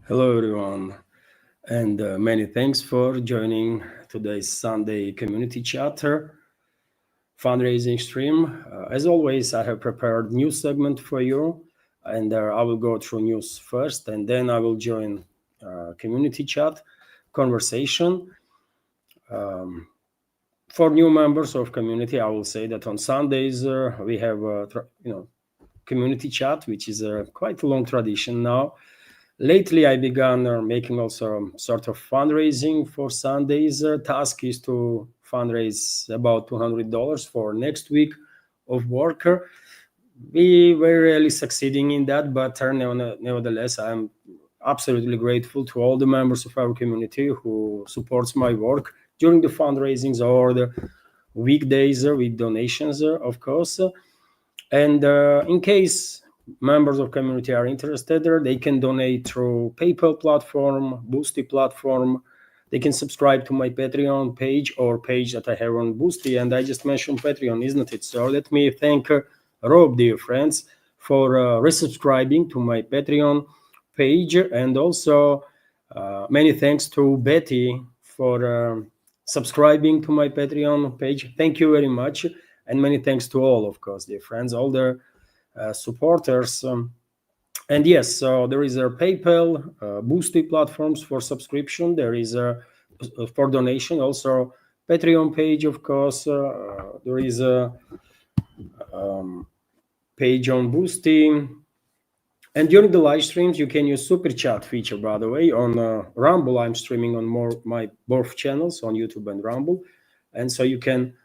Hello, everyone, and many thanks for joining today's Sunday community chatter fundraising stream. As always, I have prepared new segment for you, and I will go through news first, and then I will join community chat conversation. For new members of community, I will say that on Sundays we have community chat, which is a quite a long tradition now. Lately, I began making also sort of fundraising for Sundays. Task is to fundraise about $200 for next week of work. We were really succeeding in that, but nevertheless, I'm absolutely grateful to all the members of our community who supports my work during the fundraisings or the weekdays with donations, of course. And in case members of community are interested, they can donate through PayPal platform, Boosty platform. They can subscribe to my Patreon page or page that I have on Boosty. And I just mentioned Patreon, isn't it? So let me thank Rob, dear friends, for resubscribing to my Patreon page. And also many thanks to Betty for subscribing to my Patreon page. Thank you very much. And many thanks to all, of course, dear friends, all the supporters. And yes, so there is a PayPal, Boosty platforms for subscription. There is a for donation, also Patreon page, of course. There is a page on Boosty. And during the live streams, you can use super chat feature, by the way. On Rumble, I'm streaming on my both channels on YouTube and Rumble. And so you can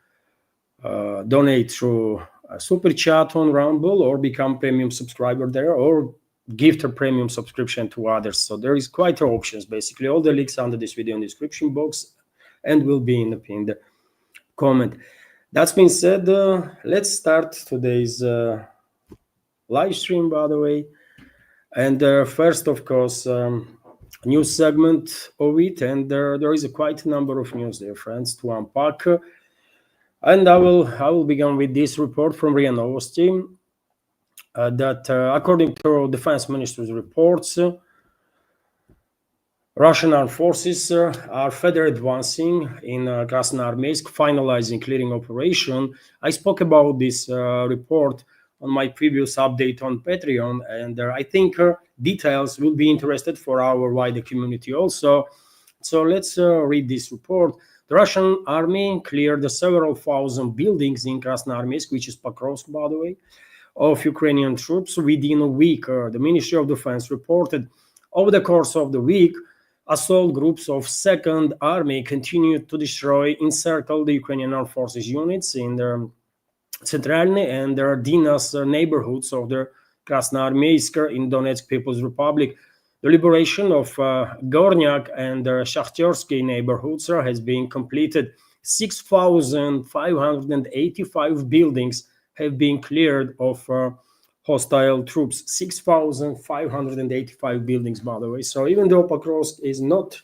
donate through a super chat on Rumble or become premium subscriber there or gift a premium subscription to others. So there is quite a options, basically. All the links under this video in the description box and will be in the pinned comment. That's been said, let's start today's live stream, by the way. And first, of course, news segment of it. And there is a quite a number of news there, friends, to unpack. And I will begin with this report from RIA Novosti that according to defense minister's reports, Russian armed forces are further advancing in Krasnoarmeysk, finalizing clearing operation. I spoke about this report on my previous update on Patreon, and I think details will be interested for our wider community also. So let's read this report. The Russian army cleared several thousand buildings in Krasnoarmeysk, which is Pokrovsk, by the way, of Ukrainian troops within a week. The Ministry of Defense reported over the course of the week, assault groups of Second Army continued to destroy, encircle the Ukrainian Armed Forces units in the Centralny and the Dinas neighborhoods of the Krasnoarmeysk in Donetsk People's Republic. The liberation of Gornyak and Shakhtarsky neighborhoods has been completed. 6,585 buildings have been cleared of hostile troops. 6,585 buildings, by the way. So even though Pokrovsk is not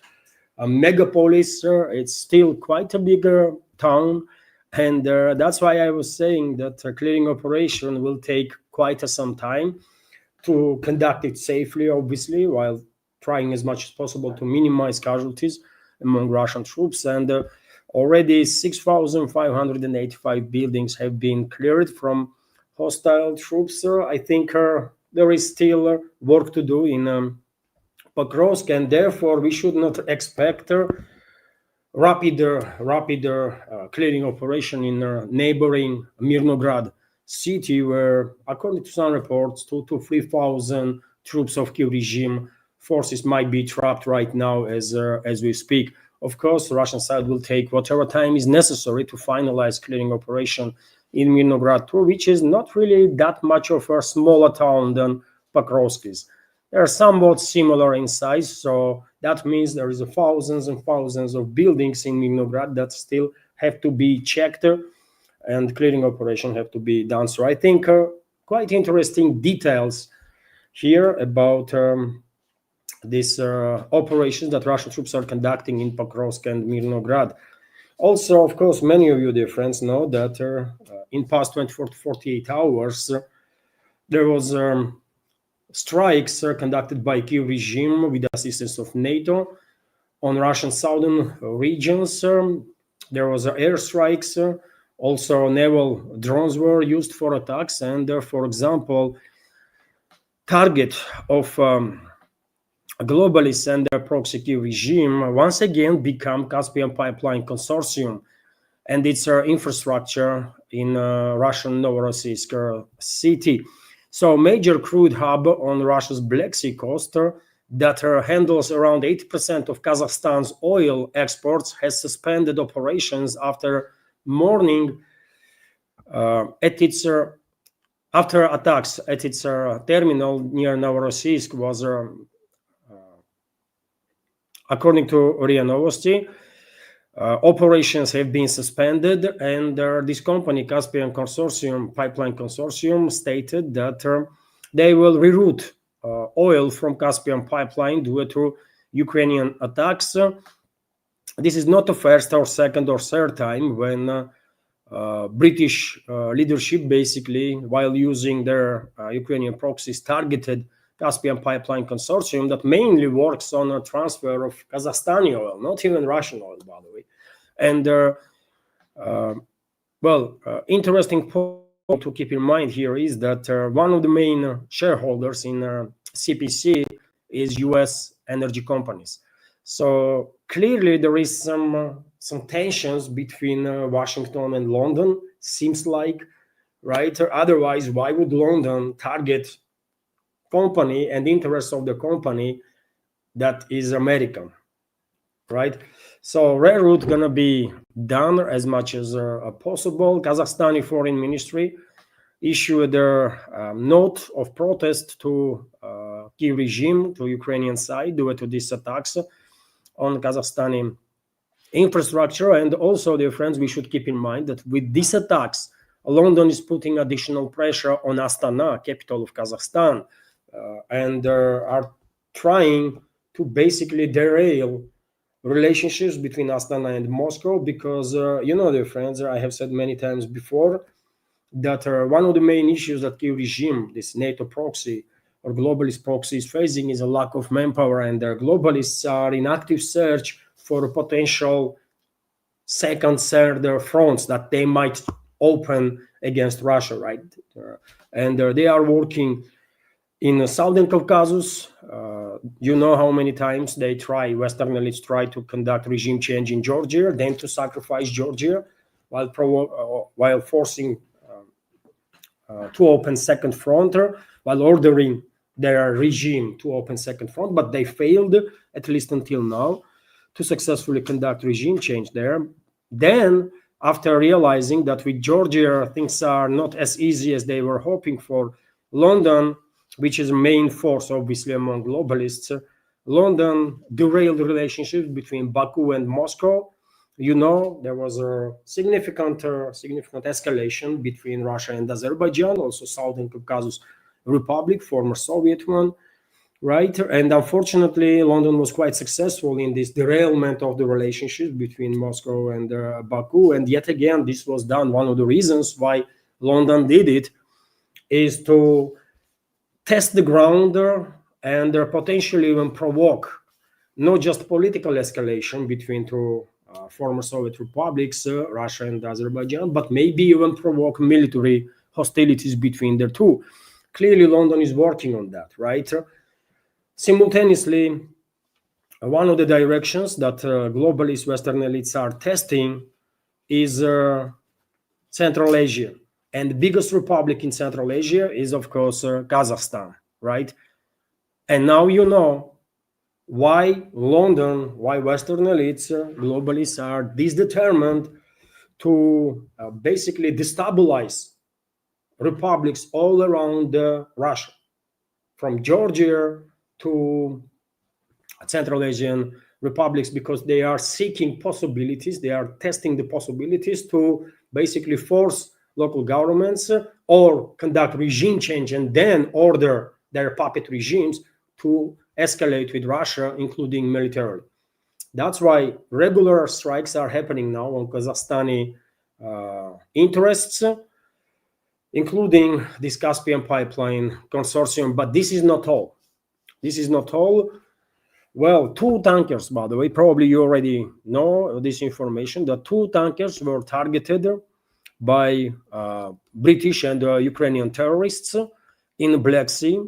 a megapolis, it's still quite a bigger town. And that's why I was saying that a clearing operation will take quite some time to conduct it safely, obviously, while trying as much as possible to minimize casualties among Russian troops. And already 6,585 buildings have been cleared from hostile troops. I think there is still work to do in Pokrovsk, and therefore we should not expect rapid clearing operation in neighboring Mirnograd city, where, according to some reports, 2,000 to 3,000 troops of Kiev regime forces might be trapped right now as we speak. Of course, the Russian side will take whatever time is necessary to finalize clearing operation in Mirnograd too, which is not really that much of a smaller town than Pokrovsk is. They are somewhat similar in size, so that means there is thousands and thousands of buildings in Mirnograd that still have to be checked and clearing operation have to be done. So I think quite interesting details here about these operations that Russian troops are conducting in Pokrovsk and Mirnograd. Also, of course, many of you, dear friends, know that in past 24 to 48 hours, there was strikes conducted by Kiev regime with the assistance of NATO on Russian southern regions. There was airstrikes. Also, naval drones were used for attacks, and for example, target of globalists and their proxy regime once again become Caspian Pipeline Consortium and its infrastructure in Russian Novorossiysk city. So major crude hub on Russia's Black Sea coast that handles around 80% of Kazakhstan's oil exports has suspended operations after morning at its after attacks at its terminal near Novorossiysk was according to RIA Novosti. Operations have been suspended, and this company, Caspian Consortium, Pipeline Consortium, stated that they will reroute oil from Caspian pipeline due to Ukrainian attacks. This is not the first or second or third time when British leadership, basically, while using their Ukrainian proxies, targeted Caspian Pipeline Consortium that mainly works on a transfer of Kazakhstani oil, not even Russian oil, by the way. And interesting point to keep in mind here is that one of the main shareholders in CPC is U.S. energy companies. So clearly there is some tensions between Washington and London, seems like, right? Otherwise, why would London target company and interests of the company that is American, right? So reroute gonna be done as much as possible. Kazakhstani Foreign Ministry issued a note of protest to Kiev regime, to Ukrainian side, due to these attacks on Kazakhstani infrastructure. And also, dear friends, we should keep in mind that with these attacks, London is putting additional pressure on Astana, capital of Kazakhstan, and are trying to basically derail relationships between Astana and Moscow, because dear friends, I have said many times before that one of the main issues that Kiev regime, this NATO proxy or globalist proxy, is facing is a lack of manpower, and their globalists are in active search for potential second, third fronts that they might open against Russia, right? And they are working in Southern Caucasus. You know how many times Western elites try to conduct regime change in Georgia, then to sacrifice Georgia while forcing to open second front, while ordering their regime to open second front, but they failed, at least until now, to successfully conduct regime change there. Then, after realizing that with Georgia things are not as easy as they were hoping for, London, which is a main force obviously among globalists, London derailed relationships between Baku and Moscow. There was a significant escalation between Russia and Azerbaijan, also Southern Caucasus Republic, former Soviet one, right? And unfortunately, London was quite successful in this derailment of the relationships between Moscow and Baku. And yet again, this was done. One of the reasons why London did it is to test the ground and potentially even provoke not just political escalation between two former Soviet republics, Russia and Azerbaijan, but maybe even provoke military hostilities between the two. Clearly, London is working on that, right? Simultaneously, one of the directions that globalist Western elites are testing is Central Asia. And the biggest republic in Central Asia is, of course, Kazakhstan, right? And now you know why London, why Western elites, globalists are this determined to basically destabilize republics all around Russia, from Georgia to Central Asian republics, because they are seeking possibilities, they are testing the possibilities to basically force local governments or conduct regime change and then order their puppet regimes to escalate with Russia, including militarily. That's why regular strikes are happening now on Kazakhstani interests. including this Caspian pipeline consortium. But this is not all. This is not all. Well, two tankers, by the way, probably you already know this information. The two tankers were targeted by British and Ukrainian terrorists in the Black Sea.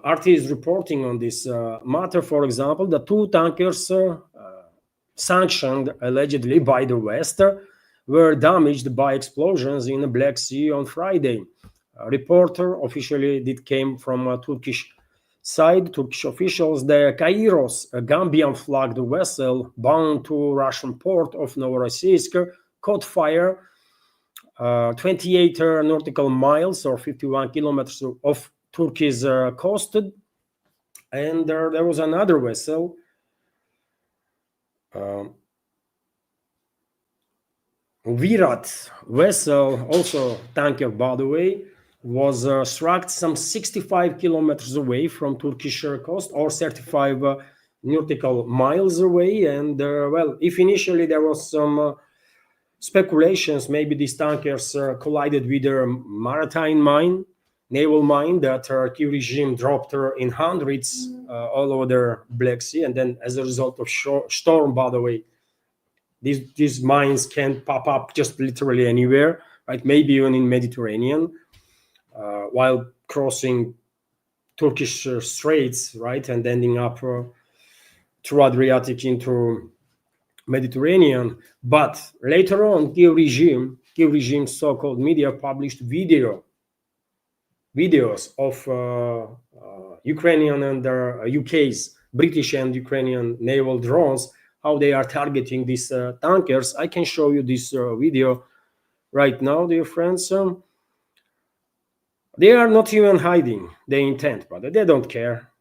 RT is reporting on this matter. For example, the two tankers sanctioned allegedly by the West were damaged by explosions in the Black Sea on Friday. A reporter officially did came from a Turkish side. Turkish officials, the Kairos, a Gambian flagged vessel bound to Russian port of Novorossiysk, caught fire 28 nautical miles or 51 kilometers off Turkey's coast. And there was another vessel, Virat vessel, also tanker by the way, was struck some 65 kilometers away from Turkish coast, or 35 nautical miles away. And well, if initially there was some speculations, maybe these tankers collided with a maritime mine, naval mine that Kyiv regime dropped in hundreds all over the Black Sea, and then as a result of storm, by the way, these mines can pop up just literally anywhere, right? Maybe even in Mediterranean, while crossing Turkish straits, right, and ending up through Adriatic into Mediterranean. But later on, Kyiv regime's so-called media published videos of Ukrainian and UK's British and Ukrainian naval drones, how they are targeting these tankers. I can show you this video right now, dear friends. They are not even hiding the intent, but they don't care.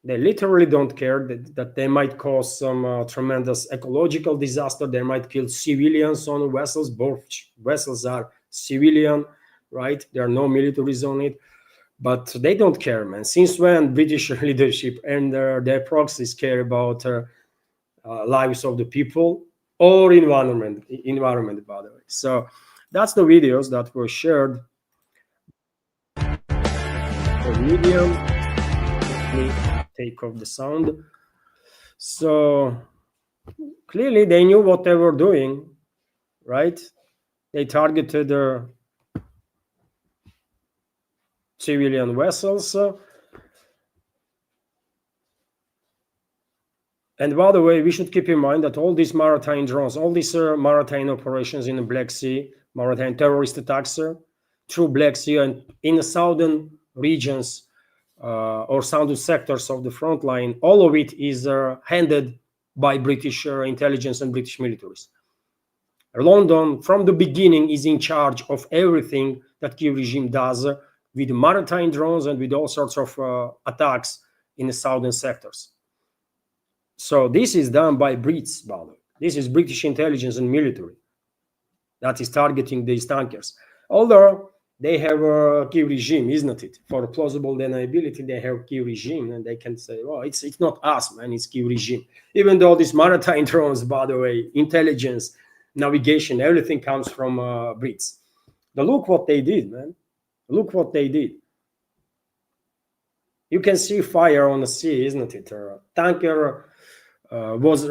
They literally don't care that they might cause some tremendous ecological disaster. They might kill civilians on vessels. Both vessels are civilian, right? There are no militaries on it, but they don't care, man. Since when British leadership and their proxies care about lives of the people or environment, by the way? So that's the videos that were shared. The medium. Let me take off the sound. So clearly they knew what they were doing, right? They targeted civilian vessels. And by the way, we should keep in mind that all these maritime drones, all these maritime operations in the Black Sea, maritime terrorist attacks through Black Sea and in the southern regions or southern sectors of the front line, all of it is handed by British intelligence and British militaries. London, from the beginning, is in charge of everything that Kyiv regime does with maritime drones and with all sorts of attacks in the southern sectors. So this is done by Brits, by the way. This is British intelligence and military that is targeting these tankers. Although they have a Kyiv regime, isn't it? For plausible deniability, they have Kyiv regime, and they can say, well, it's not us, man, it's Kyiv regime. Even though these maritime drones, by the way, intelligence, navigation, everything comes from Brits. Now look what they did, man. Look what they did. You can see fire on the sea, isn't it? Tanker was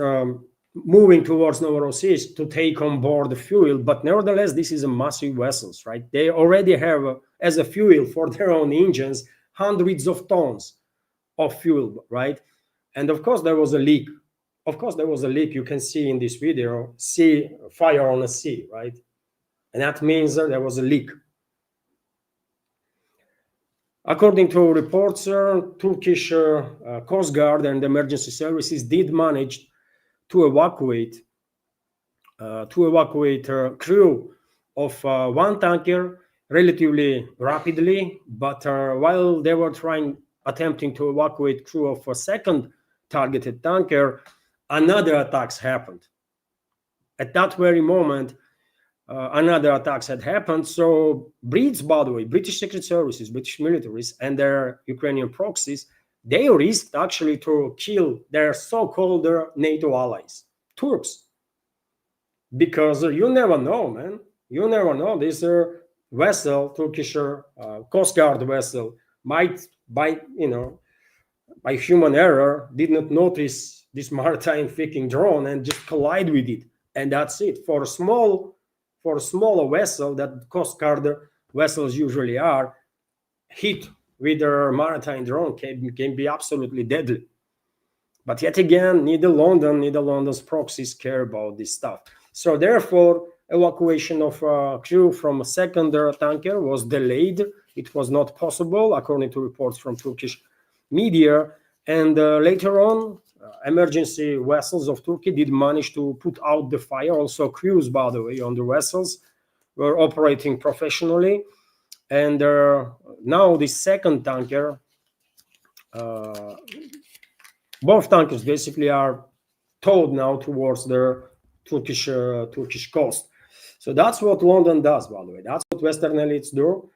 moving towards Novorossiysk to take on board the fuel, but nevertheless, this is a massive vessels, right? They already have, as a fuel for their own engines, hundreds of tons of fuel, right? And of course, there was a leak. Of course, there was a leak. You can see in this video, see fire on the sea, right? And that means there was a leak. According to reports, Turkish Coast Guard and emergency services did manage to evacuate crew of one tanker relatively rapidly, but while they were attempting to evacuate crew of a second targeted tanker, another attacks happened. At that very moment, another attacks had happened. So Brits, by the way, British Secret Services, British militaries, and their Ukrainian proxies, they risked actually to kill their so-called NATO allies, Turks. Because you never know, man. You never know. These vessel, Turkish Coast Guard vessel, might by human error did not notice this maritime freaking drone and just collide with it, and that's it. For a smaller vessel that Coast Guard vessels usually are, hit with a maritime drone can be absolutely deadly. But yet again, neither London's proxies care about this stuff. So therefore, evacuation of crew from a second tanker was delayed. It was not possible, according to reports from Turkish media. And later on, emergency vessels of Turkey did manage to put out the fire. Also, crews, by the way, on the vessels were operating professionally. And now the second tanker, both tankers basically are towed now towards the Turkish coast. So that's what London does, by the way. That's what Western elites do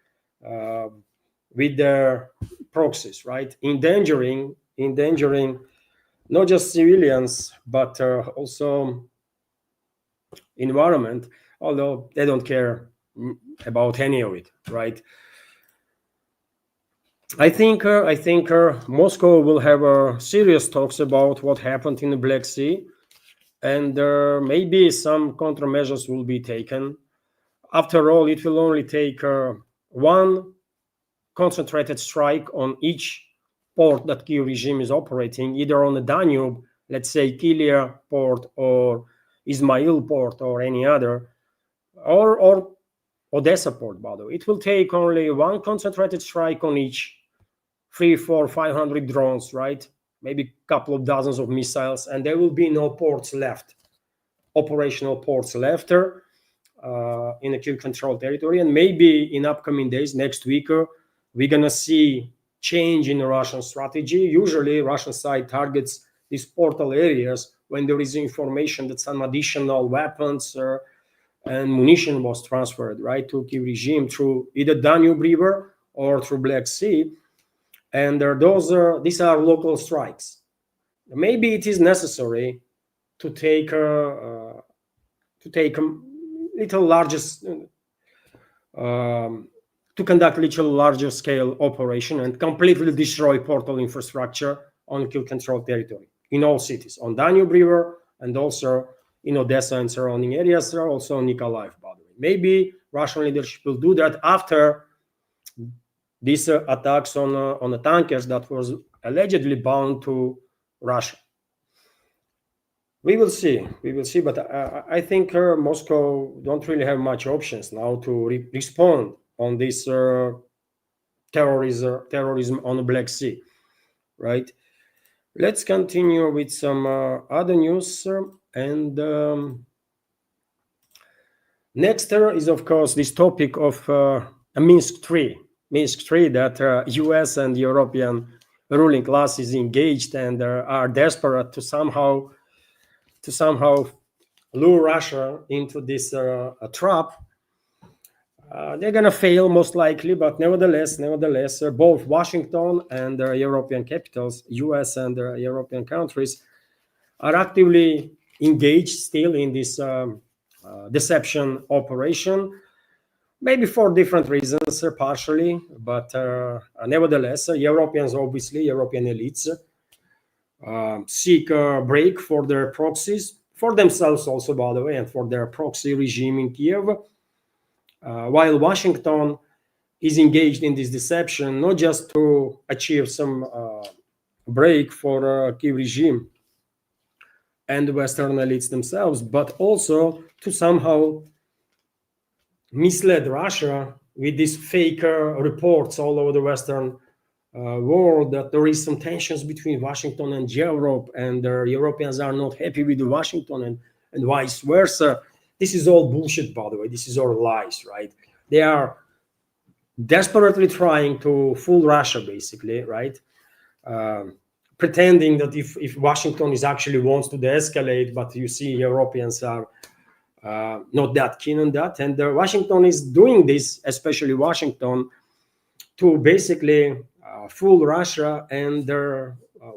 with their proxies, right? Endangering not just civilians, but also environment, although they don't care about any of it, right? I think Moscow will have serious talks about what happened in the Black Sea, and maybe some countermeasures will be taken. After all, it will only take one concentrated strike on each port that Kiev regime is operating, either on the Danube, let's say Kilia port or Ismail port or any other, or Odessa port, by the way. It will take only one concentrated strike on each, 300, 400, 500 drones, right? Maybe a couple of dozens of missiles, and there will be no ports left, operational ports left in the Kiev-controlled territory. And maybe in upcoming days, next week, we're going to see change in the Russian strategy. Usually, Russian side targets these portal areas when there is information that some additional weapons and munition was transferred, right, to Kiev regime through either Danube River or through Black Sea. And these are local strikes. Maybe it is necessary to take a little larger, to conduct a little larger scale operation and completely destroy portal infrastructure on Kiev-controlled territory in all cities, on Danube River and also in Odessa and surrounding areas, also in Nikolaev, by the way. Maybe Russian leadership will do that after these attacks on the tankers that was allegedly bound to Russia. We will see, but I think Moscow don't really have much options now to respond on this terrorism on the Black Sea, right? Let's continue with some other news, and next is, of course, this topic of Minsk 3 that US and European ruling class is engaged and are desperate to somehow lure Russia into this trap. They're going to fail most likely, but nevertheless, both Washington and European capitals, US and European countries, are actively engaged still in this deception operation. Maybe for different reasons, partially, but nevertheless, Europeans, obviously, European elites, seek a break for their proxies, for themselves also, by the way, and for their proxy regime in Kiev, while Washington is engaged in this deception, not just to achieve some break for Kiev regime and the Western elites themselves, but also to somehow misled Russia with these fake reports all over the Western world that there is some tensions between Washington and Europe, and the Europeans are not happy with Washington, and vice versa. This is all bullshit, by the way. This is all lies, right? They are desperately trying to fool Russia, basically, right? Pretending that if Washington is actually wants to de-escalate, but you see Europeans are not that keen on that. And Washington is doing this, especially Washington, to basically fool Russia and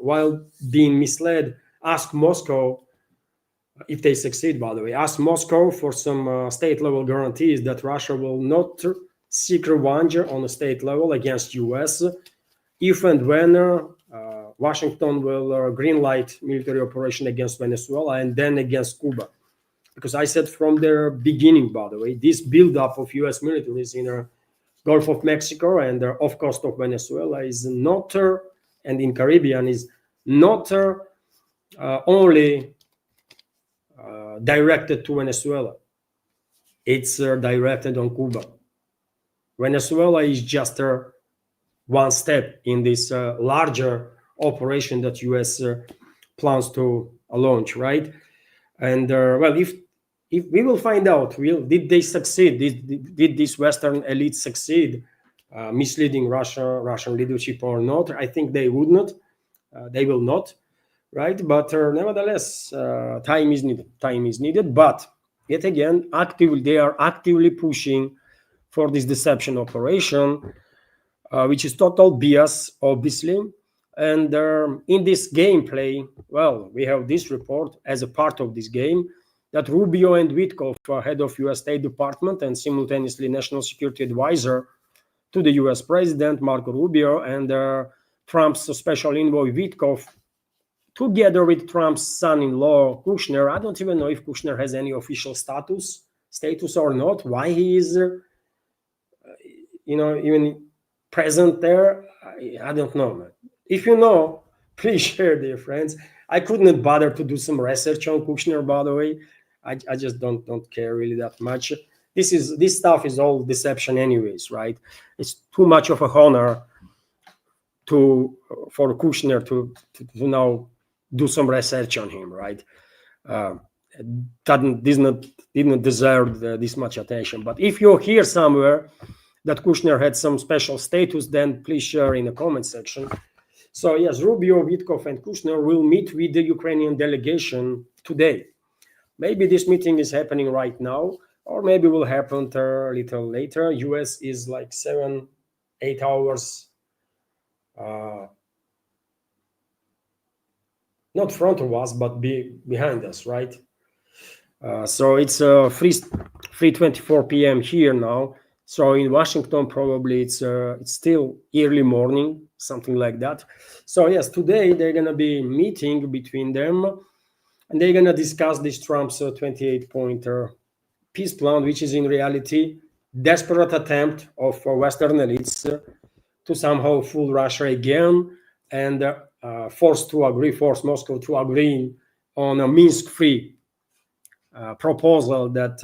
while being misled, ask Moscow, if they succeed, by the way, ask Moscow for some state-level guarantees that Russia will not secret wager on a state level against US if and when Washington will green light military operation against Venezuela and then against Cuba. Because I said from the beginning, by the way, this buildup of US militaries in the Gulf of Mexico and off coast of Venezuela is not, and in Caribbean is not only directed to Venezuela. It's directed on Cuba. Venezuela is just one step in this larger operation that US plans to launch, right? And well, if we will find out, did they succeed? Did this Western elite succeed misleading Russian leadership or not? I think they would not. They will not, right? But nevertheless, time is needed. Time is needed. But yet again, they are actively pushing for this deception operation, which is total BS, obviously. And in this gameplay, well, we have this report as a part of this game that Rubio and Witkoff, head of U.S. State Department and simultaneously National Security Advisor to the U.S. President, Marco Rubio, and Trump's special envoy, Witkoff, together with Trump's son-in-law, Kushner. I don't even know if Kushner has any official status or not, why he is, even present there. I don't know, man. If you know, please share, dear friends. I couldn't bother to do some research on Kushner, by the way. I just don't care really that much. This stuff is all deception anyways, right? It's too much of a honor for Kushner to now do some research on him, right? Didn't deserve this much attention. But if you hear somewhere that Kushner had some special status, then please share in the comment section. So yes, Rubio, Witkoff, and Kushner will meet with the Ukrainian delegation today. Maybe this meeting is happening right now, or maybe will happen a little later. US is like 7-8 hours not front of us, but behind us, right? So it's 3:24 p.m. here now. So in Washington, probably it's still early morning, something like that. So yes, today they're going to be meeting between them, and they're going to discuss this Trump's 28-point peace plan, which is in reality desperate attempt of Western elites to somehow fool Russia again and force Moscow to agree on a Minsk-free proposal that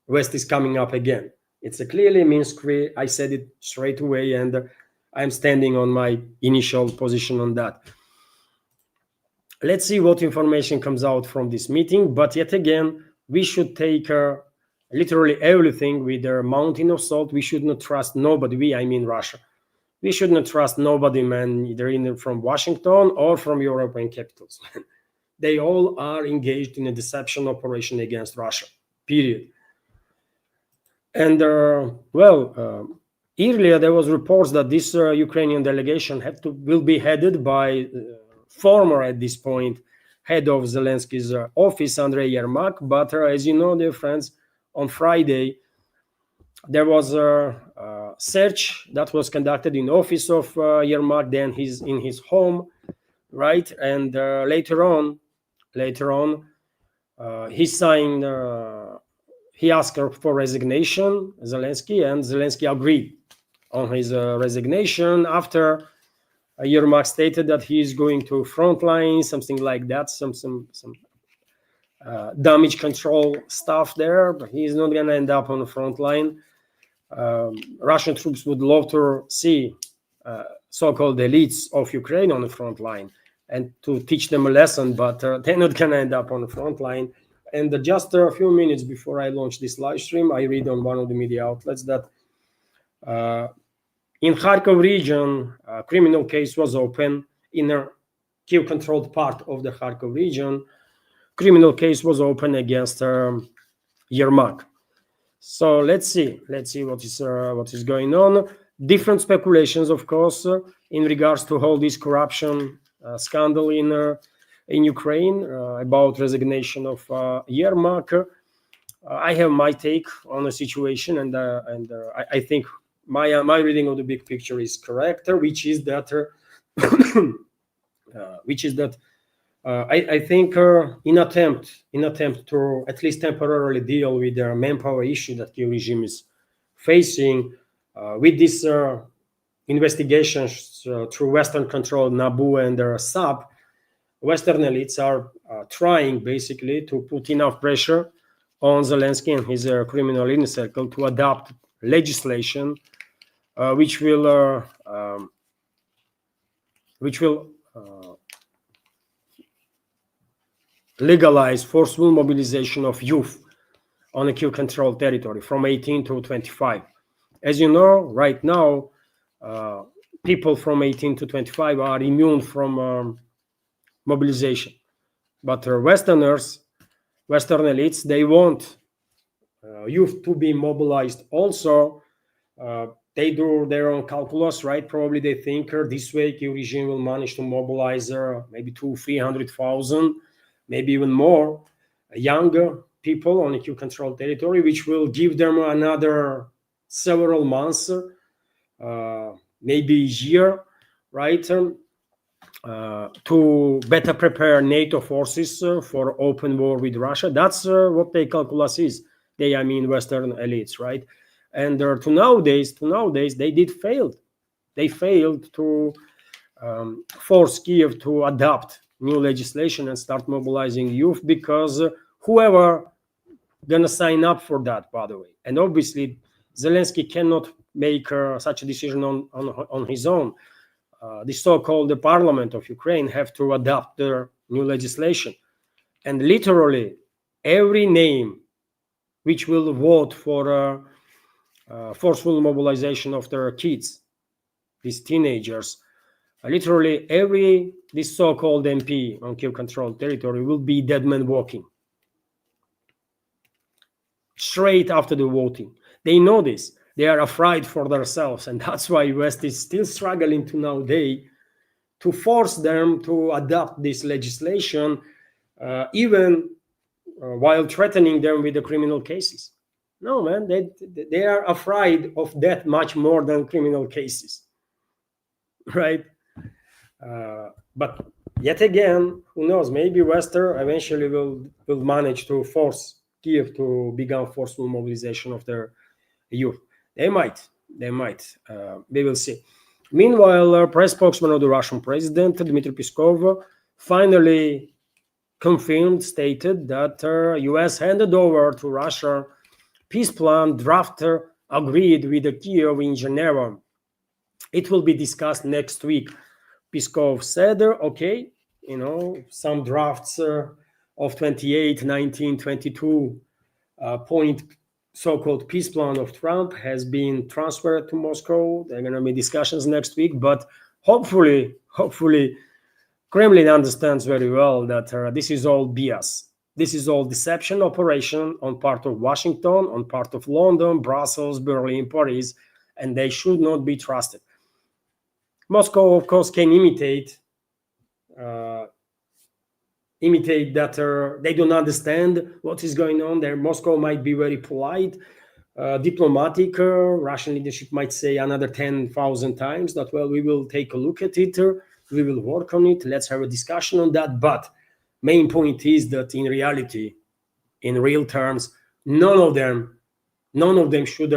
West is coming up again. It's a clearly Minsk-free. I said it straight away, and I'm standing on my initial position on that. Let's see what information comes out from this meeting. But yet again, we should take literally everything with a mountain of salt. We should not trust nobody. I mean Russia. We should not trust nobody, man, either from Washington or from European capitals. They all are engaged in a deception operation against Russia, period. And earlier there was reports that this Ukrainian delegation will be headed by former, at this point, head of Zelensky's office, Andrei Yermak. But as you know, dear friends, on Friday there was a search that was conducted in the office of Yermak, then he's in his home, right? And later on, he signed. He asked for resignation, Zelensky, and Zelensky agreed on his resignation after Yermak stated that he is going to frontline, something like that, some damage control stuff there, but he's not going to end up on the front line. Russian troops would love to see so-called elites of Ukraine on the front line and to teach them a lesson, but they're not going to end up on the front line. And just a few minutes before I launch this live stream, I read on one of the media outlets that in Kharkov region, a criminal case was open in a Kiev-controlled part of the Kharkov region. Criminal case was open against Yermak. So let's see what is going on. Different speculations, of course, in regards to all this corruption scandal in Ukraine about resignation of Yermak. I have my take on the situation, and I think my reading of the big picture is correct, which is that I think in attempt to at least temporarily deal with the manpower issue that Kyiv regime is facing with these investigations through Western controlled Nabu and SAP, Western elites are trying basically to put enough pressure on Zelensky and his criminal inner circle to adopt legislation which will legalize forceful mobilization of youth on a Kyiv-controlled territory from 18 to 25. As you know, right now, people from 18 to 25 are immune from mobilization. But Western elites, they want youth to be mobilized also. They do their own calculus, right? Probably they think this way Kyiv regime will manage to mobilize maybe 200,000-300,000, maybe even more younger people on a Kyiv-controlled territory, which will give them another several months, maybe a year, right, to better prepare NATO forces for open war with Russia. That's what their calculus is. I mean Western elites, right? And to nowadays, they did fail. They failed to force Kyiv to adopt new legislation and start mobilizing youth, because whoever gonna sign up for that, by the way. And obviously, Zelensky cannot make such a decision on his own. The so-called parliament of Ukraine have to adopt their new legislation. And literally, every name which will vote for forceful mobilization of their kids, these teenagers, literally this so-called MP on Kyiv-controlled territory will be dead man walking straight after the voting. They know this. They are afraid for themselves, and that's why West is still struggling to nowadays to force them to adopt this legislation, even while threatening them with the criminal cases. No, man, they are afraid of that much more than criminal cases, right? But yet again, who knows? Maybe Western eventually will manage to force Kyiv to begin forceful mobilization of their youth. They might. We will see. Meanwhile, press spokesman of the Russian president, Dmitry Peskov, finally stated that U.S. handed over to Russia peace plan draft agreed with Kyiv in Geneva. It will be discussed next week. Peskov said, okay, some drafts of 28, 19, 22 point so-called peace plan of Trump has been transferred to Moscow. There are going to be discussions next week, but hopefully Kremlin understands very well that this is all BS. This is all deception operation on part of Washington, on part of London, Brussels, Berlin, Paris, and they should not be trusted. Moscow, of course, can imitate that they don't understand what is going on there. Moscow might be very polite, diplomatic. Russian leadership might say another 10,000 times that, well, we will take a look at it, we will work on it, let's have a discussion on that. But main point is that in reality, in real terms, none of them should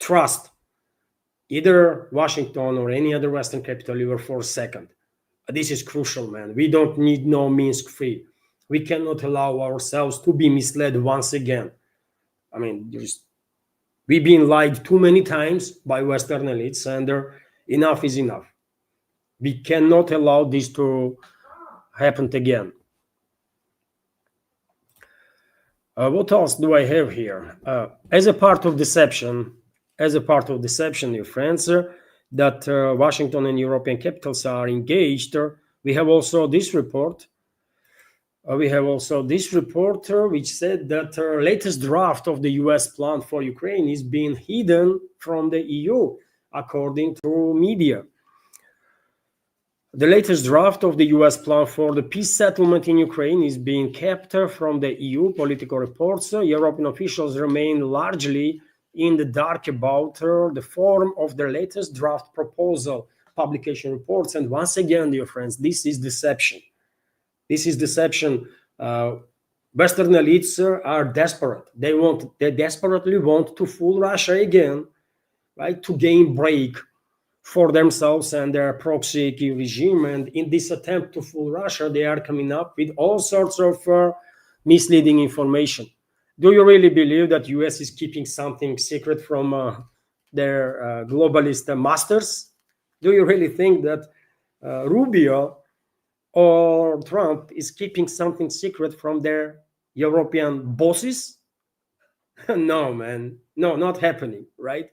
trust either Washington or any other Western capital even for a second. This is crucial, man. We don't need no Minsk free. We cannot allow ourselves to be misled once again. I mean, we've been lied too many times by Western elites, and enough is enough. We cannot allow this to happen again. What else do I have here? As a part of deception, dear friends, that Washington and European capitals are engaged. We have also this report. Which said that latest draft of the U.S. plan for Ukraine is being hidden from the EU, according to media. The latest draft of the US plan for the peace settlement in Ukraine is being kept from the EU political reports. European officials remain largely in the dark about the form of the latest draft proposal publication reports. And once again, dear friends, this is deception. This is deception. Western elites are desperate. They desperately want to fool Russia again, right? To gain break for themselves and their proxy regime. And in this attempt to fool Russia, they are coming up with all sorts of misleading information. Do you really believe that US is keeping something secret from their globalist masters? Do you really think that Rubio or Trump is keeping something secret from their European bosses? No, man. No, not happening, right?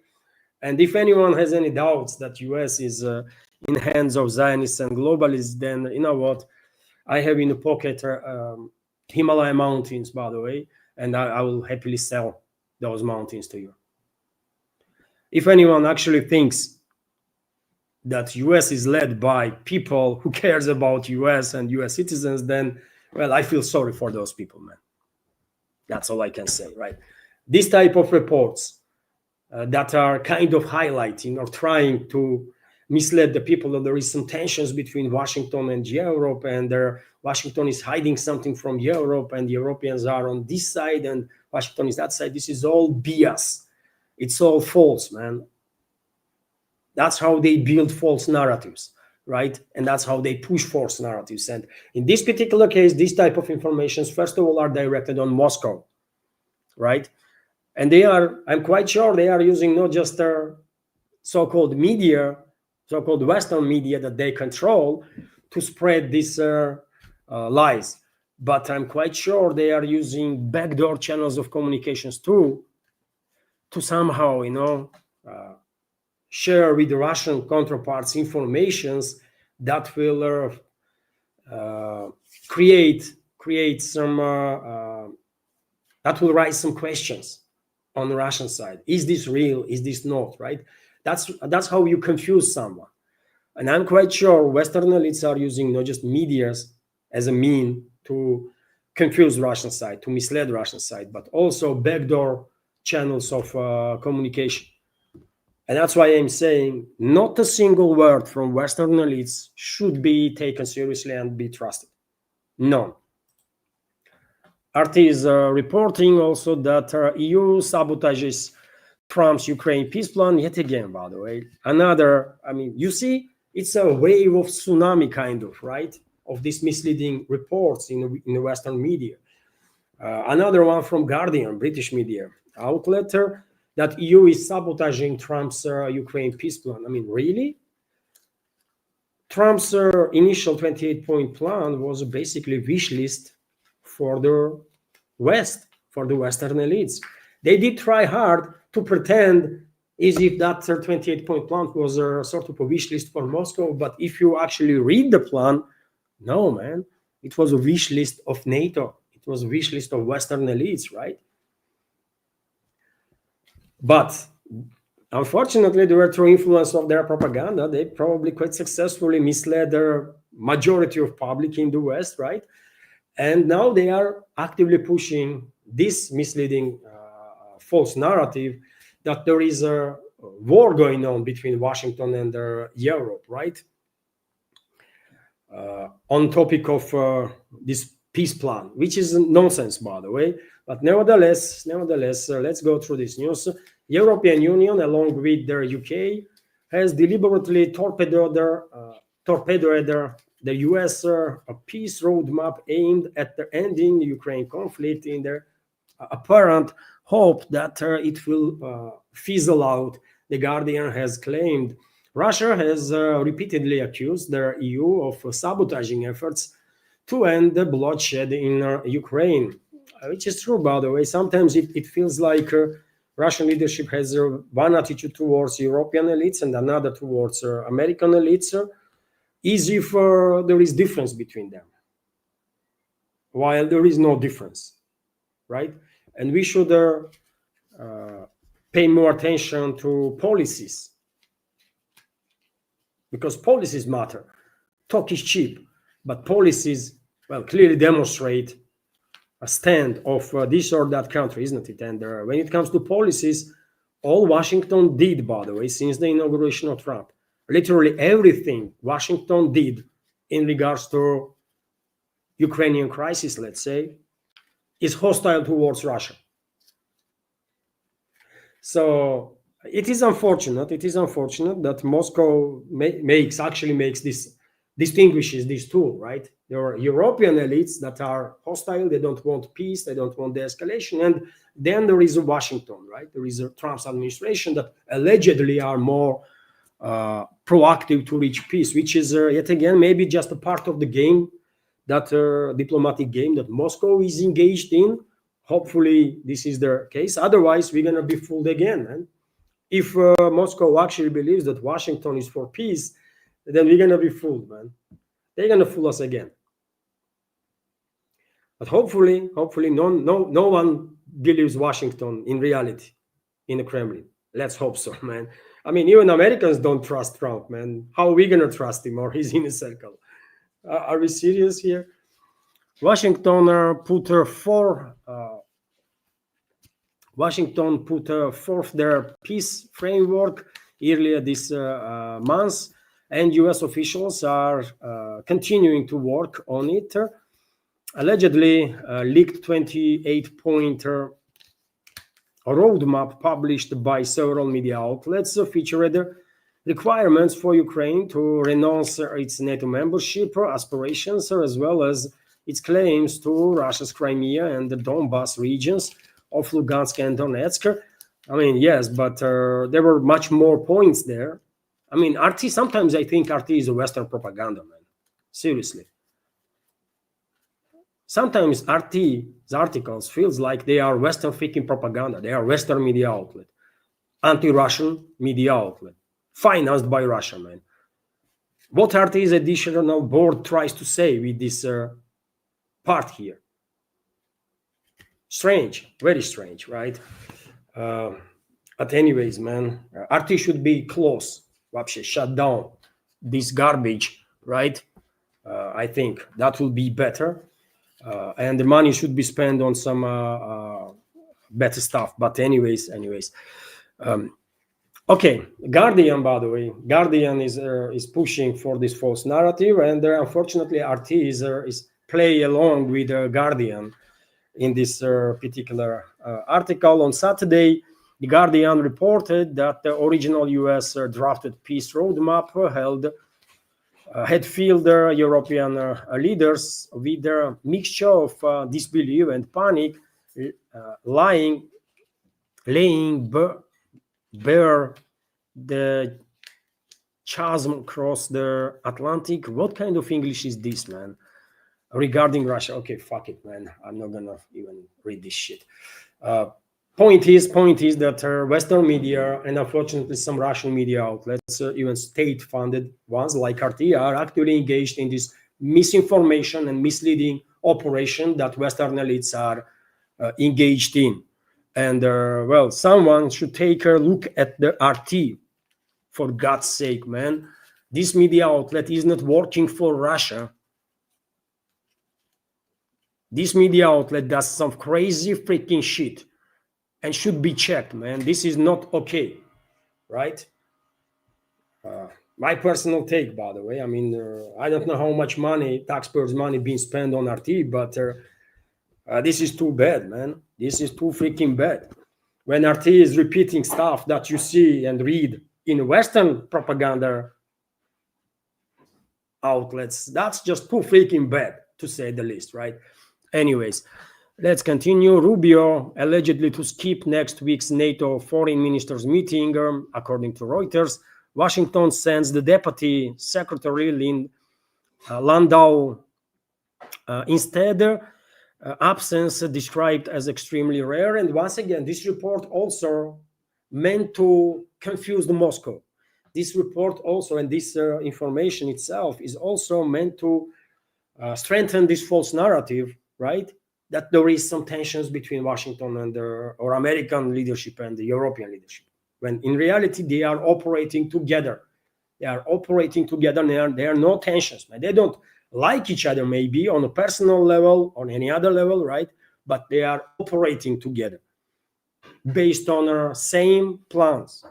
And if anyone has any doubts that US is in hands of Zionists and globalists, then you know what? I have in the pocket Himalaya mountains, by the way, and I will happily sell those mountains to you. If anyone actually thinks that US is led by people who cares about US and US citizens, then, well, I feel sorry for those people, man. That's all I can say, right? This type of reports that are kind of highlighting or trying to mislead the people that there is some tensions between Washington and Europe, and Washington is hiding something from Europe, and the Europeans are on this side and Washington is that side. This is all BS. It's all false, man. That's how they build false narratives, right? And that's how they push false narratives. And in this particular case, this type of informations, first of all, are directed on Moscow, right? And they are, I'm quite sure they are using not just their so-called media, so-called Western media that they control to spread these lies. But I'm quite sure they are using backdoor channels of communications too, to somehow, share with the Russian counterparts informations that will create some, that will raise some questions on the Russian side. Is this real? Is this not, right? That's how you confuse someone. And I'm quite sure Western elites are using not just medias as a mean to confuse Russian side, to mislead Russian side, but also backdoor channels of communication. And that's why I'm saying not a single word from Western elites should be taken seriously and be trusted. No. RT is reporting also that EU sabotages Trump's Ukraine peace plan yet again, by the way. Another, you see, it's a wave of tsunami kind of, right? Of these misleading reports in the Western media. Another one from Guardian, British media outlet, that EU is sabotaging Trump's Ukraine peace plan. Really? Trump's initial 28-point plan was basically a wish list for the West, for the Western elites. They did try hard to pretend as if that 28-point plan was a sort of a wish list for Moscow. But if you actually read the plan, no, man, it was a wish list of NATO. It was a wish list of Western elites, right? But unfortunately, they were through influence of their propaganda. They probably quite successfully misled the majority of public in the West, right? And now they are actively pushing this misleading false narrative that there is a war going on between Washington and Europe, right? On topic of this peace plan, which is nonsense, by the way. But nevertheless, let's go through this news. European Union, along with the UK, has deliberately torpedoed the US peace roadmap aimed at the ending the Ukraine conflict in their apparent hope that it will fizzle out. The Guardian has claimed Russia has repeatedly accused the EU of sabotaging efforts to end the bloodshed in Ukraine, which is true, by the way. Sometimes it feels like Russian leadership has one attitude towards European elites and another towards American elites, as if there is difference between them, while there is no difference, right? And we should pay more attention to policies, because policies matter. talk is cheap, but policies, well, clearly demonstrate a stand of this or that country, isn't it? And when it comes to policies, all Washington did, by the way, since the inauguration of Trump, literally everything Washington did in regards to Ukrainian crisis, let's say, is hostile towards Russia. So it is unfortunate. It is unfortunate that Moscow distinguishes this tool, right? There are European elites that are hostile. They don't want peace. They don't want de-escalation. And then there is Washington, right? There is a Trump's administration that allegedly are more proactive to reach peace, which is yet again maybe just a part of the game, that diplomatic game that Moscow is engaged in. Hopefully this is the case. Otherwise, we're going to be fooled again, man. If Moscow actually believes that Washington is for peace, then we're going to be fooled, man. They're going to fool us again. But hopefully no one believes Washington in reality, in the Kremlin. Let's hope so, man. I mean, even Americans don't trust Trump, man. How are we going to trust him or his inner circle? Are we serious here? Washington put forth their peace framework earlier this month, and U.S. officials are continuing to work on it. Allegedly, leaked 28-point roadmap published by several media outlets featured requirements for Ukraine to renounce its NATO membership aspirations, as well as its claims to Russia's Crimea and the Donbas regions of Lugansk and Donetsk. I mean, yes, but there were much more points there. I mean, RT, sometimes I think RT is a Western propaganda, man. Seriously. Sometimes RT's articles feels like they are Western freaking propaganda. They are Western media outlet, anti-Russian media outlet, financed by Russia, man. What RT's additional board tries to say with this part here? Strange, very strange, right? But anyways, man, RT should be close, вообще, shut down this garbage, right? I think that will be better. And the money should be spent on some better stuff. But anyways. Okay, Guardian, by the way, Guardian is pushing for this false narrative, and unfortunately, RT is play along with Guardian in this particular article. On Saturday, the Guardian reported that the original U.S. drafted peace roadmap had filled European leaders with a mixture of disbelief and panic, laying bare the chasm across the Atlantic. What kind of English is this, man? Regarding Russia. Okay, fuck it, man. I'm not gonna even read this shit. Point is that Western media and unfortunately some Russian media outlets, even state-funded ones like RT, are actively engaged in this misinformation and misleading operation that Western elites are engaged in. And well, someone should take a look at the RT, for God's sake, man. This media outlet is not working for Russia. This media outlet does some crazy freaking shit and should be checked, man. This is not okay, right? My personal take, by the way. I mean, I don't know how much money, taxpayers' money, being spent on RT, but this is too bad, man. This is too freaking bad. When RT is repeating stuff that you see and read in Western propaganda outlets, that's just too freaking bad, to say the least, right? Anyways, let's continue. Rubio allegedly to skip next week's NATO foreign ministers meeting, according to Reuters. Washington sends the deputy secretary Landau instead. Absence described as extremely rare. And once again, this report also meant to confuse Moscow. This report also, and this information itself, is also meant to strengthen this false narrative, right? That there is some tensions between Washington and or American leadership and the European leadership, when in reality they are operating together They are operating together. There are no tensions, man. They don't like each other, maybe on a personal level, on any other level, right? But they are operating together based on our same plans.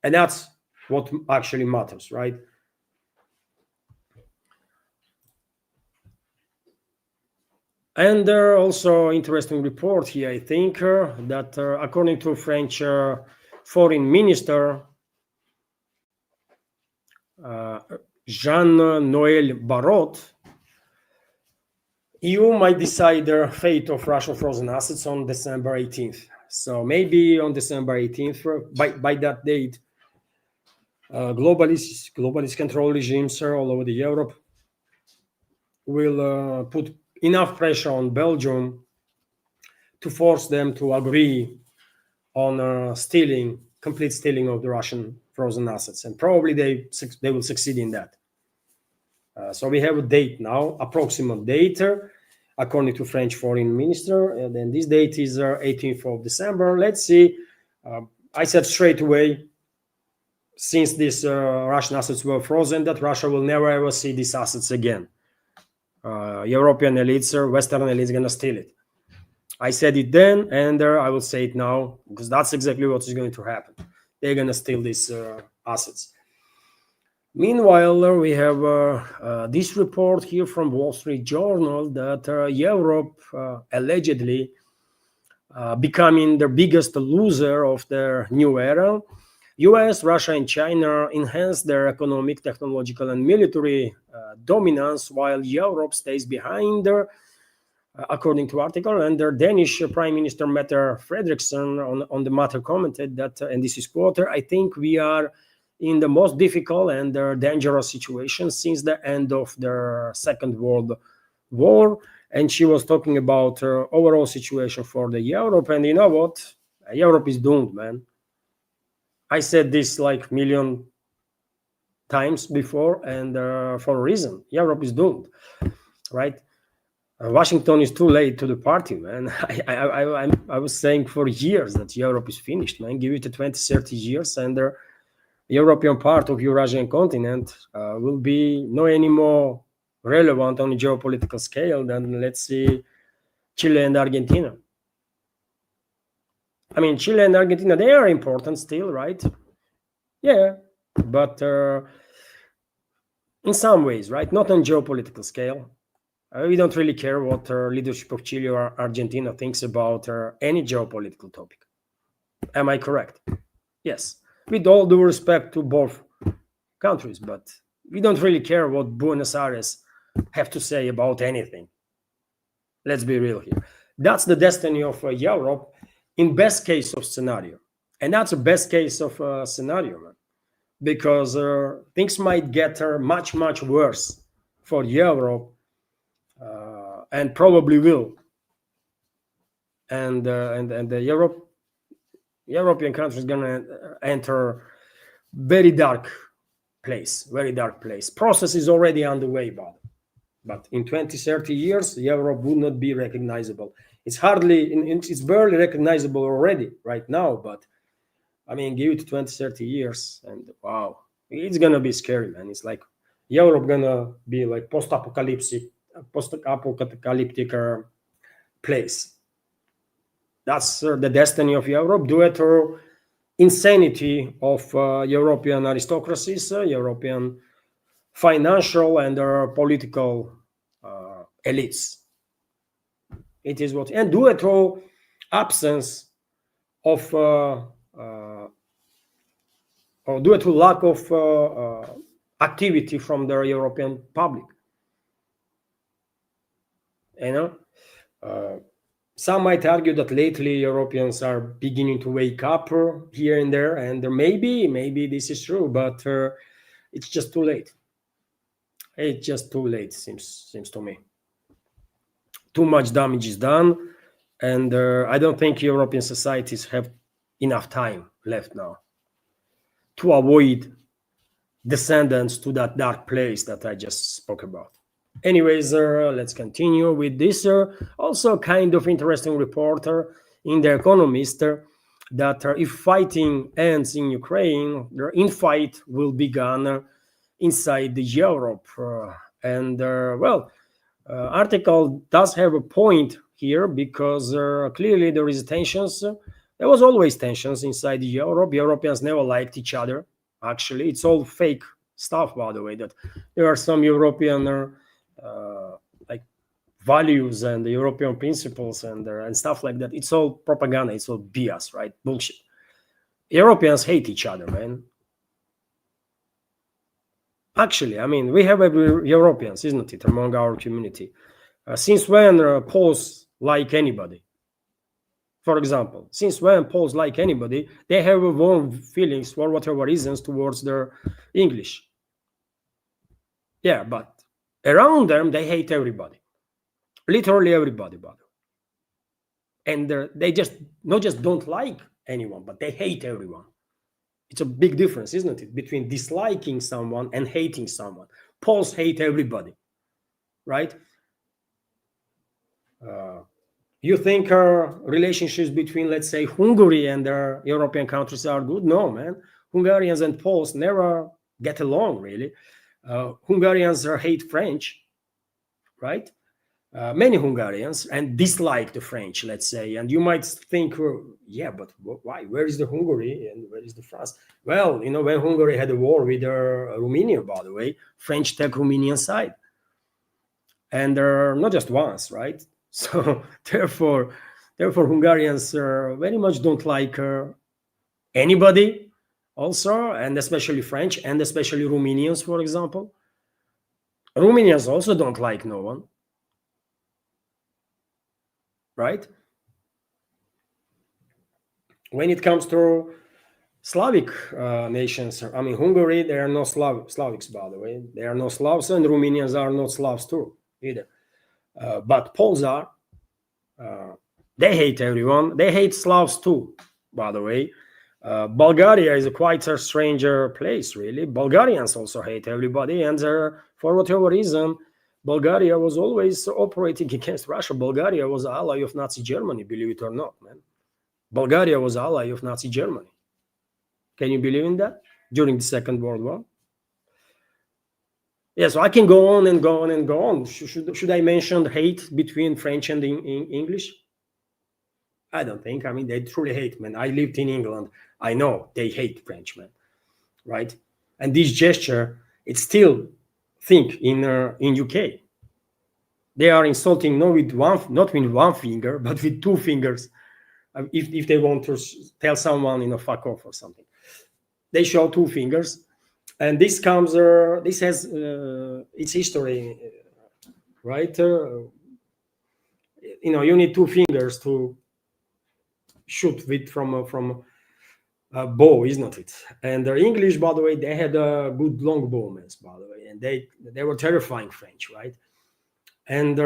And that's what actually matters, right? And there are also interesting report here, I think, that according to French foreign minister Jean-Noël Barrot, EU might decide the fate of Russian frozen assets on December 18th. So maybe on December 18th, by that date, globalist control regimes all over the Europe will put enough pressure on Belgium to force them to agree on complete stealing of the Russian frozen assets, and probably they will succeed in that. So we have a date now, approximate date, according to French foreign minister, and then this date is 18th of December. Let's see. I said straight away, since these Russian assets were frozen, that Russia will never ever see these assets again. European elites or Western elites going to steal it. I said it then, and I will say it now, because that's exactly what is going to happen. They're going to steal these assets. Meanwhile, we have this report here from Wall Street Journal that Europe allegedly becoming the biggest loser of their new era. US, Russia, and China enhance their economic, technological, and military dominance, while Europe stays behind, according to article. And their Danish Prime Minister Mette Frederiksen on the matter commented that, and this is quote, "I think we are in the most difficult and dangerous situation since the end of the Second World War." And she was talking about overall situation for the Europe. And you know what? Europe is doomed, man. I said this like a million times before, and for a reason. Europe is doomed, right? Washington is too late to the party, man. I was saying for years that Europe is finished, man. Give it to 20, 30 years, and the European part of Eurasian continent will be no any more relevant on a geopolitical scale than, let's see, Chile and Argentina. I mean, Chile and Argentina, they are important still, right? Yeah, but in some ways, right? Not on geopolitical scale. We don't really care what leadership of Chile or Argentina thinks about any geopolitical topic. Am I correct? Yes. With all due respect to both countries, but we don't really care what Buenos Aires have to say about anything. Let's be real here. That's the destiny of Europe in best case of scenario. And that's a best case of scenario, man. Because things might get much, much worse for Europe, and probably will. And the European countries gonna enter very dark place. Process is already underway, but in 20, 30 years, Europe would not be recognizable. It's barely recognizable already right now, but I mean, give it 20, 30 years, and wow, it's gonna be scary, man. It's like Europe gonna be like post-apocalyptic place. That's the destiny of Europe, due to insanity of European aristocracies, European financial and political elites. It is what, and due to absence of or due to lack of activity from the European public. You know, some might argue that lately Europeans are beginning to wake up here and there, and maybe this is true, but it's just too late. It's just too late, seems to me. Too much damage is done, and I don't think European societies have enough time left now to avoid descendants to that dark place that I just spoke about. Anyways, let's continue with this. Also kind of interesting reporter in The Economist that if fighting ends in Ukraine, the infight will begin inside Europe. Article does have a point here because clearly there is tensions. There was always tensions inside Europe. Europeans never liked each other. Actually, it's all fake stuff, by the way. That there are some European like values and the European principles and stuff like that. It's all propaganda. It's all BS, right? Bullshit. Europeans hate each other, man. Actually, I mean, we have every Europeans, isn't it, among our community? Since when Poles like anybody? For example, since when Poles like anybody, they have warm feelings for whatever reasons towards their English. Yeah, but around them, they hate everybody. Literally everybody, by the way. And they just not just don't like anyone, but they hate everyone. It's a big difference, isn't it, between disliking someone and hating someone. Poles hate everybody, right? You think relationships between, let's say, Hungary and their European countries are good? No, man. Hungarians and Poles never get along, really. Hungarians hate French, right? Many Hungarians and dislike the French, let's say. And you might think, yeah, but why? Where is the Hungary and where is the France? Well, when Hungary had a war with Romania, by the way, French took Romanian side. And not just once, right? So therefore Hungarians very much don't like anybody also, and especially French, and especially Romanians, for example. Romanians also don't like no one. Right? When it comes to Slavic nations, I mean, Hungary, there are no Slavics, by the way. There are no Slavs, and Romanians are not Slavs too, either. But Poles are. They hate everyone. They hate Slavs too, by the way. Bulgaria is quite a stranger place, really. Bulgarians also hate everybody, and for whatever reason, Bulgaria was always operating against Russia. Bulgaria was an ally of Nazi Germany, believe it or not, man. Bulgaria was an ally of Nazi Germany. Can you believe in that? During the Second World War? Yeah, so I can go on and go on and go on. Should I mention hate between French and English? I don't think. I mean, they truly hate, man. I lived in England. I know they hate French, man. Right? And this gesture, it's still think in UK. They are insulting not with one finger, but with two fingers. If they want to tell someone, fuck off or something, they show two fingers, and this comes. This has its history, right? You need two fingers to shoot with from a bow, isn't it? And the English, by the way, they had a good long bowmen, by the way, and they were terrifying French, right? And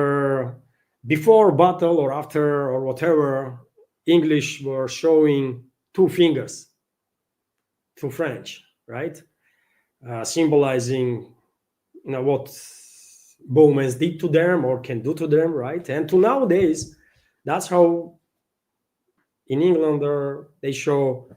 before battle or after or whatever, English were showing two fingers to French, right? Symbolizing, what bowmen did to them or can do to them, right? And to nowadays, that's how in England they show,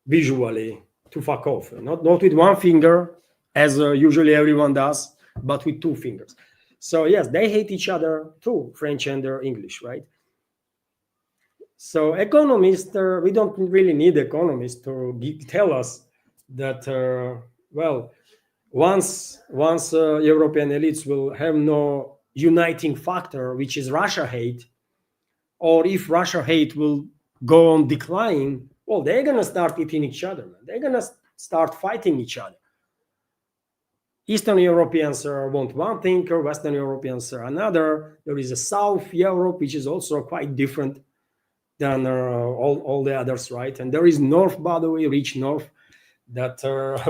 visually to fuck off, not with one finger as usually everyone does, but with two fingers. So yes, they hate each other too, French and English, right? So economists, we don't really need economists to tell us that once European elites will have no uniting factor, which is Russia hate, or if Russia hate will go on decline, well, they're gonna start eating each other, man. They're gonna start fighting each other. Eastern Europeans want one thing, or Western Europeans another. There is a South Europe, which is also quite different than all the others, right? And there is North, by the way, rich North, that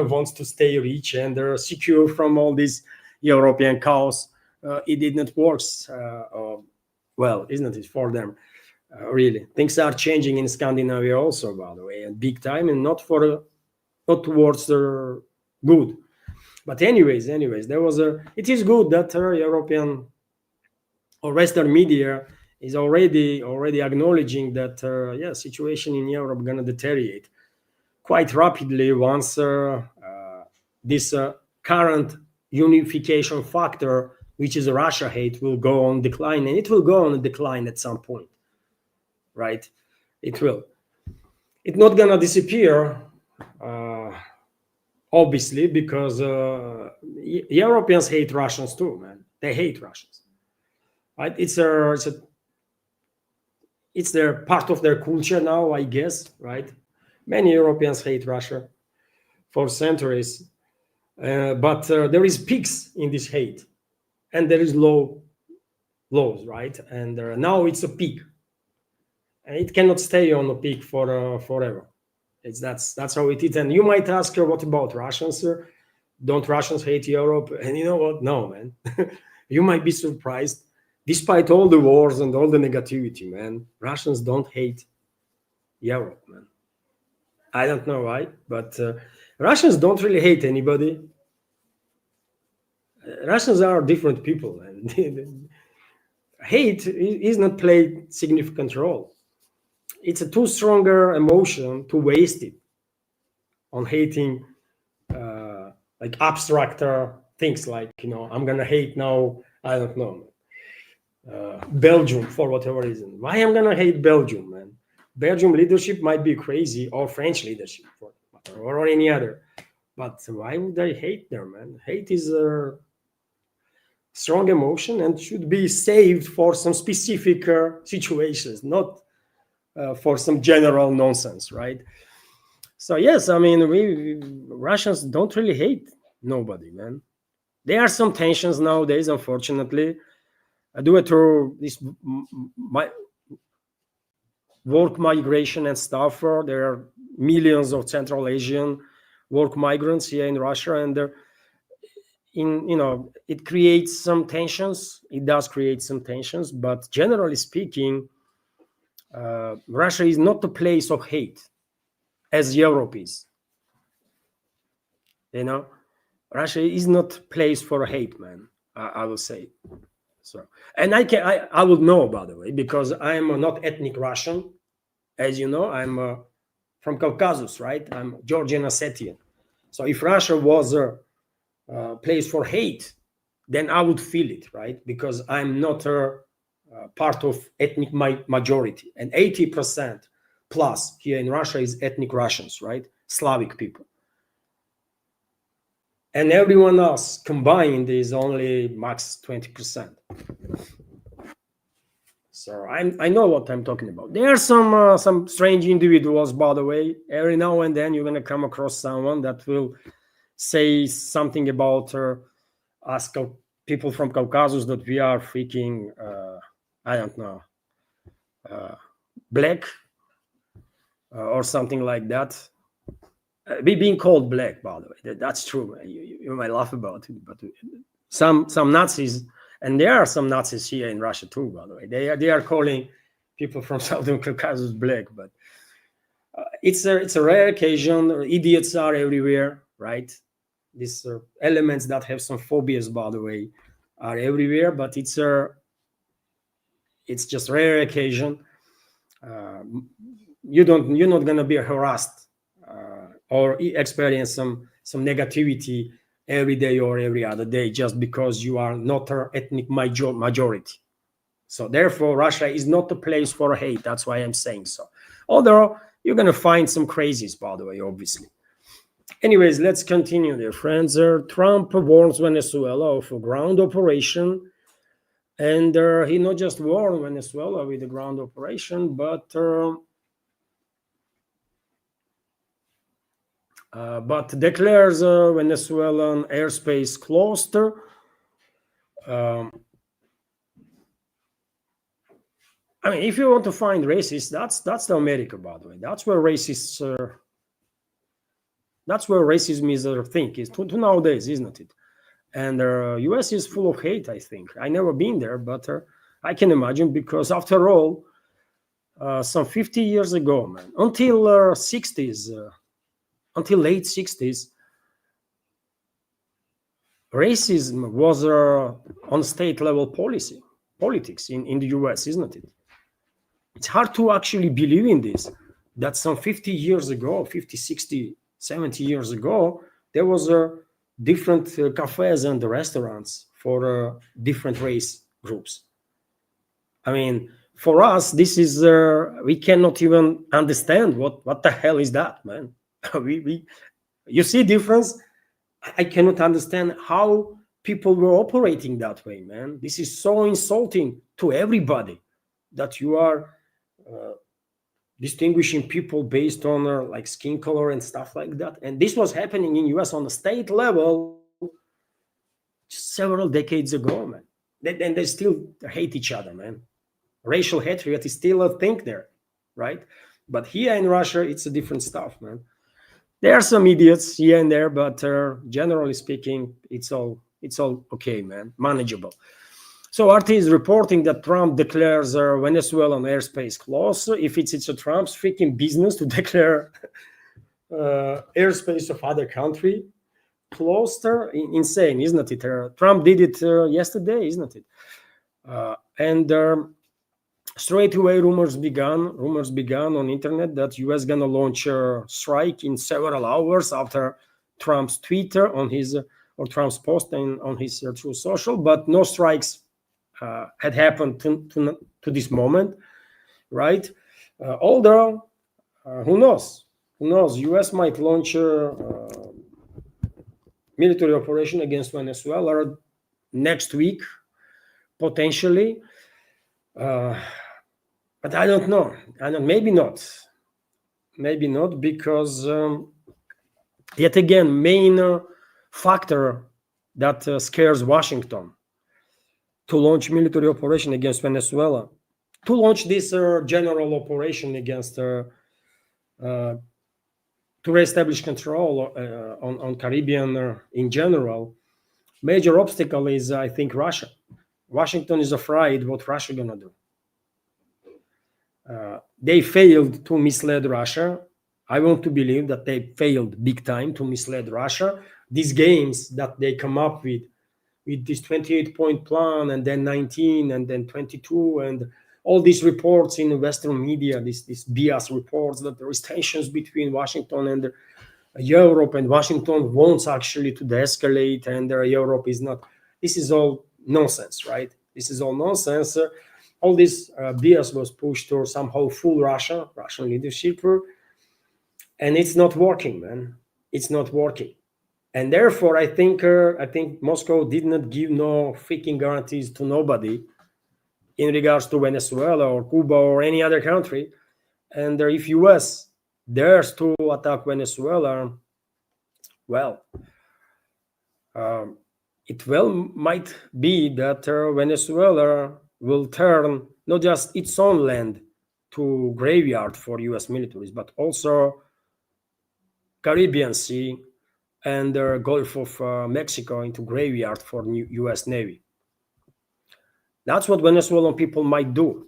wants to stay rich and secure from all this European chaos. It did not work well, isn't it, for them? Really, things are changing in Scandinavia also, by the way, and big time, and not towards good. But anyways, there was it is good that European or Western media is already acknowledging that yeah, situation in Europe gonna deteriorate quite rapidly once this current unification factor, which is Russia hate, will go on decline, and it will go on a decline at some point, right? It will. It's not gonna disappear, obviously, because Europeans hate Russians too, man. They hate Russians, right? It's their part of their culture now, I guess, right? Many Europeans hate Russia for centuries, but there is peaks in this hate, and there is lows, right? And now it's a peak, and it cannot stay on a peak for forever. That's how it is. And you might ask, what about Russians? Don't Russians hate Europe? And you know what? No, man. You might be surprised. Despite all the wars and all the negativity, man, Russians don't hate Europe, man. I don't know why, but Russians don't really hate anybody. Russians are different people, and hate is not played significant role. It's a too stronger emotion to waste it on hating like abstract things, like, you know, I'm gonna hate now, I don't know, Belgium for whatever reason. Why I'm gonna hate Belgium, man? Belgium leadership might be crazy, or French leadership, or any other, but why would I hate them, man? Hate is a strong emotion and should be saved for some specific situations, not for some general nonsense, right? So yes, I mean, we Russians don't really hate nobody, man. There are some tensions nowadays, unfortunately, due to this work migration and stuff. There are millions of Central Asian work migrants here in Russia, and it creates some tensions. It does create some tensions, but generally speaking, Russia is not a place of hate as Europe is. You know, Russia is not a place for hate, man. I will say so. And I would know, by the way, because I'm not ethnic Russian. As you know, I'm from Caucasus, right? I'm Georgian Ossetian. So if Russia was a place for hate, then I would feel it, right? Because I'm not a part of ethnic majority, and 80% plus here in Russia is ethnic Russians, right? Slavic people. And everyone else combined is only max 20%. So I know what I'm talking about. There are some strange individuals, by the way. Every now and then you're gonna come across someone that will say something about us people from Caucasus, that we are freaking I don't know, black or something like that. We being called black, by the way, that's true. You might laugh about it, but some Nazis, and there are some Nazis here in Russia too, by the way. They are calling people from Southern Caucasus black, but it's a rare occasion. Idiots are everywhere, right? These elements that have some phobias, by the way, are everywhere, but it's just rare occasion. You're not gonna be harassed or experience some negativity every day or every other day just because you are not an ethnic majority. So therefore, Russia is not a place for hate. That's why I'm saying so. Although you're gonna find some crazies, by the way, obviously. Anyways, let's continue, dear friends. Trump warns Venezuela of a ground operation, and he not just warned Venezuela with a ground operation, but declares Venezuelan airspace closed. I mean, if you want to find racists, that's the America, by the way. That's where racists. That's where racism is a thing. Is to nowadays, isn't it? And U.S. is full of hate. I think I never been there, but I can imagine, because after all, some 50 years ago, man, until 60s. Until late 60s, racism was on state level policy. politics in the US, isn't it? It's hard to actually believe in this, that some 50 years ago, 50, 60, 70 years ago, there was different cafes and restaurants for different race groups. I mean, for us, this is we cannot even understand what the hell is that, man. You see difference. I cannot understand how people were operating that way, man. This is so insulting to everybody, that you are distinguishing people based on like skin color and stuff like that. And this was happening in US on the state level several decades ago, man. And they still hate each other, man. Racial hatred is still a thing there, right? But here in Russia, it's a different stuff, man. There are some idiots here and there, but generally speaking, it's all okay, man, manageable. So RT is reporting that Trump declares Venezuelan airspace closed. If it's a Trump's freaking business to declare airspace of other country closed, insane, isn't it? Trump did it yesterday, isn't it? And straight away, rumors began on internet that US gonna launch a strike in several hours after Trump's Twitter on his or Trump's post on his Truth Social, but no strikes had happened to this moment, right? Although, who knows? US might launch a military operation against Venezuela next week, potentially. But I don't know. Maybe not, because yet again, main factor that scares Washington to launch military operation against Venezuela, to launch this general operation against to reestablish control on Caribbean in general. Major obstacle is, I think, Russia. Washington is afraid what Russia gonna do. They failed to mislead Russia. I want to believe that they failed big time to mislead Russia. These games that they come up with this 28-point plan, and then 19, and then 22, and all these reports in Western media, these BS reports that there is tensions between Washington and Europe, and Washington wants actually to de-escalate, and Europe is not. This is all nonsense, right? This is all nonsense. All this BS was pushed to somehow fool Russian leadership, and it's not working, man. It's not working. And therefore, I think Moscow did not give no freaking guarantees to nobody in regards to Venezuela or Cuba or any other country. And if US dares to attack Venezuela, well, it might be that Venezuela will turn not just its own land to graveyard for US militaries, but also Caribbean Sea and the Gulf of Mexico into graveyard for new US Navy. That's what Venezuelan people might do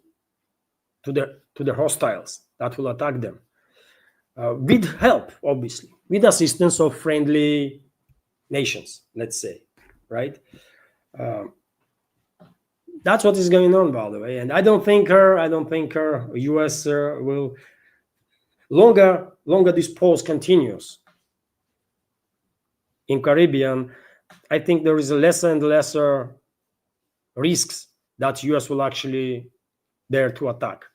to the hostiles that will attack them, with help, obviously, with assistance of friendly nations, let's say, right? That's what is going on, by the way. And I don't think US will longer this pause continues in Caribbean. I think there is a lesser and lesser risks that US will actually dare to attack.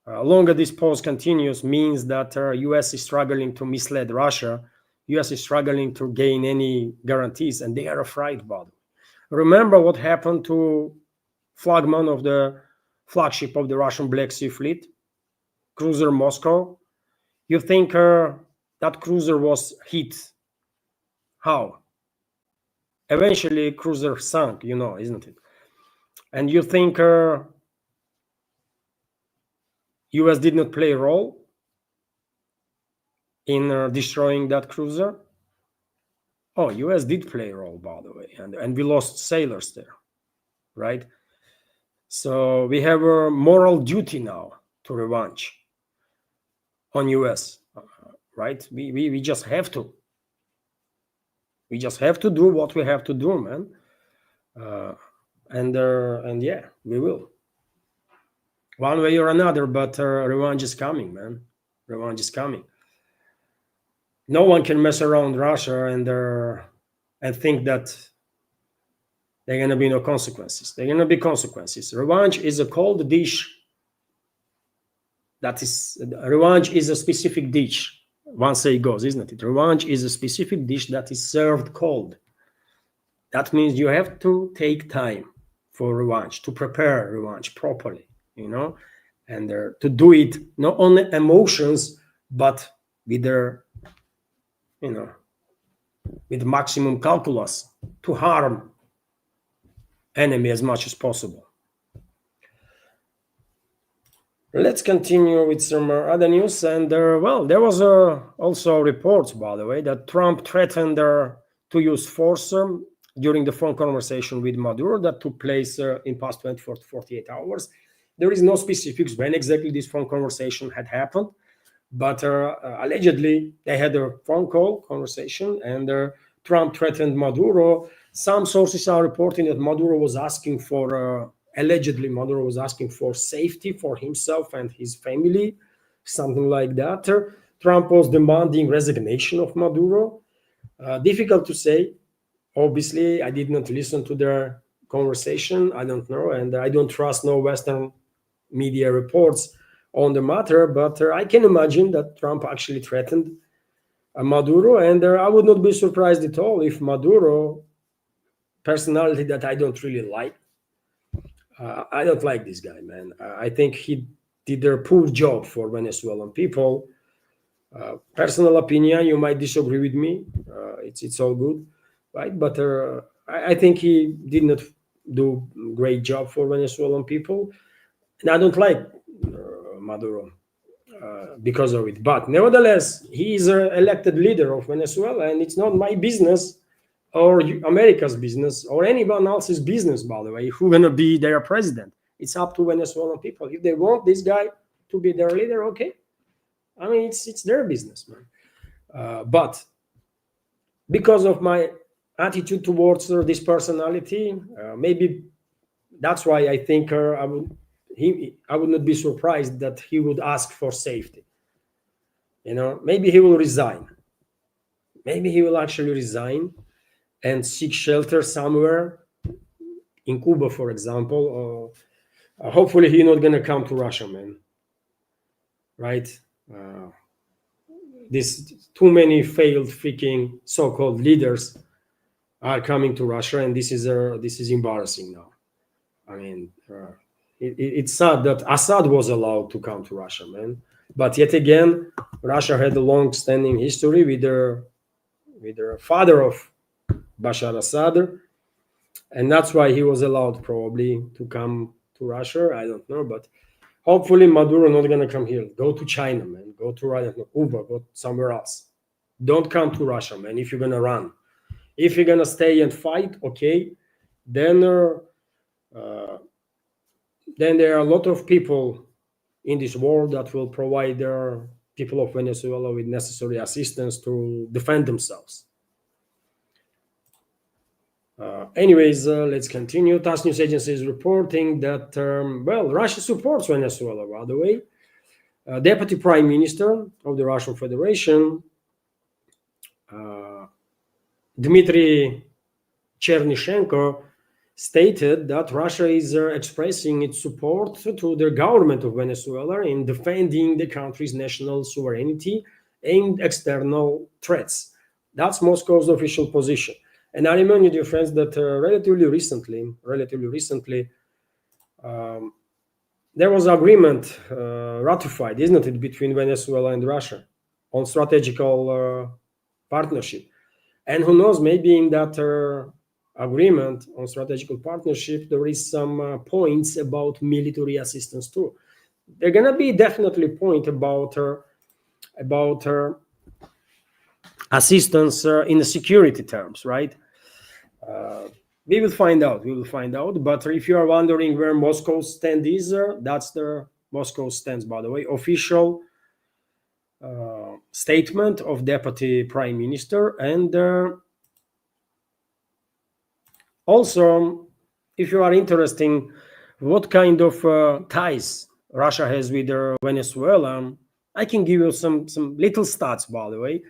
Longer this pause continues means that US is struggling to mislead Russia. US is struggling to gain any guarantees, and they are afraid about it. Remember what happened to flagman of the flagship of the Russian Black Sea Fleet, cruiser Moscow? You think that cruiser was hit? How? Eventually, cruiser sank, isn't it? And you think US did not play a role in destroying that cruiser? Oh, US did play a role, by the way, and we lost sailors there, right? So we have a moral duty now to revenge on US, right? We just have to. We just have to do what we have to do, man. and yeah, we will one way or another. But revenge is coming, man. Revenge is coming. No one can mess around Russia and think that there are gonna be no consequences. There are gonna be consequences. Revenge is a cold dish. That is, revenge is a specific dish. One say goes, isn't it? Revenge is a specific dish that is served cold. That means you have to take time for revenge, to prepare revenge properly, and to do it not only emotions, but with their, with maximum calculus to harm enemy as much as possible. Let's continue with some other news. And well, there was also reports, by the way, that Trump threatened to use force during the phone conversation with Maduro that took place in past 24 to 48 hours. There is no specifics when exactly this phone conversation had happened, but allegedly they had a phone call conversation, and Trump threatened Maduro. Some sources are reporting that Maduro was asking for allegedly Maduro was asking for safety for himself and his family, something like that. Trump was demanding resignation of Maduro. Difficult to say. Obviously, I did not listen to their conversation. I don't know, and I don't trust no Western media reports on the matter, but I can imagine that Trump actually threatened Maduro, and I would not be surprised at all if Maduro, personality that I don't really like, I don't like this guy, man. I think he did a poor job for Venezuelan people. Personal opinion, you might disagree with me. It's all good, right? But I think he did not do a great job for Venezuelan people, and I don't like Maduro because of it. But nevertheless, he is an elected leader of Venezuela, and it's not my business or America's business or anyone else's business, by the way, who's going to be their president. It's up to Venezuelan people. If they want this guy to be their leader, okay. I mean, it's their business, man. But because of my attitude towards this personality, maybe that's why I think I would not be surprised that he would ask for safety. Maybe he will resign. Maybe he will actually resign and seek shelter somewhere in Cuba, for example. Hopefully he's not going to come to Russia, man. Right? These too many failed freaking so-called leaders are coming to Russia, and this is embarrassing now. I mean, it's sad that Assad was allowed to come to Russia, man. But yet again, Russia had a long-standing history with their father of Bashar Assad, and that's why he was allowed probably to come to Russia. I don't know, but hopefully Maduro not gonna come here. Go to China, man. Go to, I don't know, Cuba. Go somewhere else. Don't come to Russia, man. If you're gonna run, if you're gonna stay and fight, okay. Then there are a lot of people in this world that will provide their people of Venezuela with necessary assistance to defend themselves. Anyways, let's continue. TASS news agency is reporting that, Russia supports Venezuela, by the way. Deputy Prime Minister of the Russian Federation, Dmitry Chernyshenko, stated that Russia is expressing its support to the government of Venezuela in defending the country's national sovereignty and external threats. That's Moscow's official position. And I remind you, dear friends, that relatively recently, there was agreement ratified, isn't it, between Venezuela and Russia on strategical partnership. And who knows, maybe in that agreement on strategical partnership, there is some points about military assistance too. There's gonna be definitely a point about assistance in the security terms, right? We will find out. But if you are wondering where Moscow's stand is, that's the Moscow stands, by the way, official statement of Deputy Prime Minister. And also, if you are interested in what kind of ties Russia has with Venezuela, I can give you some little stats, by the way.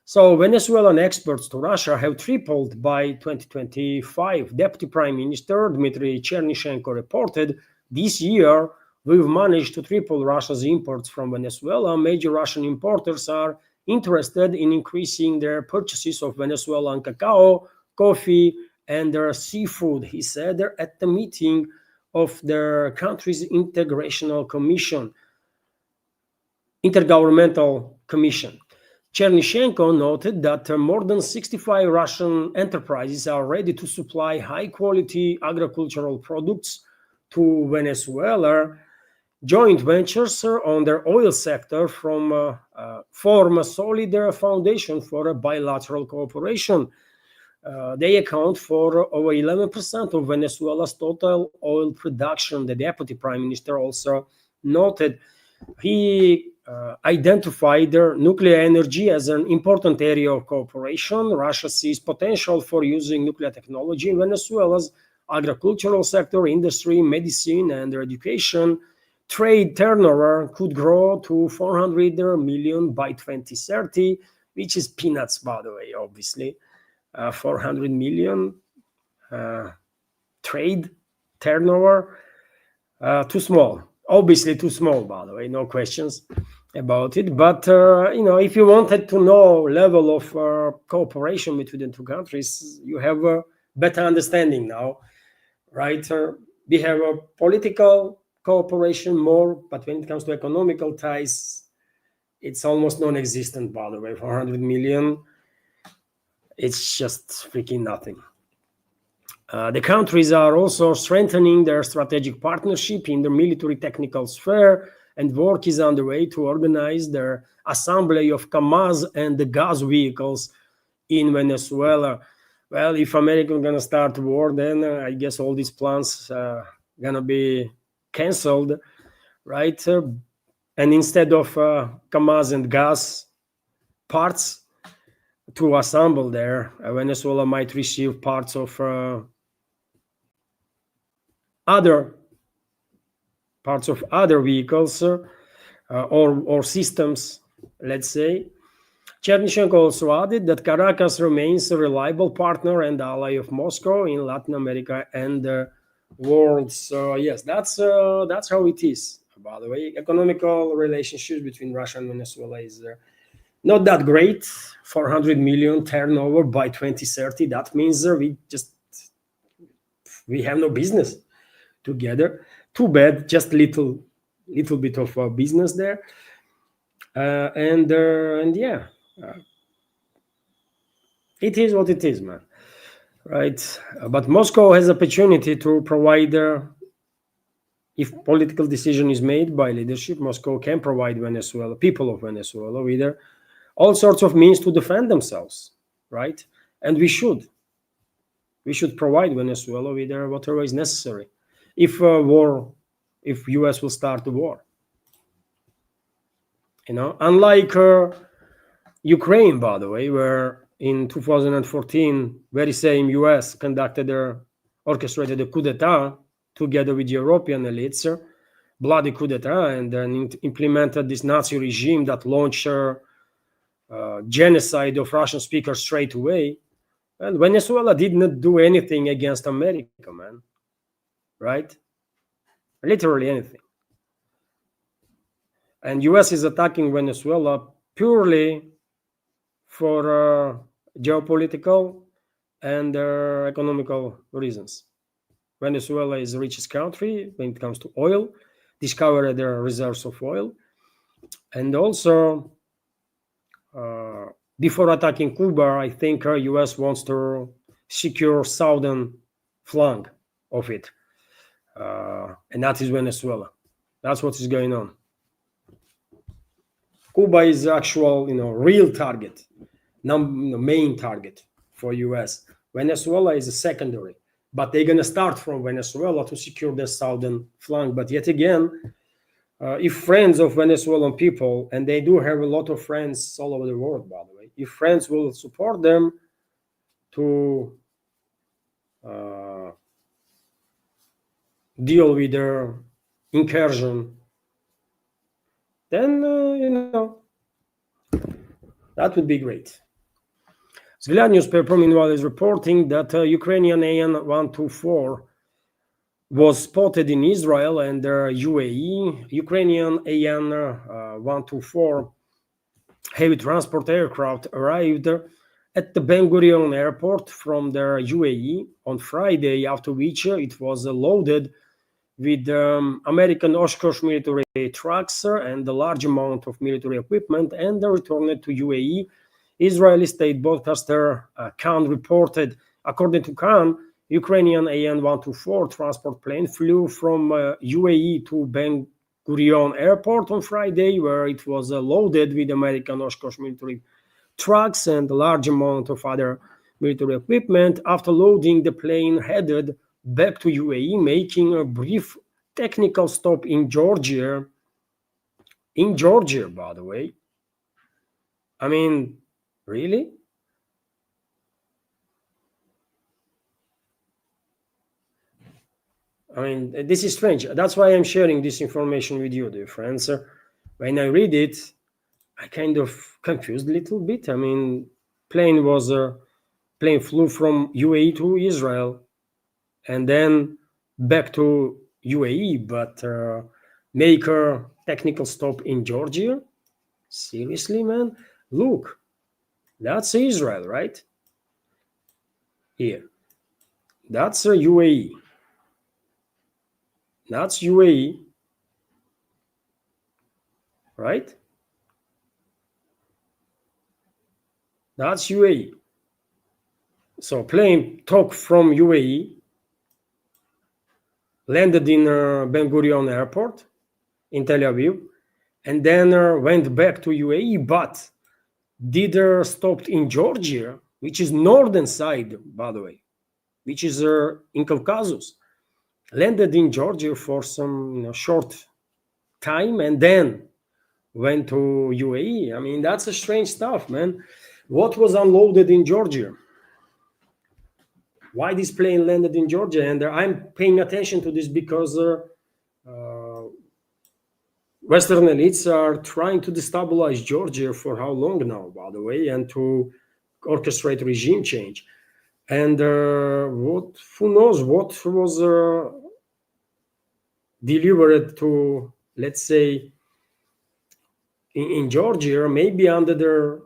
So Venezuelan exports to Russia have tripled by 2025. Deputy Prime Minister Dmitry Chernyshenko reported this year we've managed to triple Russia's imports from Venezuela. Major Russian importers are interested in increasing their purchases of Venezuelan cacao, coffee, and their seafood, he said at the meeting of their country's Intergovernmental Commission. Chernyshenko noted that more than 65 Russian enterprises are ready to supply high-quality agricultural products to Venezuela. Joint ventures on their oil sector form a solid foundation for a bilateral cooperation. They account for over 11% of Venezuela's total oil production. The deputy prime minister also noted he identified nuclear energy as an important area of cooperation. Russia sees potential for using nuclear technology in Venezuela's agricultural sector, industry, medicine, and education. Trade turnover could grow to 400 million by 2030, which is peanuts, by the way, obviously. 400 million trade turnover, too small. Obviously too small, by the way, no questions about it. But if you wanted to know level of cooperation between the two countries, you have a better understanding now, right? We have a political cooperation more, but when it comes to economical ties, it's almost non-existent, by the way. 400 million, it's just freaking nothing. The countries are also strengthening their strategic partnership in the military technical sphere, and work is underway to organize their assembly of Kamaz and the gas vehicles in Venezuela. Well, if America is going to start war, then I guess all these plans are going to be canceled, right? And instead of Kamaz and gas parts to assemble there, Venezuela might receive parts of other vehicles or systems, let's say. Chernyshenko also added that Caracas remains a reliable partner and ally of Moscow in Latin America and the world. So yes, that's how it is. By the way, economical relationships between Russia and Venezuela is not that great. 400 million turnover by 2030. That means we have no business together. Too bad, just little bit of business there, and yeah, it is what it is, man, right? But Moscow has opportunity to provide, if political decision is made by leadership, Moscow can provide people of Venezuela with all sorts of means to defend themselves, right? And we should provide Venezuela with whatever is necessary if US will start the war. Unlike Ukraine, by the way, where in 2014, very same US orchestrated a coup d'etat together with European elites, bloody coup d'etat, and then implemented this Nazi regime that launched genocide of Russian speakers straight away. And Venezuela did not do anything against America, man, right? Literally anything. And US is attacking Venezuela purely for geopolitical and economical reasons. Venezuela is the richest country when it comes to oil, discovered their reserves of oil. And also, before attacking Cuba, I think US wants to secure southern flank of it. And that is Venezuela. That's what is going on. Cuba is the actual, real target, main target for US. Venezuela is a secondary, but they're going to start from Venezuela to secure the southern flank. But yet again, if friends of Venezuelan people, and they do have a lot of friends all over the world, by the way, if friends will support them to deal with their incursion, then that would be great. Vzglyad newspaper, meanwhile, is reporting that Ukrainian AN-124 was spotted in Israel and UAE. Ukrainian AN-124 heavy transport aircraft arrived at the Ben Gurion airport from the UAE on Friday, after which it was loaded with American Oshkosh military trucks and a large amount of military equipment and returned to UAE. Israeli state broadcaster Khan reported, according to Khan, Ukrainian AN-124 transport plane flew from UAE to Ben Gurion airport on Friday, where it was loaded with American Oshkosh military trucks and a large amount of other military equipment. After loading, the plane headed back to UAE, making a brief technical stop in Georgia. In Georgia, by the way. I mean, really? I mean, this is strange. That's why I'm sharing this information with you, dear friends. When I read it, I kind of confused a little bit. I mean, plane flew from UAE to Israel and then back to UAE, but make a technical stop in Georgia? Seriously, man? Look, that's Israel, right? Here. That's UAE. That's UAE, right? That's UAE. So plane took from UAE, landed in Ben Gurion airport in Tel Aviv, and then went back to UAE, but did stopped in Georgia, which is northern side, by the way, which is in Caucasus. Landed in Georgia for some short time and then went to UAE. I mean, that's a strange stuff, man. What was unloaded in Georgia? Why this plane landed in Georgia? And I'm paying attention to this because Western elites are trying to destabilize Georgia for how long now, by the way, and to orchestrate regime change. And who knows what was delivered to, let's say, in Georgia, maybe under the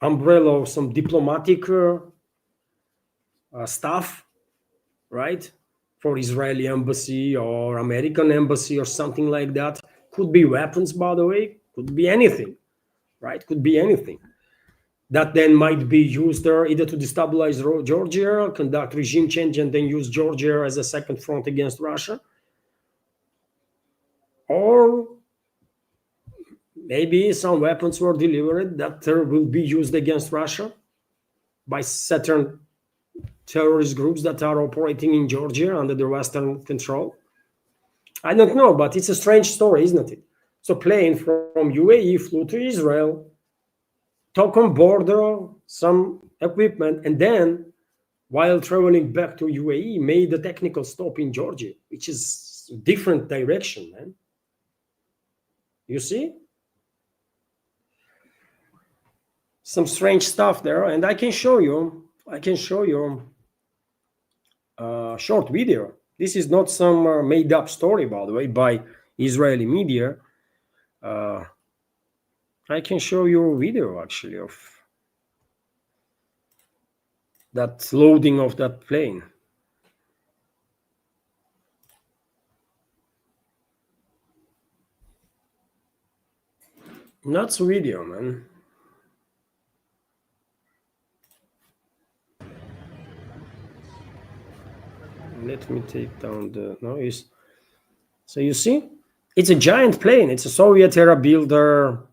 umbrella of some diplomatic staff, right? For Israeli embassy or American embassy or something like that. Could be weapons, by the way. Could be anything, right? Could be anything. That then might be used there either to destabilize Georgia, conduct regime change, and then use Georgia as a second front against Russia. Or maybe some weapons were delivered that will be used against Russia by certain terrorist groups that are operating in Georgia under the Western control. I don't know, but it's a strange story, isn't it? So plane from UAE flew to Israel, took on board some equipment, and then while traveling back to UAE, made a technical stop in Georgia, which is a different direction, man. You see? Some strange stuff there, and I can show you a short video. This is not some made up story, by the way, by Israeli media. I can show you a video actually of that loading of that plane. Nuts video, man. Let me take down the noise. So you see, it's a giant plane. It's a Soviet era builder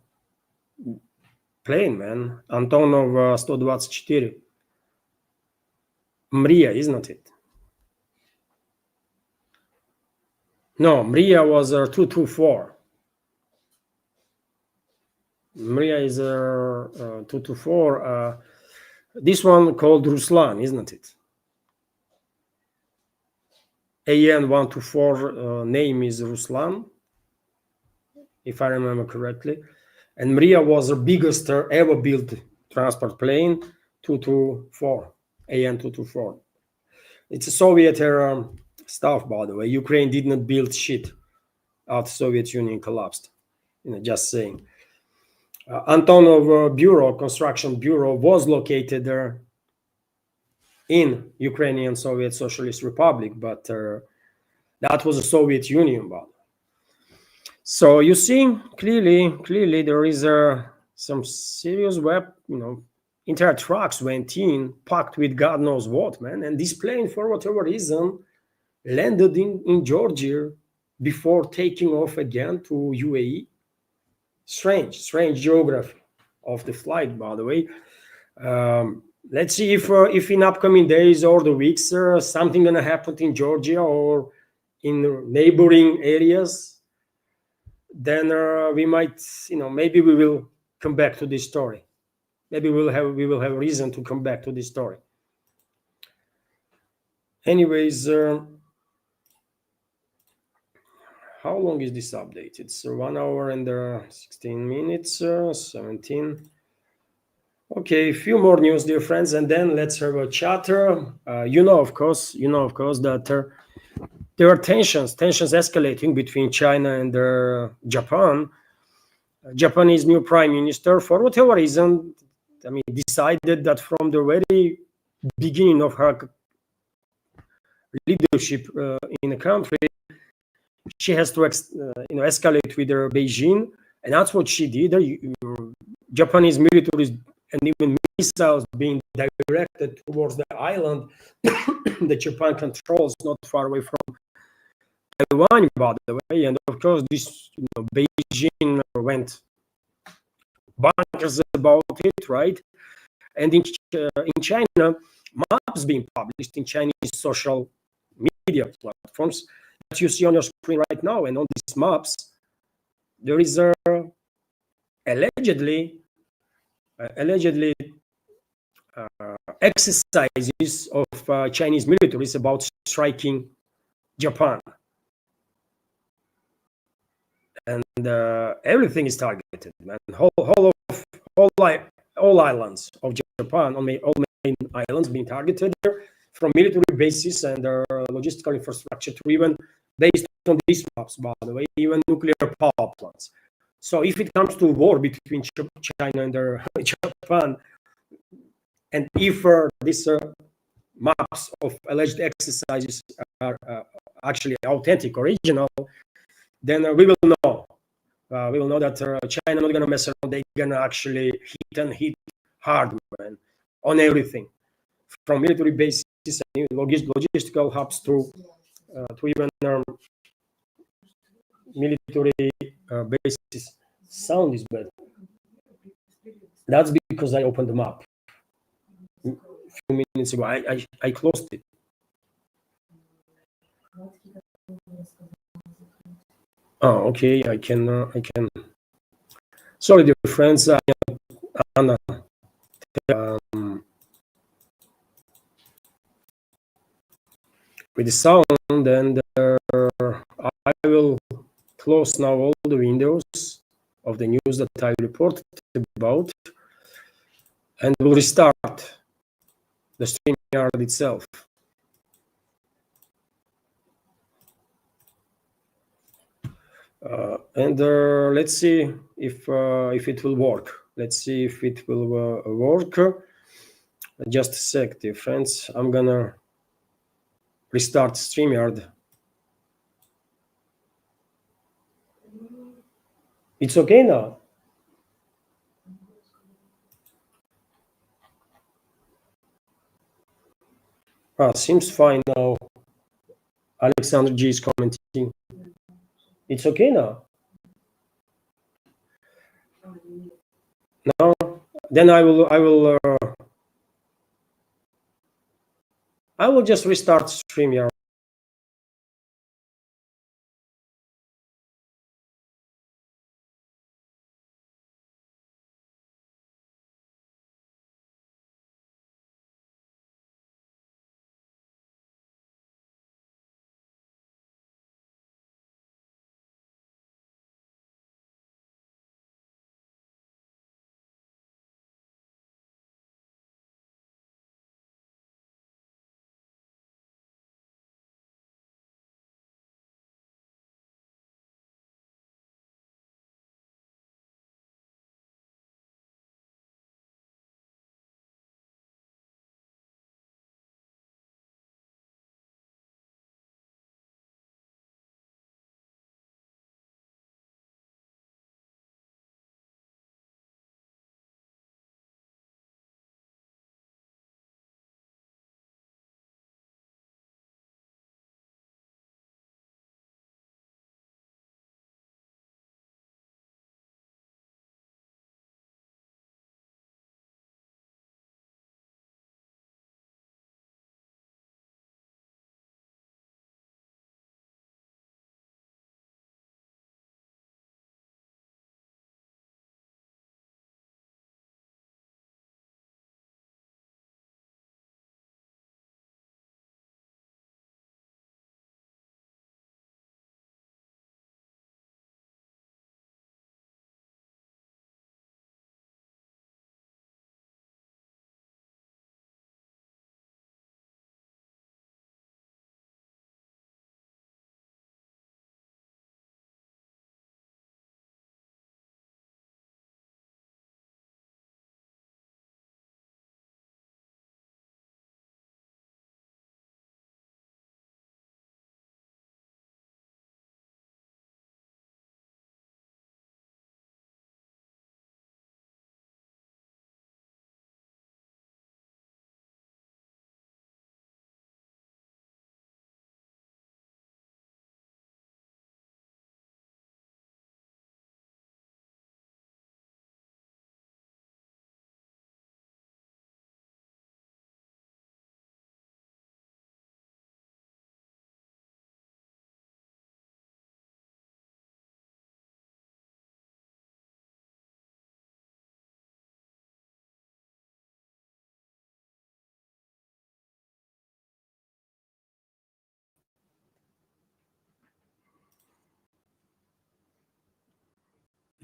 plane, man. Antonov 124. Mria, isn't it? No, Mria was 224. Mria is 224. This one called Ruslan, isn't it? AN-124 name is Ruslan, if I remember correctly. And Mria was the biggest ever built transport plane, 224, AN-224. It's a Soviet era stuff, by the way. Ukraine did not build shit after Soviet Union collapsed. Just saying. Antonov Bureau, construction bureau, was located there in Ukrainian Soviet Socialist Republic, but that was the Soviet Union. But so you see clearly there is some serious entire trucks went in, packed with God knows what, man. And this plane, for whatever reason, landed in Georgia before taking off again to UAE. Strange geography of the flight, by the way. Let's see if in upcoming days or the weeks something gonna happen in Georgia or in neighboring areas. Then we might, maybe we will come back to this story. Maybe we will have reason to come back to this story. Anyways, how long is this update? It's 1 hour and 16 minutes, 17. Okay, a few more news, dear friends, and then let's have a chat. Of course, that there are tensions escalating between China and Japan. Japanese new prime minister, for whatever reason, decided that from the very beginning of her leadership in the country, she has to escalate with Beijing, and that's what she did. Japanese military and even missiles being directed towards the island that Japan controls, not far away from Taiwan, by the way. And of course, this Beijing went bonkers about it, right? And in China, maps being published in Chinese social media platforms that you see on your screen right now, and on these maps, there is allegedly exercises of Chinese militaries about striking Japan, and everything is targeted, man. All islands of Japan, all main islands being targeted from military bases and logistical infrastructure to even, based on these maps, by the way, even nuclear power plants. So if it comes to war between China and Japan, and if these maps of alleged exercises are actually authentic, original, then we will know. We will know that China not going to mess around. They're going to actually hit hard, man, on everything, from military bases and logistical hubs to even military bases. Sound is bad. That's because I opened the map a few minutes ago. I closed it. Oh, okay. I can. Sorry, dear friends. Anna. With the sound, and I will close now all the windows of the news that I reported about, and we'll restart the StreamYard itself. And let's see if it will work. Let's see if it will work. Just a sec, dear friends. I'm gonna restart StreamYard. It's okay now. Seems fine now. Alexander G is commenting. It's okay now. No, then I will just restart StreamYard.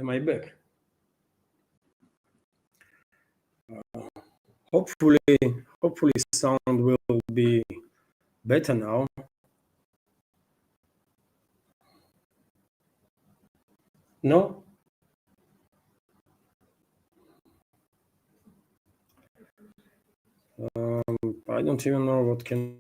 Am I back? Hopefully sound will be better now. No? I don't even know what can.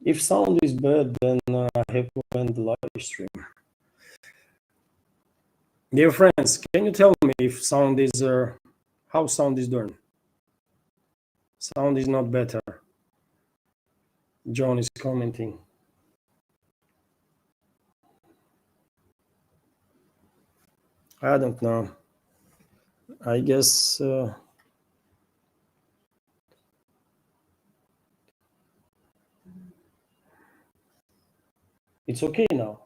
If sound is bad, then I have to end the live stream. Dear friends, can you tell me if sound is how sound is doing? Sound is not better. John is commenting. I don't know. I guess it's okay now.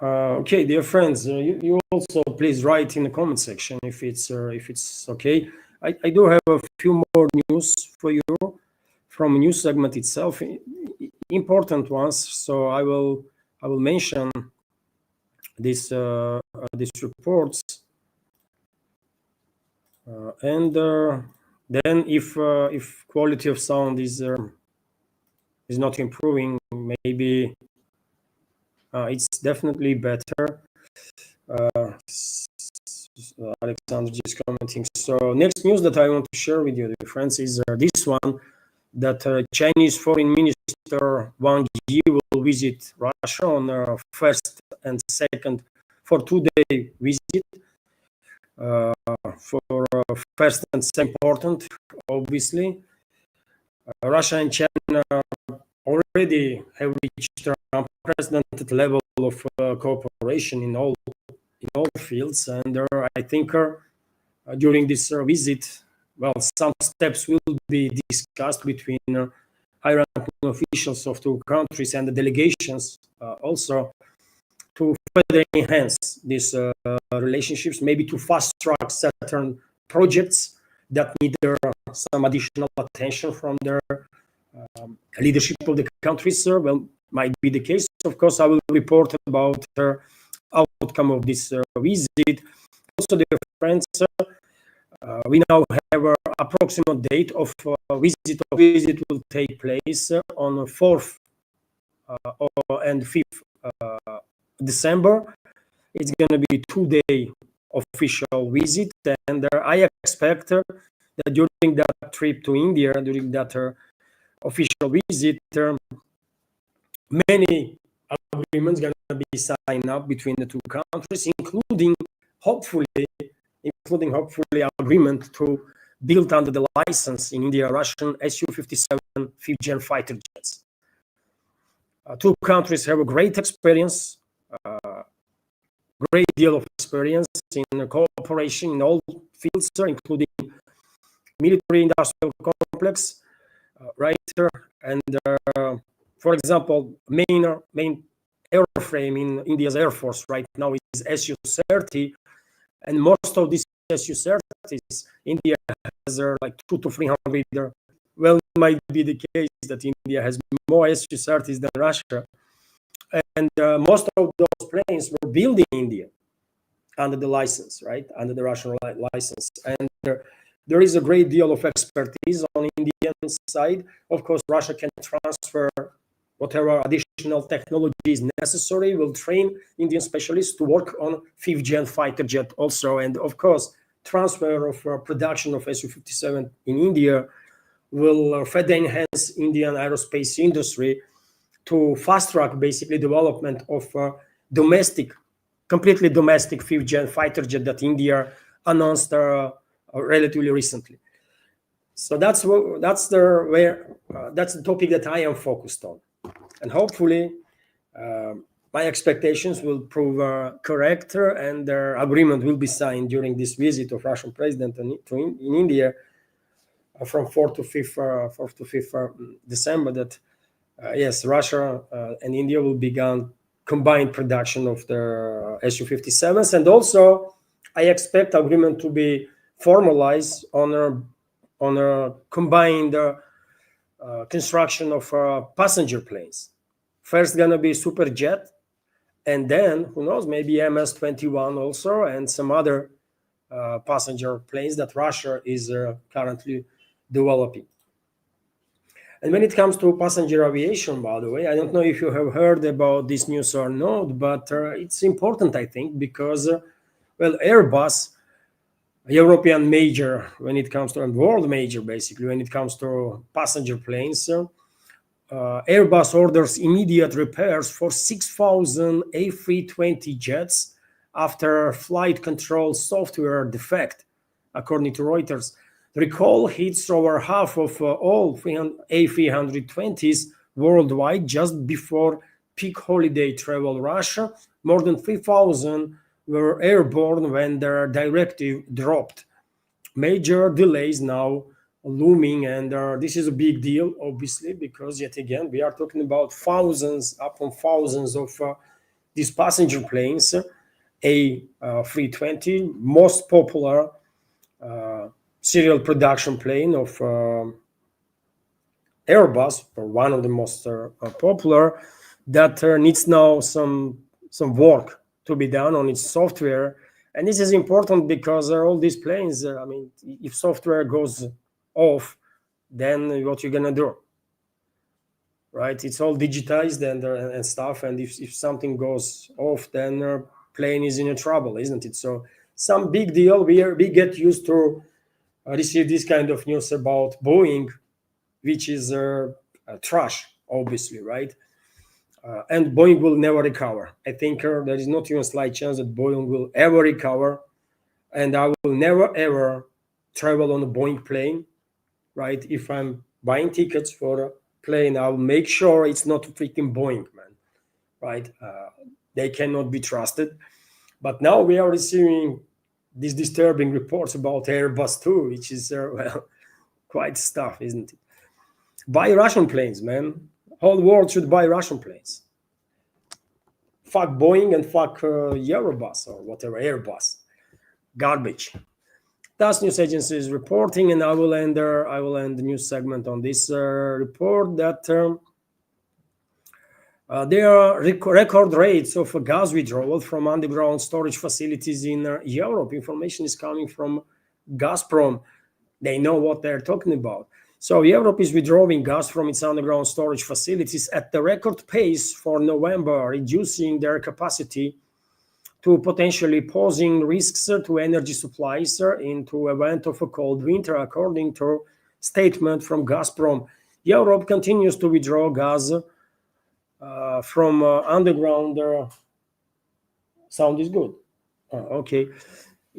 Okay, dear friends, you also please write in the comment section if it's okay. I do have a few more news for you from news segment itself, important ones. So I will mention these reports, and then if quality of sound is not improving, maybe it's definitely better. Alexander is commenting. So next news that I want to share with you, dear friends, is this one, that Chinese Foreign Minister Wang Yi will visit Russia on 1st and 2nd for 2-day visit. For first and second important, obviously. Russia and China already have reached unprecedented level of cooperation in all fields, and I think during this visit, well, some steps will be discussed between high-ranking officials of two countries and the delegations also, to further enhance these relationships, maybe to fast-track certain projects that need some additional attention from their leadership of the countries. Well, might be the case. Of course, I will report about the outcome of this visit. Also, dear friends, we now have an approximate date of visit. Visit will take place on 4th and 5th December. It's going to be 2-day official visit, and I expect that during that trip to India, during that official visit, many agreements going to be signed up between the two countries, including hopefully agreement to build under the license in India Russian Su-57 fifth gen fighter jets. Two countries have a great experience, great deal of experience in cooperation in all fields, including military industrial complex, right? And for example, main airframe in India's Air Force right now is Su-30, and most of these Su-30s, India has like 200 to 300. Well, it might be the case that India has more Su-30s than Russia, and most of those planes were built in India under the license, right? Under the Russian license, and there is a great deal of expertise on Indian side. Of course, Russia can transfer whatever additional technology is necessary, will train Indian specialists to work on fifth gen fighter jet also. And of course, transfer of production of Su-57 in India will further enhance Indian aerospace industry to fast track basically development of completely domestic fifth gen fighter jet that India announced relatively recently. So that's the topic that I am focused on, and hopefully my expectations will prove correct, and their agreement will be signed during this visit of Russian president in India from 4th to 5th December. That yes, Russia and India will begin combined production of the Su-57s. And also, I expect agreement to be formalized on a combined construction of passenger planes. First gonna be Superjet, and then who knows, maybe MS-21 also, and some other passenger planes that Russia is currently developing. And when it comes to passenger aviation, by the way, I don't know if you have heard about this news or not, but it's important, I think, because, Airbus, European major when it comes to, and world major basically, when it comes to passenger planes, Airbus orders immediate repairs for 6,000 A320 jets after flight control software defect, according to Reuters. The recall hits over half of all A320s worldwide just before peak holiday travel rush. More than 3,000 were airborne when their directive dropped. Major delays now looming, and this is a big deal, obviously, because yet again we are talking about thousands upon thousands of these passenger planes. A320, most popular serial production plane of Airbus, or one of the most popular, that needs now some work to be done on its software. And this is important because all these planes, if software goes off, then what you're gonna do, right? It's all digitized and stuff, and if something goes off, then plane is in trouble, isn't it? So some big deal. We get used to receive this kind of news about Boeing, which is trash, obviously, right? And Boeing will never recover. I think there is not even a slight chance that Boeing will ever recover, and I will never ever travel on a Boeing plane, right? If I'm buying tickets for a plane, I'll make sure it's not a freaking Boeing, man, right? They cannot be trusted. But now we are receiving these disturbing reports about Airbus too, which is quite stuff, isn't it? Buy Russian planes, man. Whole world should buy Russian planes. Fuck Boeing and fuck Eurobus or whatever, Airbus. Garbage. TASS news agency is reporting, and I will end the news segment on this report that there are record rates of gas withdrawal from underground storage facilities in Europe. Information is coming from Gazprom. They know what they're talking about. So Europe is withdrawing gas from its underground storage facilities at the record pace for November, reducing their capacity to potentially posing risks to energy supplies into event of a cold winter, according to statement from Gazprom. Europe continues to withdraw gas from underground. Sound is good. Okay.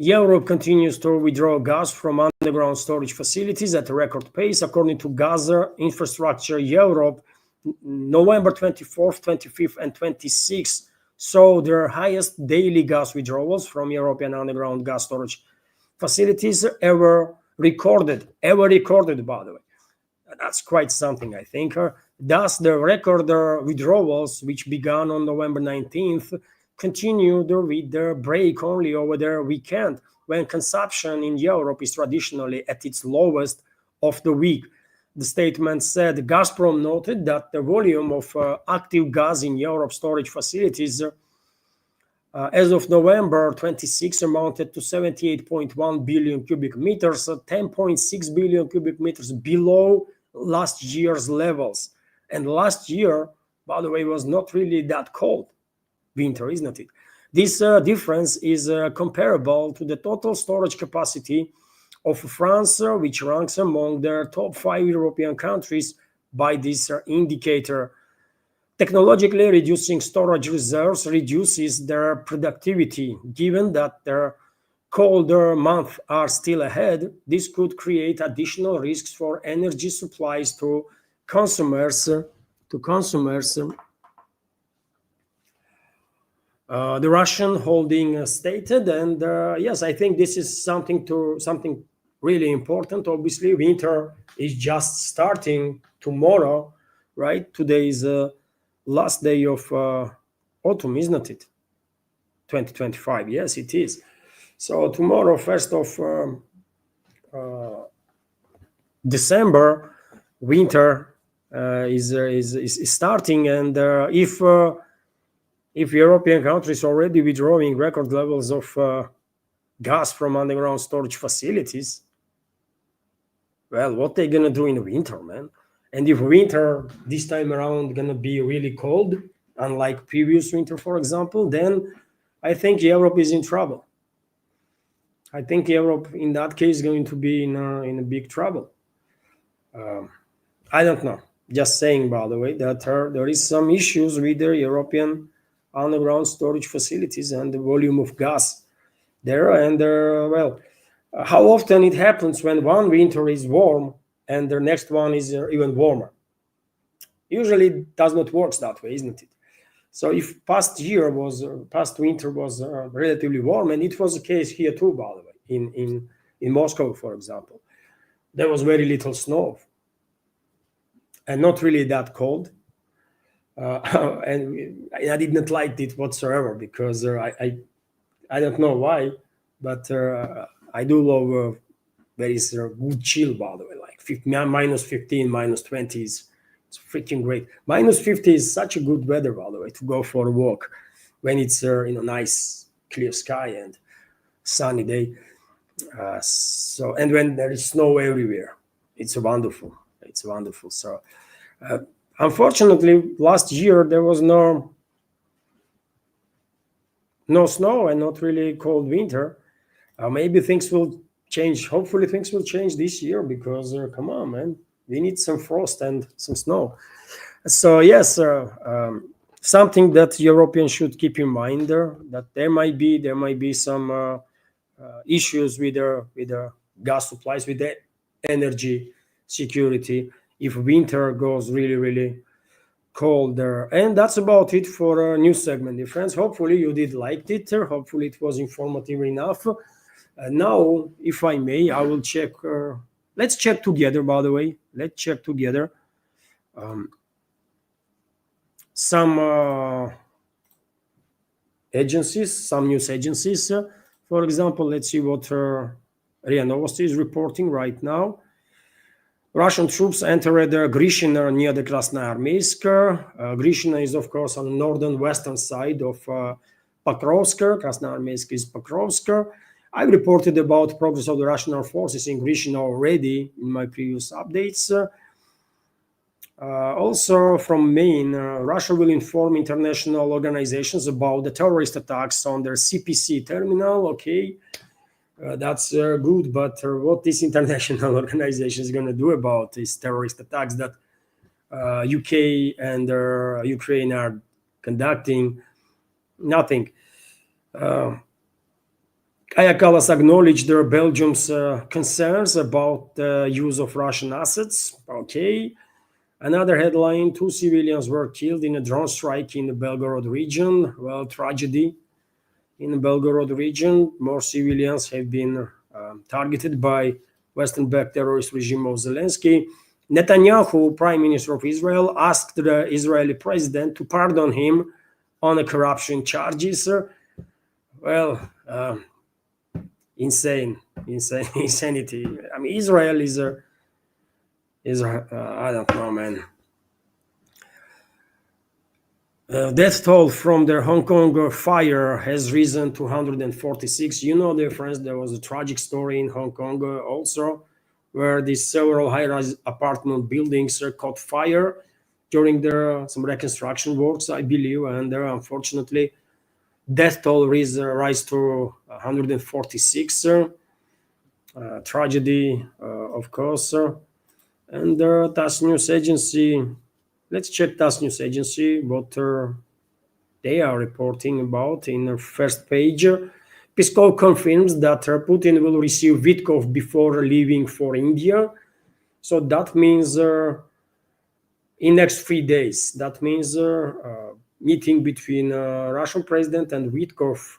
Europe continues to withdraw gas from underground storage facilities at a record pace, according to Gas Infrastructure Europe. November 24th, 25th, and 26th saw their highest daily gas withdrawals from European underground gas storage facilities ever recorded, by the way. That's quite something, I think. Thus, the record withdrawals, which began on November 19th, continued with their break only over the weekend, when consumption in Europe is traditionally at its lowest of the week. The statement said Gazprom noted that the volume of active gas in Europe storage facilities as of November 26 amounted to 78.1 billion cubic meters, 10.6 billion cubic meters below last year's levels. And last year, by the way, was not really that cold winter, isn't it? This difference is comparable to the total storage capacity of France, which ranks among the top 5 European countries by this indicator. Technologically, reducing storage reserves reduces their productivity. Given that their colder months are still ahead, this could create additional risks for energy supplies to consumers. The Russian holding stated, and yes, I think this is something really important. Obviously, winter is just starting tomorrow, right? Today is last day of autumn, isn't it? 2025. Yes, it is. So tomorrow, 1st of December, winter is starting, and if European countries already withdrawing record levels of gas from underground storage facilities, well, what they gonna do in winter, man? And if winter this time around gonna be really cold, unlike previous winter, for example, then I think Europe is in trouble. I think Europe, in that case, is going to be in a big trouble. I don't know. Just saying, by the way, that there is some issues with the European underground storage facilities and the volume of gas there. And well, how often it happens when one winter is warm and the next one is even warmer? Usually, it does not work that way, isn't it? So if past winter was relatively warm, and it was the case here too, by the way, in Moscow, for example, there was very little snow and not really that cold. And I did not like it whatsoever because I don't know why, but I do love there is a good chill, by the way, like minus 15, minus 20 is it's freaking great. Minus 50 is such a good weather, by the way, to go for a walk when it's nice clear sky and sunny day. So and when there is snow everywhere, it's wonderful. It's wonderful. So unfortunately, last year there was no snow and not really cold winter. Maybe things will change. Hopefully, things will change this year because come on, man, we need some frost and some snow. So yes, something that Europeans should keep in mind that there might be some issues with the gas supplies, with the energy security if winter goes really colder. And that's about it for a new segment, dear friends. Hopefully you did like it. Hopefully it was informative enough. Now, if I may, I will check. Let's check together, by the way. Let's check together some agencies, some news agencies. For example, let's see what RIA Novosti is reporting right now. Russian troops entered Grishina near the Krasnoarmeysk. Grishina is, of course, on the northern western side of Pokrovsk. Krasnoarmeysk is Pokrovsk. I've reported about progress of the Russian armed forces in Grishina already in my previous updates. Also from Maine, Russia will inform international organizations about the terrorist attacks on their CPC terminal. Okay, that's good, but what this international organization is going to do about these terrorist attacks that UK and Ukraine are conducting? Nothing. Kaja Kallas acknowledged Belgium's concerns about the use of Russian assets. Okay. Another headline, 2 civilians were killed in a drone strike in the Belgorod region. Well, tragedy in the Belgorod region. More civilians have been targeted by Western-backed terrorist regime of Zelensky. Netanyahu, Prime Minister of Israel, asked the Israeli president to pardon him on the corruption charges. Well, insanity. I mean, Israel is I don't know, man. Death toll from the Hong Kong fire has risen to 146. You know, dear friends, there was a tragic story in Hong Kong also, where these several high-rise apartment buildings caught fire during some reconstruction works, I believe, and unfortunately, death toll rise to 146. Tragedy, of course. And TASS News Agency, let's check TASS News Agency, what they are reporting about in the first page. Peskov confirms that Putin will receive Vitkov before leaving for India. So that means in next 3 days. That means meeting between Russian president and Vitkov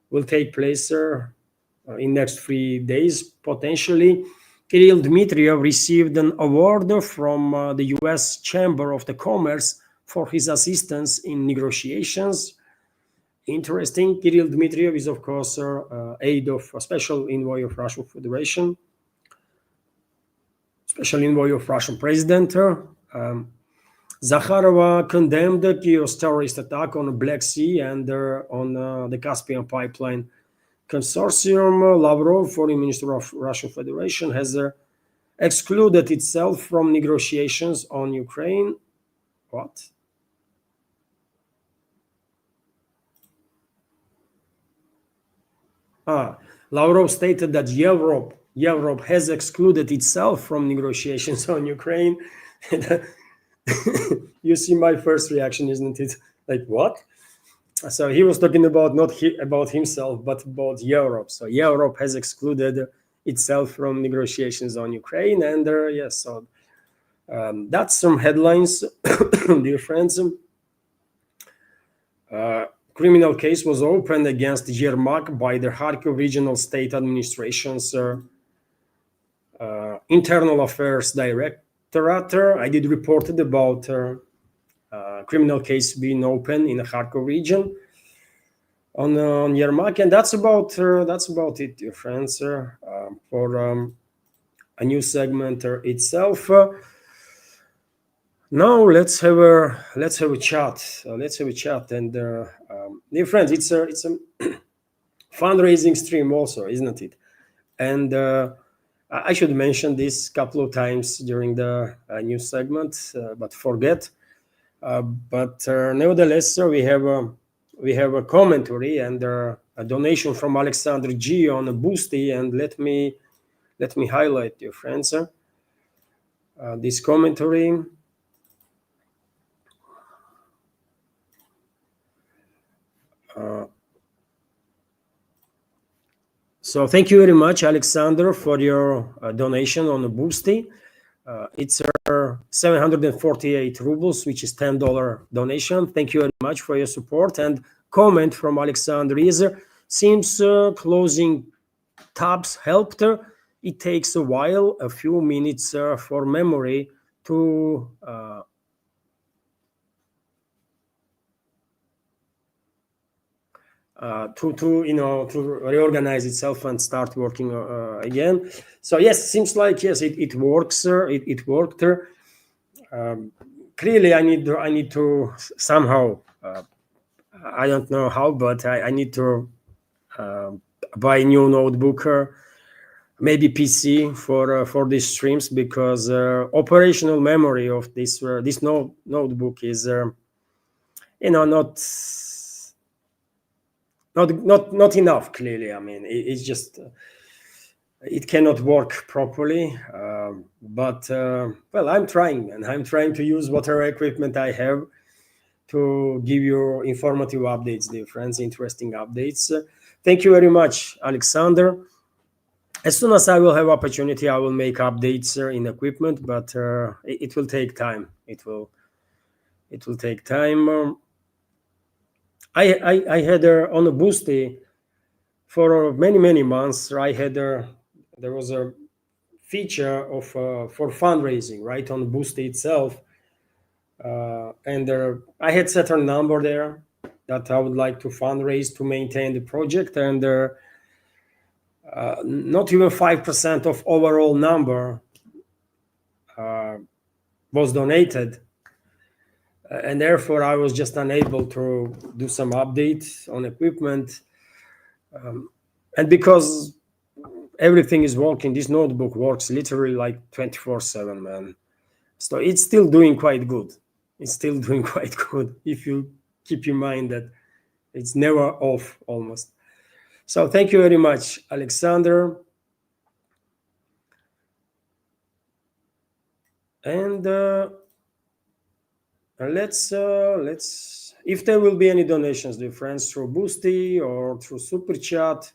will take place in next 3 days, potentially. Kirill Dmitriev received an award from the U.S. Chamber of the Commerce for his assistance in negotiations. Interesting. Kirill Dmitriev is, of course, aide of a special envoy of Russian Federation, special envoy of Russian president. Zakharova condemned the Kyiv's terrorist attack on the Black Sea and on the Caspian Pipeline Consortium. Lavrov, foreign minister of Russian Federation, has excluded itself from negotiations on Ukraine. What? Lavrov stated that Europe has excluded itself from negotiations on Ukraine. You see my first reaction, isn't it? Like, what? So he was talking about not about himself, but about Europe. So Europe has excluded itself from negotiations on Ukraine. And yes, so that's some headlines, dear friends. Criminal case was opened against Yermak by the Kharkiv Regional State Administration's Internal Affairs Directorate. I did reported about criminal case being open in the Kharkiv region on Yermak, and that's about it, dear friends, for a new segment itself. Now let's have a chat. And dear friends, it's a fundraising stream also, isn't it? And I should mention this a couple of times during the news segment, but forget. But nevertheless, we have a commentary and a donation from Alexander G on a Boosty, and let me highlight, dear friends, this commentary. So thank you very much, Alexander, for your donation on the Boosty. It's 748 rubles, which is $10 donation. Thank you very much for your support. And comment from Alexander is, seems closing tabs helped. It takes a while, a few minutes for memory to reorganize itself and start working again. So yes, seems like yes, it works. It worked. Clearly, I need to somehow. I don't know how, but I need to buy a new notebook, maybe PC for these streams, because operational memory of this notebook is not enough. Clearly, I mean it's just it cannot work properly. But well, I'm trying, and I'm trying to use whatever equipment I have to give you informative updates, dear friends, interesting updates. Thank you very much, Alexander. As soon as I will have opportunity, I will make updates in equipment, but it will take time. It will take time. I had on a Boosty for many months. I had there was a feature of for fundraising right on Boosty itself, and I had set a number there that I would like to fundraise to maintain the project, and not even 5% of overall number was donated. And therefore, I was just unable to do some updates on equipment. And because everything is working, this notebook works literally like 24/7, man. So it's still doing quite good. It's still doing quite good if you keep in mind that it's never off almost. So thank you very much, Alexander. And let's if there will be any donations, dear friends, through Boosty or through Super Chat,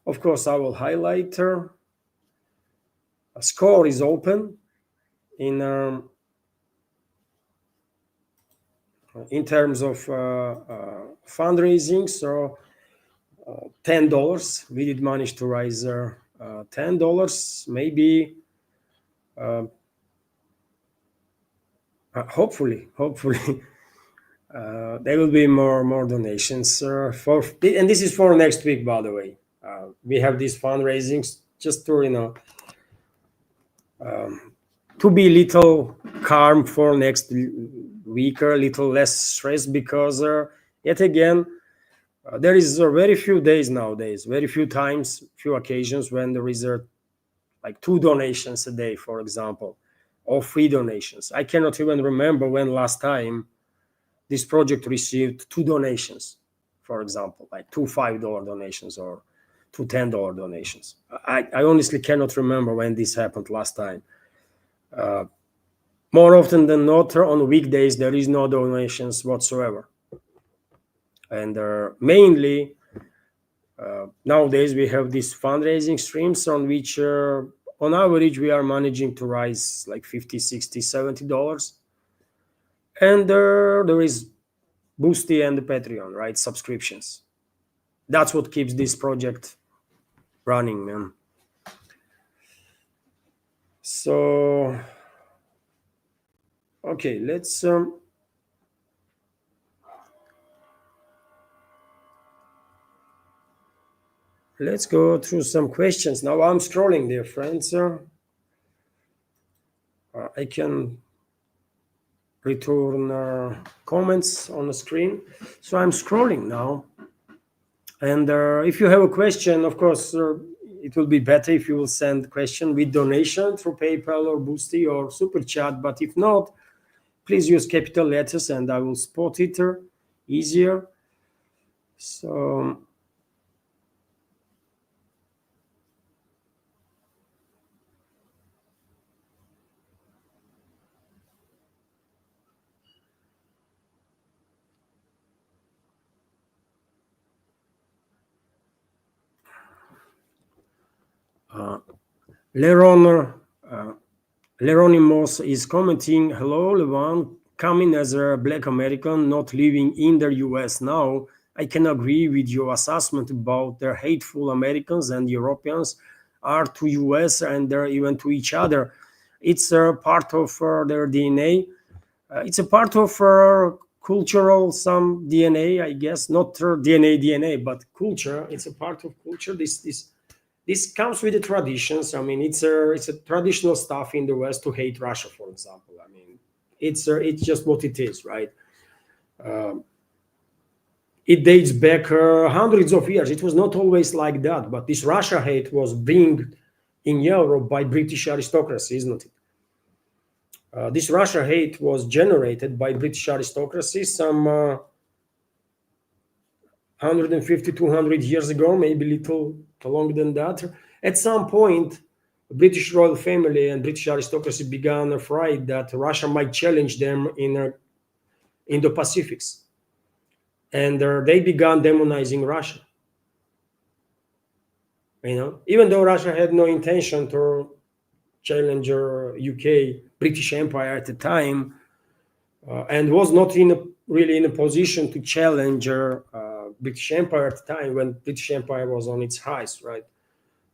of course I will highlight her. A score is open in terms of fundraising. So $10, we did manage to raise $10, maybe hopefully There will be more donations for, and this is for next week, by the way. We have these fundraisings just to to be little calm for next week, or a little less stress, because yet again there is very few days nowadays, very few times, few occasions when there is like 2 donations a day, for example, or 3 donations. I cannot even remember when last time this project received 2 donations, for example, like 2 $5 donations or 2 $10 donations. I honestly cannot remember when this happened last time. More often than not, on weekdays, there is no donations whatsoever. And mainly, nowadays, we have these fundraising streams on which, on average, we are managing to raise like $50, $60, $70. And there is Boosty and the Patreon, right? Subscriptions. That's what keeps this project running, man. So, okay, let's go through some questions. Now I'm scrolling, dear friends. I can return comments on the screen. So I'm scrolling now. And if you have a question, of course, it will be better if you will send question with donation through PayPal or Boosty or Super Chat. But if not, please use capital letters and I will spot it easier. So Leronimos is commenting, hello, Levan, coming as a Black American, not living in the US now, I can agree with your assessment about the hateful Americans and Europeans are to US and even to each other. It's a part of their DNA. It's a part of cultural, some DNA, I guess, not DNA, but culture. It's a part of culture. This comes with the traditions. I mean, it's a traditional stuff in the West to hate Russia, for example. I mean, it's just what it is, right? It dates back hundreds of years. It was not always like that, but this Russia hate was being in Europe by British aristocracy, isn't it? This Russia hate was generated by British aristocracy some 150, 200 years ago, maybe a little longer than that. At some point, the British royal family and British aristocracy began afraid that Russia might challenge them in the Pacifics. And they began demonizing Russia. Even though Russia had no intention to challenge UK, British Empire at the time, and was not really in a position to challenge British Empire at the time when British Empire was on its highs, right?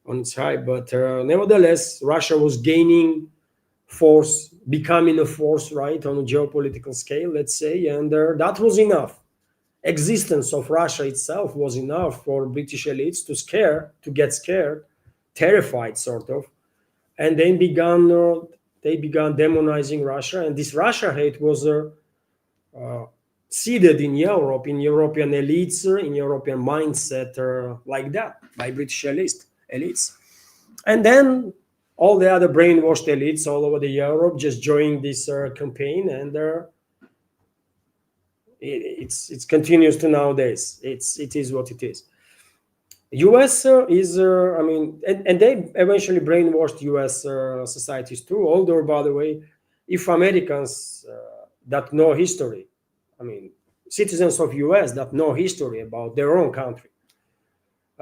On its high. But nevertheless, Russia was gaining force, becoming a force, right, on a geopolitical scale, let's say, and that was enough. Existence of Russia itself was enough for British elites to get scared, terrified, sort of, and then began demonizing Russia, and this Russia hate was seeded in Europe, in European elites, in European mindset, like that, by British elites. And then all the other brainwashed elites all over the Europe just joined this campaign, and it continues to nowadays. It is what it is. US is, and they eventually brainwashed US societies too. Although, by the way, if Americans that know history, citizens of US that know history about their own country,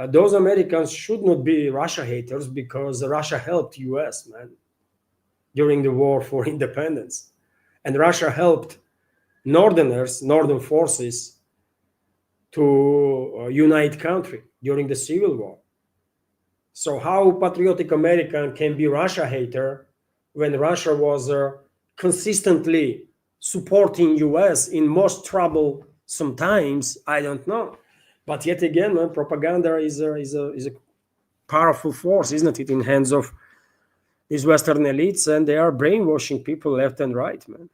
those Americans should not be Russia haters, because Russia helped US, man, during the war for independence. And Russia helped northern forces to unite country during the Civil War. So how patriotic American can be Russia hater when Russia was consistently supporting US in most trouble sometimes, I don't know. But yet again, man, propaganda is a powerful force, isn't it, in hands of these Western elites, and they are brainwashing people left and right, man.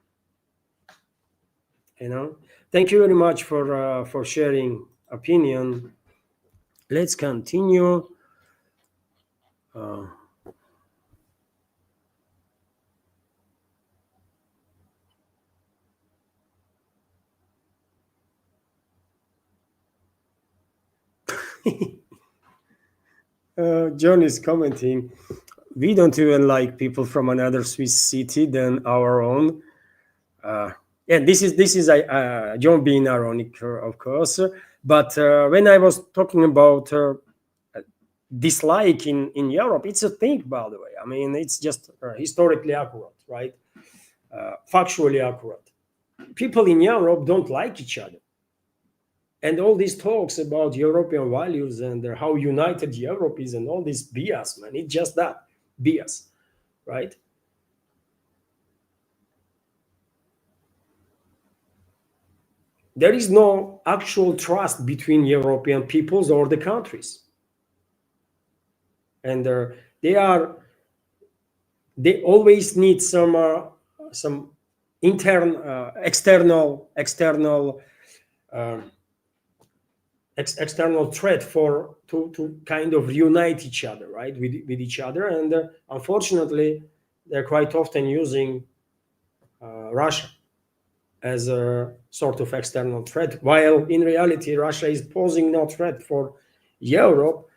You know. Thank you very much for sharing opinion. Let's continue. John is commenting, we don't even like people from another Swiss city than our own. And this is John being ironic, of course. But when I was talking about dislike in Europe, it's a thing, by the way. I mean, it's just historically accurate, right? Factually accurate. People in Europe don't like each other. And all these talks about European values and how united Europe is and all this BS, man, it's just that, BS, right? There is no actual trust between European peoples or the countries. And they always need some external threat to kind of reunite each other, right, with each other. And unfortunately, they're quite often using Russia as a sort of external threat, while in reality, Russia is posing no threat for Europe.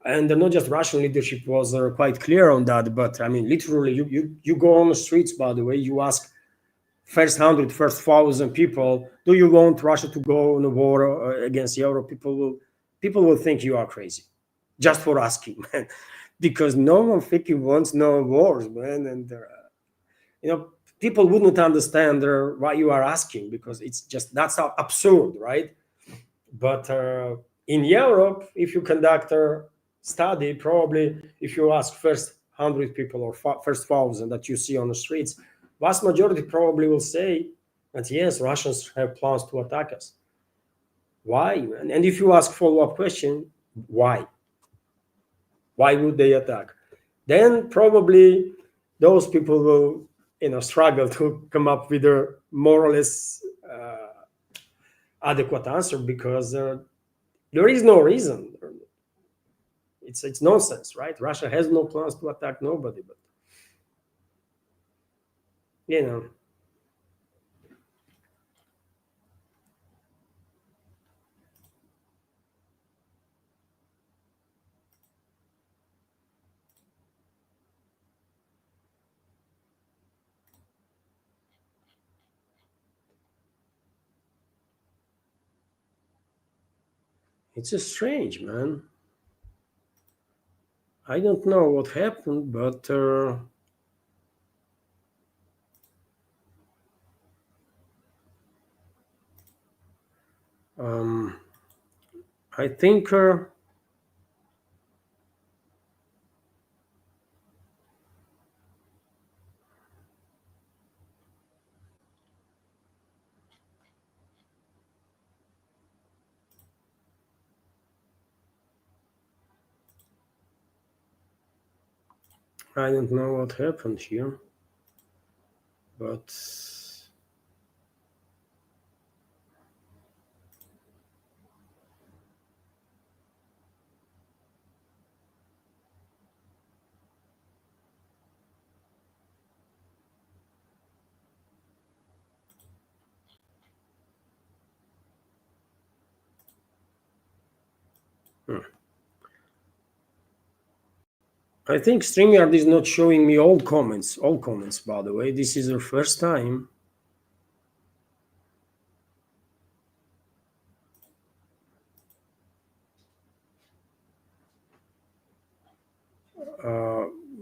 And not just Russian leadership was quite clear on that, but I mean, literally, you go on the streets, by the way, you ask first 1,000 people, do you want Russia to go on a war against Europe? People will think you are crazy, just for asking, man, because no one freaking wants no wars, man. And people wouldn't understand why you are asking, because it's just, that's absurd, right? But in Europe, if you conduct a study, probably if you ask first 100 people or first 1,000 that you see on the streets, vast majority probably will say that yes, Russians have plans to attack us. Why? And if you ask follow-up question, why? Why would they attack? Then probably those people will, struggle to come up with a more or less adequate answer, because there is no reason. It's nonsense, right? Russia has no plans to attack nobody, but it's a strange, man. I don't know what happened, but I think I don't know what happened here, but I think StreamYard is not showing me all comments, by the way. This is the first time.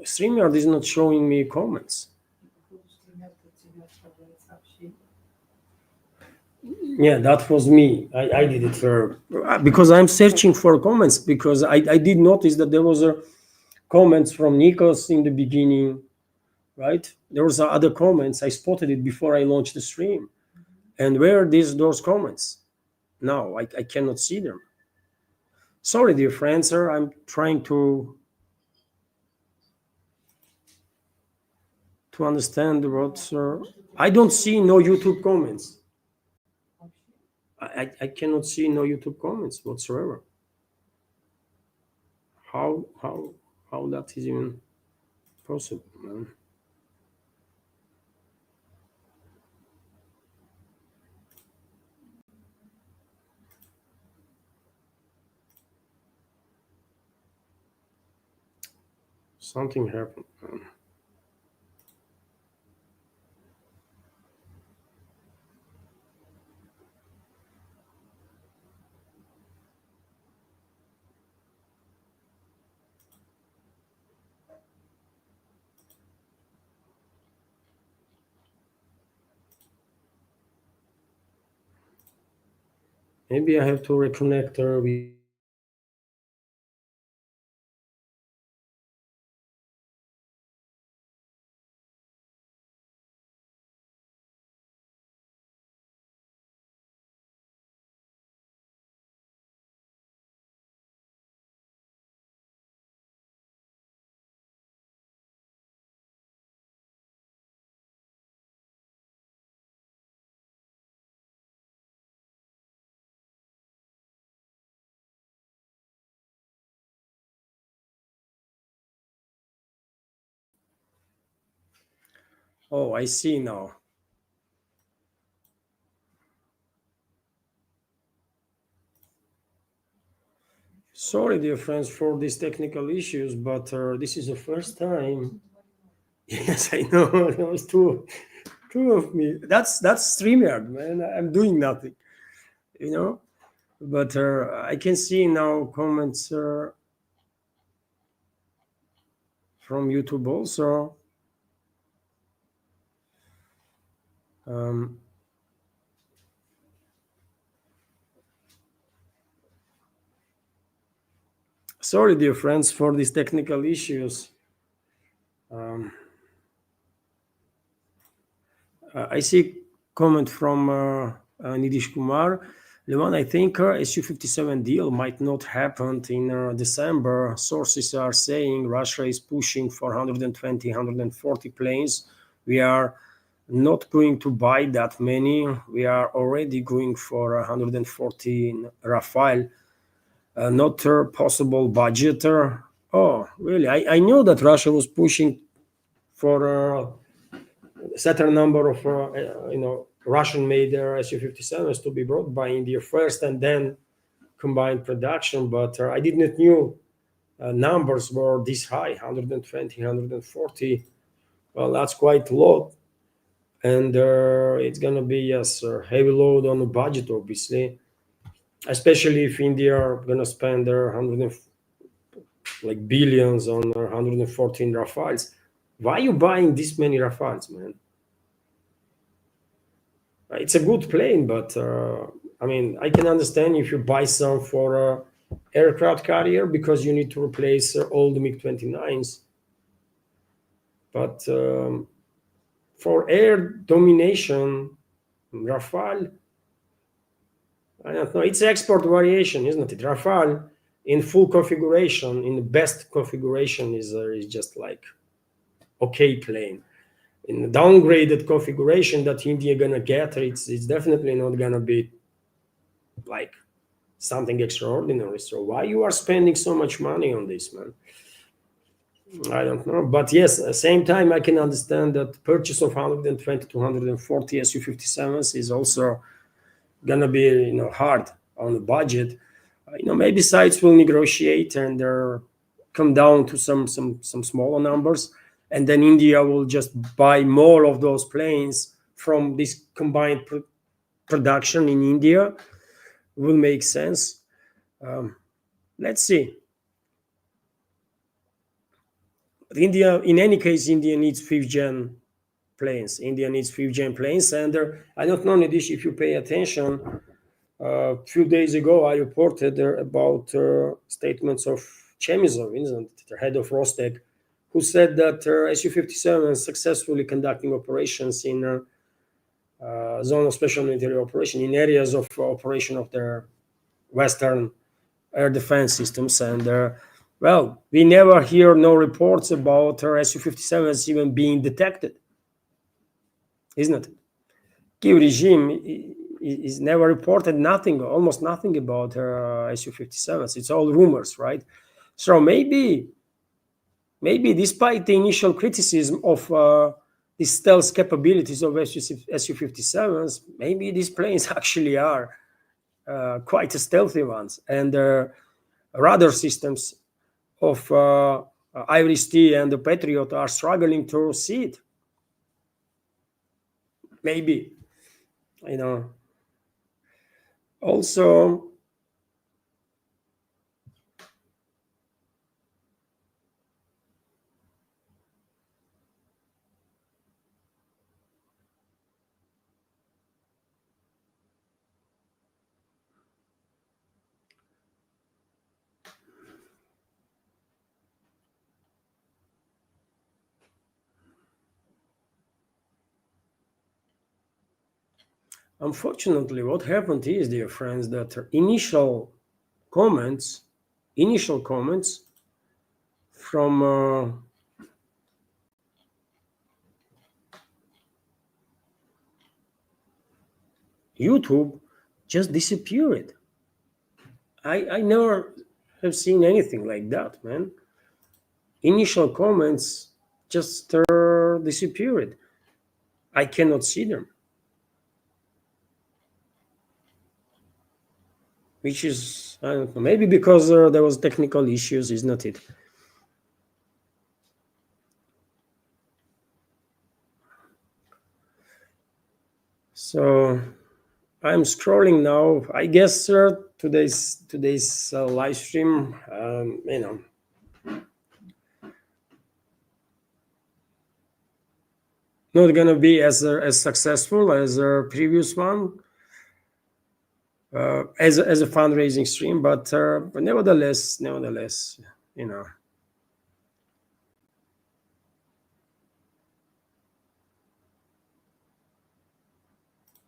StreamYard is not showing me comments. Yeah, that was me. I did it because I'm searching for comments, because I did notice that there was a comments from Nikos in the beginning, right? There was other comments. I spotted it before I launched the stream. And where are those comments? No, I cannot see them. Sorry, dear friends, sir. I'm trying to understand what, sir. I don't see no YouTube comments. I cannot see no YouTube comments whatsoever. How that is even possible, man? Something happened, man. Maybe I have to reconnect with. Oh, I see now. Sorry, dear friends, for these technical issues, but this is the first time. Yes, I know. Those two of me. That's StreamYard, man. I'm doing nothing, you know. But I can see now comments from YouTube also. Um, Sorry, dear friends, for these technical issues. I see comment from Nidish Kumar. Levan, I think Su-57 deal might not happen in December. Sources are saying Russia is pushing for 120, 140 planes. We are not going to buy that many. We are already going for 114 Rafale. Not a possible budget. Oh, really? I knew that Russia was pushing for certain number of Russian-made Su-57s to be brought by India first, and then combined production. But I did not knew numbers were this high, 120, 140. Well, that's quite low, and it's gonna be yes, heavy load on the budget, obviously, especially if India are gonna spend their like billions on 114 Rafales. Why are you buying this many Rafales, man? It's a good plane, but I mean, I can understand if you buy some for aircraft carrier because you need to replace all the MiG-29s. But for air domination, Rafale, I don't know. It's export variation, isn't it? Rafale in full configuration, in the best configuration, is just like okay plane. In the downgraded configuration that India gonna get, it's definitely not gonna be like something extraordinary. So why you are spending so much money on this, man? I don't know. But yes, at the same time, I can understand that purchase of 120 to 140 Su-57s is also gonna be hard on the budget. Maybe sites will negotiate and come down to some smaller numbers, and then India will just buy more of those planes from this combined production in India. Will make sense. Let's see. But India, in any case, India needs fifth gen planes. India needs fifth gen planes, and I don't know, Nidish, if you pay attention. A few days ago, I reported about statements of Chemizov, isn't it, the head of Rostec, who said that Su-57 is successfully conducting operations in zone of special military operation in areas of operation of their Western air defense systems. And well, we never hear no reports about Su-57s even being detected, isn't it? Kiev regime is never reported nothing, almost nothing about Su-57s. It's all rumors, right? So maybe despite the initial criticism of the stealth capabilities of Su-57s, maybe these planes actually are quite stealthy ones, and radar systems of Iris-T and the Patriot are struggling to see it. Maybe, you know. Also, unfortunately, what happened is, dear friends, that initial comments from YouTube just disappeared. I never have seen anything like that, man. Initial comments just disappeared. I cannot see them, which is, I don't know, maybe because there was technical issues, is not it? So I'm scrolling now. I guess today's live stream, not gonna be as successful as a previous one, as a fundraising stream, but nevertheless, you know.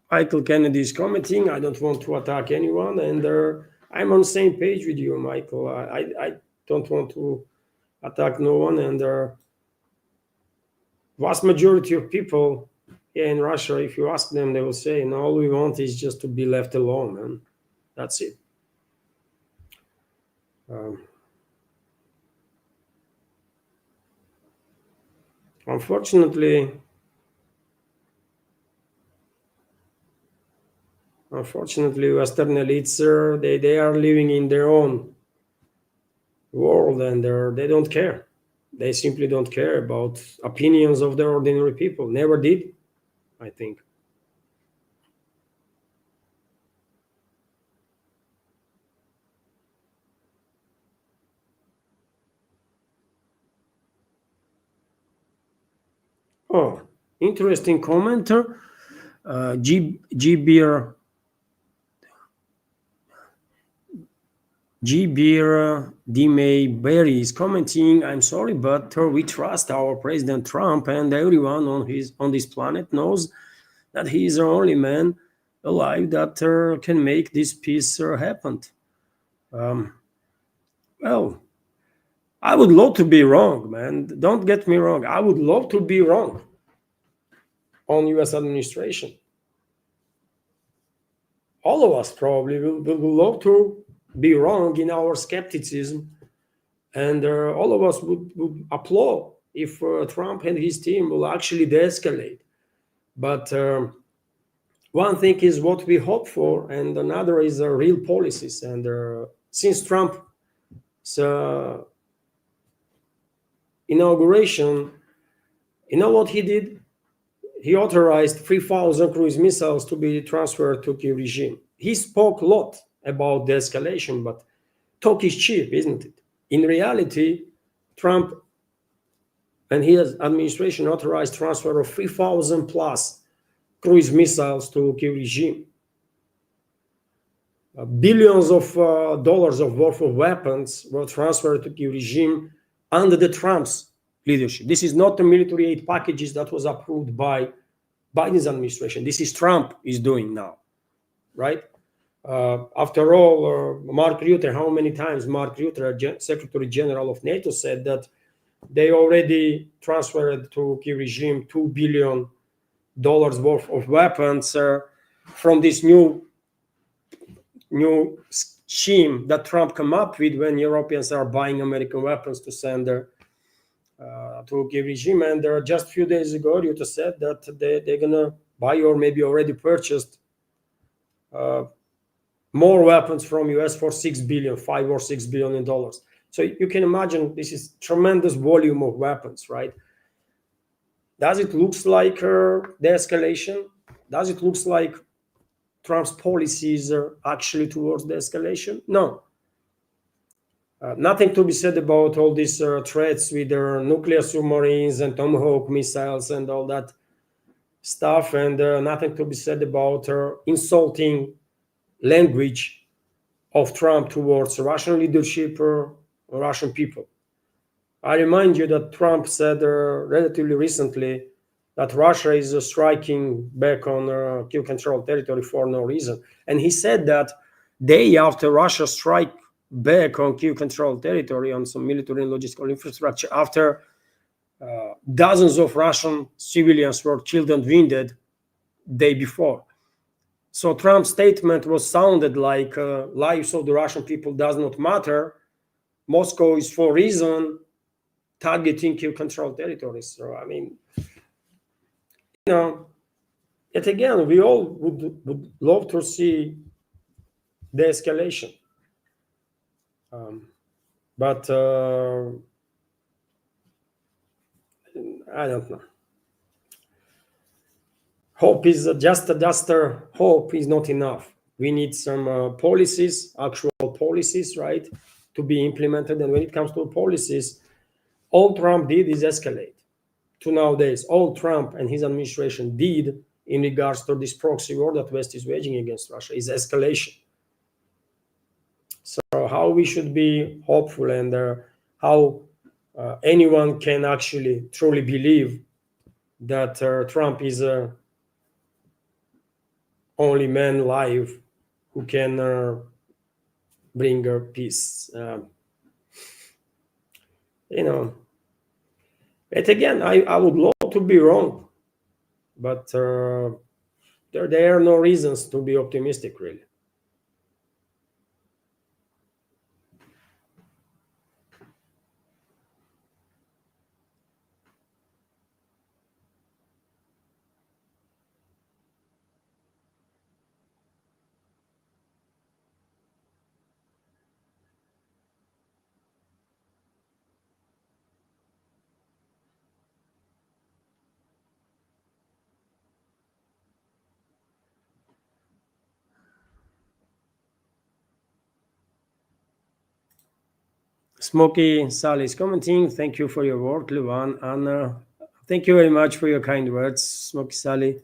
Michael Kennedy is commenting, I don't want to attack anyone, and I'm on the same page with you, Michael. I don't want to attack no one, and vast majority of people here in Russia, if you ask them, they will say, no, all we want is just to be left alone, and that's it. Unfortunately, Western elites, they are living in their own world, and they don't care. They simply don't care about opinions of the ordinary people. Never did, I think. Oh, interesting commenter. G-Beer D-May Berry is commenting, I'm sorry, but we trust our President Trump, and everyone on this planet knows that he is the only man alive that can make this peace happen. Well, I would love to be wrong, man. Don't get me wrong. I would love to be wrong on U.S. administration. All of us probably will love to be wrong in our skepticism, and all of us would applaud if Trump and his team will actually de-escalate. But one thing is what we hope for, and another is real policies. And since Trump's inauguration, you know what he did? He authorized 3,000 cruise missiles to be transferred to Kiev regime. He spoke a lot about the escalation, but talk is cheap, isn't it? In reality, Trump and his administration authorized transfer of 3,000 plus cruise missiles to Kiev regime. Billions of dollars of worth of weapons were transferred to Kiev regime under the Trump's leadership. This is not the military aid packages that was approved by Biden's administration. This is Trump is doing now, right? After all, Mark Rutte, how many times Mark Rutte, Secretary General of NATO, said that they already transferred to Kiev regime $2 billion worth of weapons from this new scheme that Trump come up with when Europeans are buying American weapons to send to Kiev regime. And just a few days ago, Rutte said that they're gonna buy or maybe already purchased more weapons from US for $5 or $6 billion. So you can imagine this is tremendous volume of weapons, right? Does it looks like de-escalation? Does it looks like Trump's policies are actually towards de-escalation? No. Nothing to be said about all these threats with their nuclear submarines and Tomahawk missiles and all that stuff, and nothing to be said about insulting language of Trump towards Russian leadership or Russian people. I remind you that Trump said relatively recently that Russia is striking back on Kiev-controlled territory for no reason. And he said that day after Russia strike back on Kiev-controlled territory on some military and logistical infrastructure, after dozens of Russian civilians were killed and wounded day before. So Trump's statement was sounded like lives of the Russian people does not matter. Moscow is for reason targeting Kiev-controlled territories. So, I mean, yet again, we all would love to see the escalation. But I don't know. Hope is just a duster. Hope is not enough. We need some policies, actual policies, right, to be implemented. And when it comes to policies, all Trump did is escalate to nowadays. All Trump and his administration did in regards to this proxy war that West is waging against Russia is escalation. So how we should be hopeful and how anyone can actually truly believe that Trump is only man alive who can bring peace. But again, I would love to be wrong, but there are no reasons to be optimistic, really. Smoky Sally is commenting. Thank you for your work, Luan. And thank you very much for your kind words, Smoky Sally.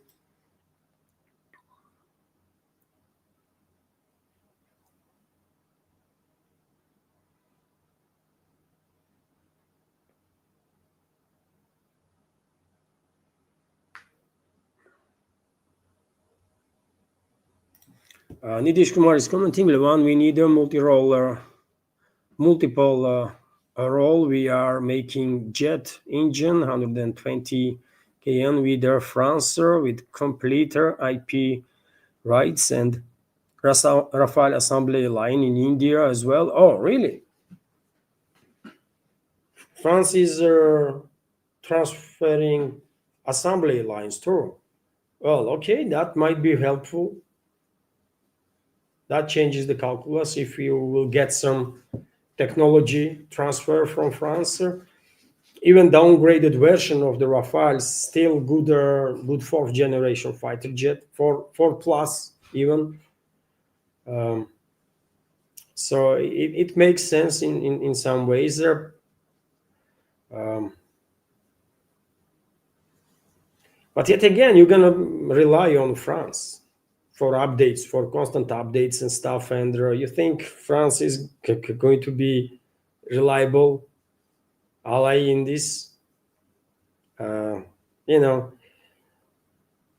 Nidish Kumar is commenting. Luan, we need a multiple role. We are making jet engine 120 kN with Air France with complete IP rights and Rafale assembly line in India as well. Oh, really? France is transferring assembly lines too. Well, okay, that might be helpful. That changes the calculus if you will get some technology transfer from France. Even downgraded version of the Rafale, still good fourth generation fighter jet, 4+ even. So it makes sense in some ways. But yet again, you're gonna rely on France for updates, for constant updates and stuff. And you think France is going to be reliable ally in this? you know,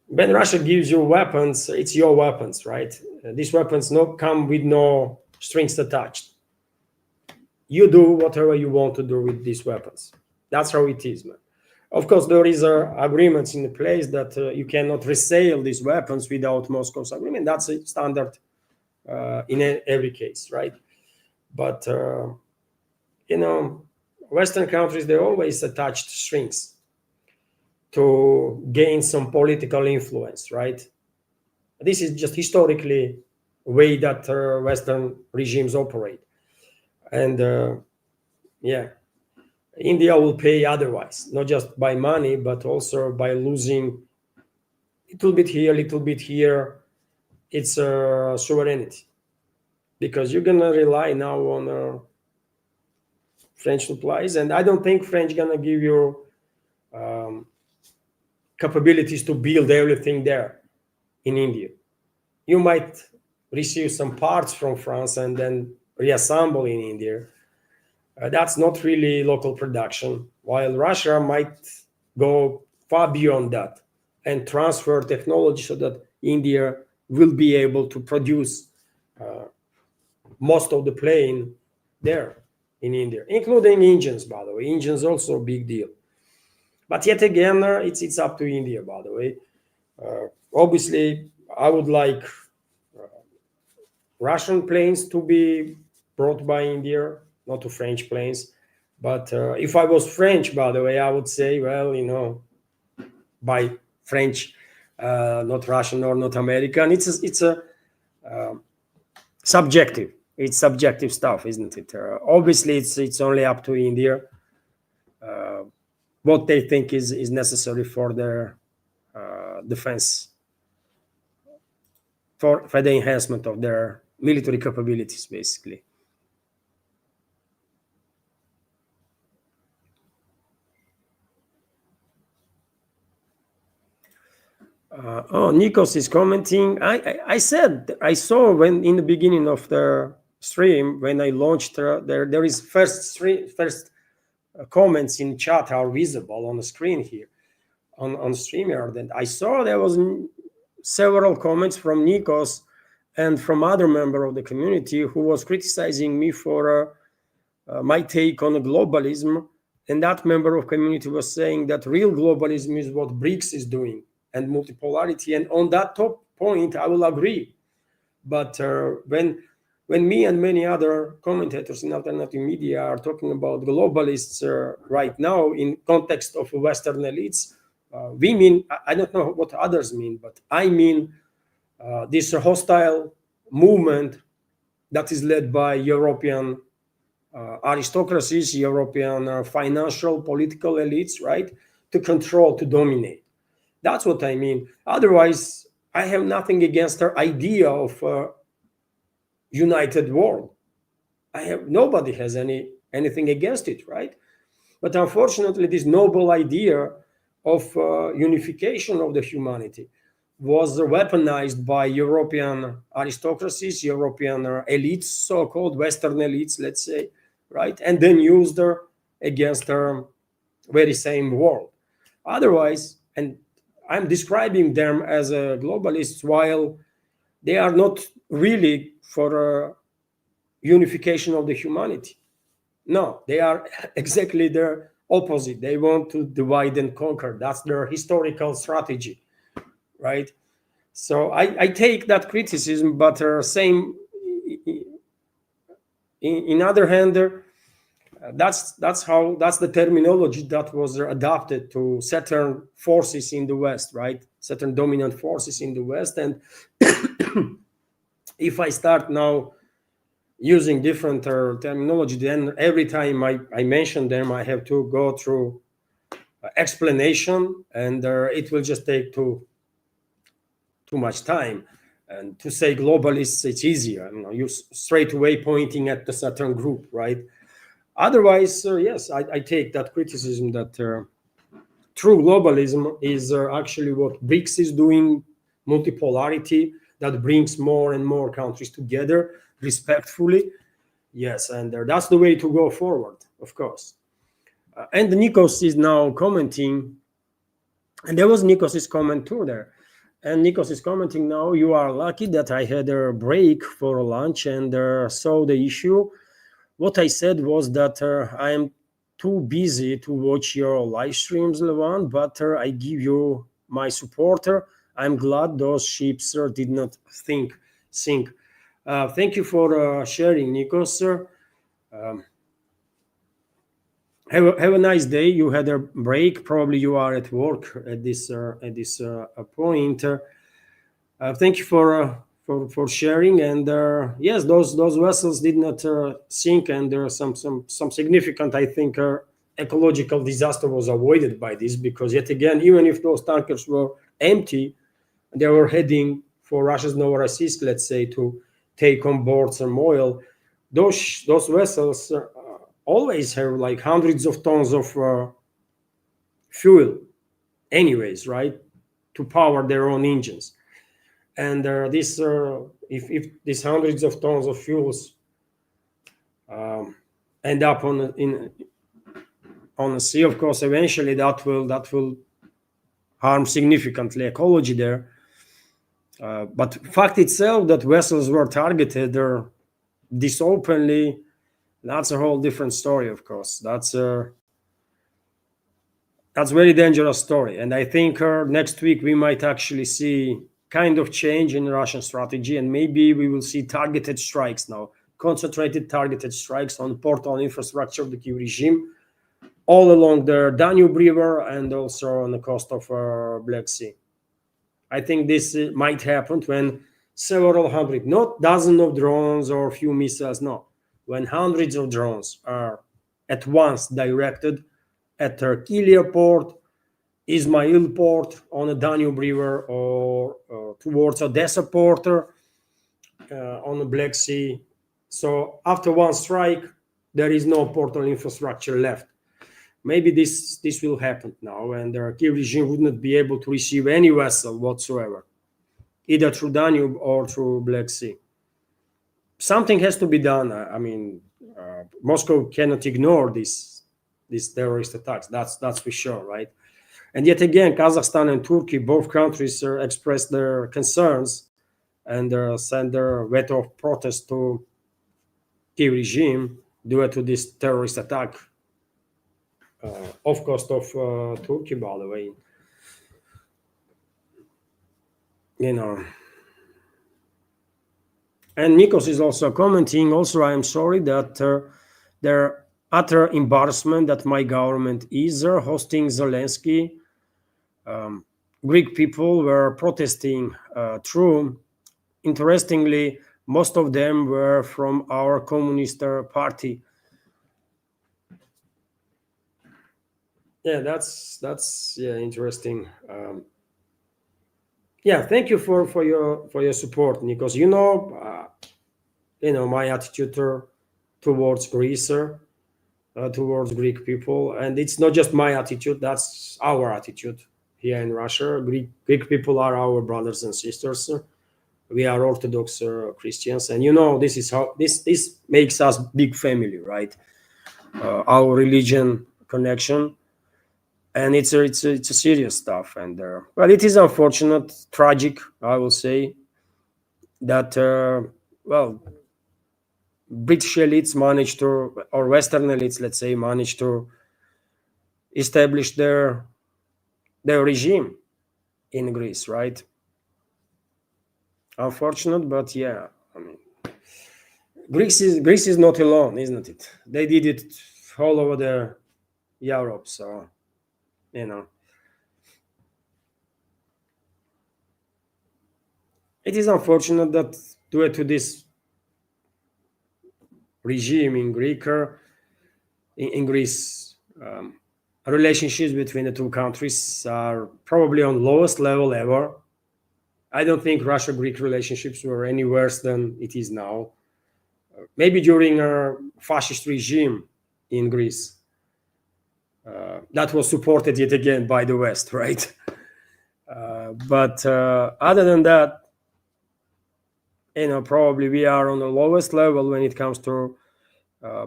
when Russia gives you weapons, it's your weapons, right? These weapons no come with no strings attached. You do whatever you want to do with these weapons. That's how it is, man. Of course, there is agreements in place that you cannot resale these weapons without Moscow's agreement. That's a standard in every case, right? But you know, Western countries, they always attached strings to gain some political influence, right? This is just historically a way that Western regimes operate. And yeah, India will pay otherwise, not just by money, but also by losing a little bit here. It's sovereignty, because you're gonna rely now on French supplies, and I don't think French gonna give you capabilities to build everything there in India. You might receive some parts from France and then reassemble in India. That's not really local production, while Russia might go far beyond that and transfer technology so that India will be able to produce most of the plane there in India, including engines, by the way. Engines also a big deal. But yet again, it's up to India, by the way. Obviously, I would like Russian planes to be brought by India, not to French planes. But if I was French, by the way, I would say, well, you know, by French, not Russian or not American. It's a subjective. It's subjective stuff, isn't it? Obviously, it's only up to India what they think is necessary for their defense, for the enhancement of their military capabilities, basically. Nikos is commenting. I said I saw when in the beginning of the stream when I launched there is first comments in chat are visible on the screen here on StreamYard, and I saw there was several comments from Nikos and from other member of the community who was criticizing me for my take on globalism, and that member of community was saying that real globalism is what BRICS is doing and multipolarity, and on that top point I will agree. But when me and many other commentators in alternative media are talking about globalists right now in context of Western elites, we mean, I don't know what others mean, but I mean this hostile movement that is led by European aristocracies, European financial, political elites, right, to control, to dominate. That's what I mean. Otherwise, I have nothing against the idea of united world. Nobody has anything against it, right? But unfortunately, this noble idea of unification of the humanity was weaponized by European aristocracies, European elites, so-called Western elites, let's say, right? And then used against the very same world. Otherwise, and I'm describing them as globalists while they are not really for unification of the humanity. No, they are exactly the opposite. They want to divide and conquer. That's their historical strategy, right? So I take that criticism, but same. In other hand, that's the terminology that was adopted to certain forces in the West, right? Certain dominant forces in the West, and if I start now using different terminology, then every time I mention them, I have to go through explanation, and it will just take too much time. And to say globalists, it's easier. You straight away pointing at a certain group, right? Otherwise, yes, I take that criticism that true globalism is actually what BRICS is doing, multipolarity that brings more and more countries together respectfully. Yes, and that's the way to go forward, of course. And Nikos is now commenting And there was Nikos's comment too there. And Nikos is commenting now, you are lucky that I had a break for lunch and saw the issue. What I said was that I am too busy to watch your live streams, Levan, but I give you my support. I'm glad those ships did not sink. Thank you for sharing, Nikos. Um, have a nice day. You had a break. Probably you are at work at this point. Thank you for sharing. And yes, those vessels did not sink, and there are some significant, I think, ecological disaster was avoided by this, because yet again, even if those tankers were empty, they were heading for Russia's Novorossiysk, let's say, to take on board some oil. Those vessels always have like hundreds of tons of fuel, anyways, right, to power their own engines. And if these hundreds of tons of fuels end up on the sea, of course, eventually that will harm significantly ecology there. But fact itself that vessels were targeted this openly, that's a whole different story. Of course, that's a very dangerous story. And I think next week we might actually see kind of change in Russian strategy, and maybe we will see targeted strikes now, concentrated targeted strikes on portal infrastructure of the Kiev regime, all along the Danube River and also on the coast of Black Sea. I think this might happen when several hundred, not dozens of drones or few missiles, no, when hundreds of drones are at once directed at Terkilia port, Ismail port on the Danube River, or towards Odessa port on the Black Sea. So after one strike, there is no portal infrastructure left. Maybe this will happen now, and the Kiev regime would not be able to receive any vessel whatsoever, either through Danube or through Black Sea. Something has to be done. I mean, Moscow cannot ignore these terrorist attacks. That's for sure, right? And yet again, Kazakhstan and Turkey, both countries expressed their concerns and sent their veto of protest to Kiev regime due to this terrorist attack off coast of Turkey, by the way. You know. And Nikos is also commenting, also, I am sorry that their utter embarrassment that my government is hosting Zelensky. Greek people were protesting through. Interestingly, most of them were from our Communist Party. Yeah, that's interesting. Yeah, thank you for your support, Nikos. You know my attitude towards Greece, towards Greek people, and it's not just my attitude. That's our attitude here in Russia. Greek people are our brothers and sisters. We are Orthodox Christians, and this is how this makes us big family, right? Our religion connection, and it's a serious stuff. And well, it is unfortunate, tragic, I will say, that British elites managed to, or Western elites, let's say, managed to establish their regime in Greece, right? Unfortunate, but yeah, I mean, Greece is not alone, isn't it? They did it all over Europe, so it is unfortunate that due to this regime in Greece, relationships between the two countries are probably on lowest level ever. I don't think Russia-Greek relationships were any worse than it is now. Maybe during a fascist regime in Greece, that was supported yet again by the West, right? But other than that, probably we are on the lowest level when it comes to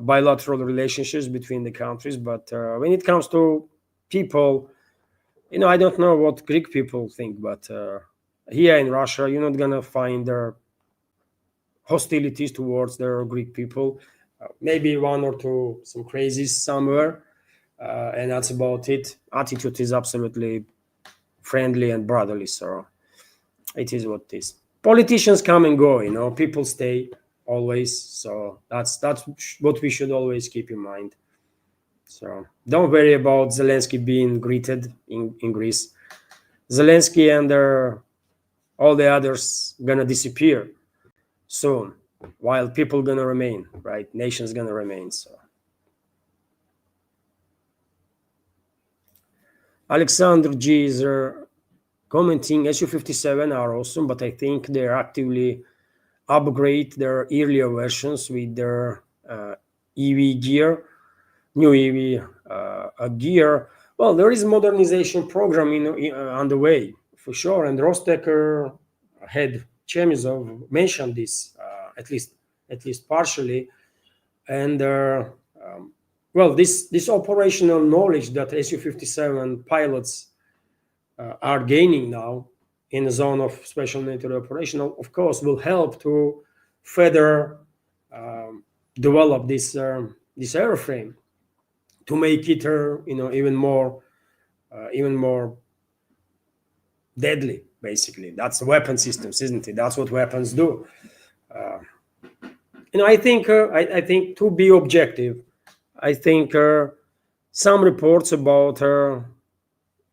bilateral relationships between the countries. But when it comes to people, I don't know what Greek people think, but here in Russia, you're not gonna find their hostilities towards their Greek people. Maybe one or two some crazies somewhere, and that's about it. Attitude is absolutely friendly and brotherly, so it is what it is. Politicians come and go, people stay always, so that's what we should always keep in mind. So don't worry about Zelensky being greeted in Greece. Zelensky and all the others gonna disappear soon, while people gonna remain, right? Nations gonna remain. So Alexander G is commenting Su-57 are awesome, but I think they're actively upgrade their earlier versions with their EV gear, new EV gear. Well, there is a modernization program on the way for sure, and Rostecker head Chemizov mentioned this at least partially, and well, this operational knowledge that Su-57 pilots are gaining now in the zone of special military operation, of course, will help to further develop this airframe to make it, even more deadly. Basically, that's the weapon systems, isn't it? That's what weapons do. I think to be objective, I think some reports about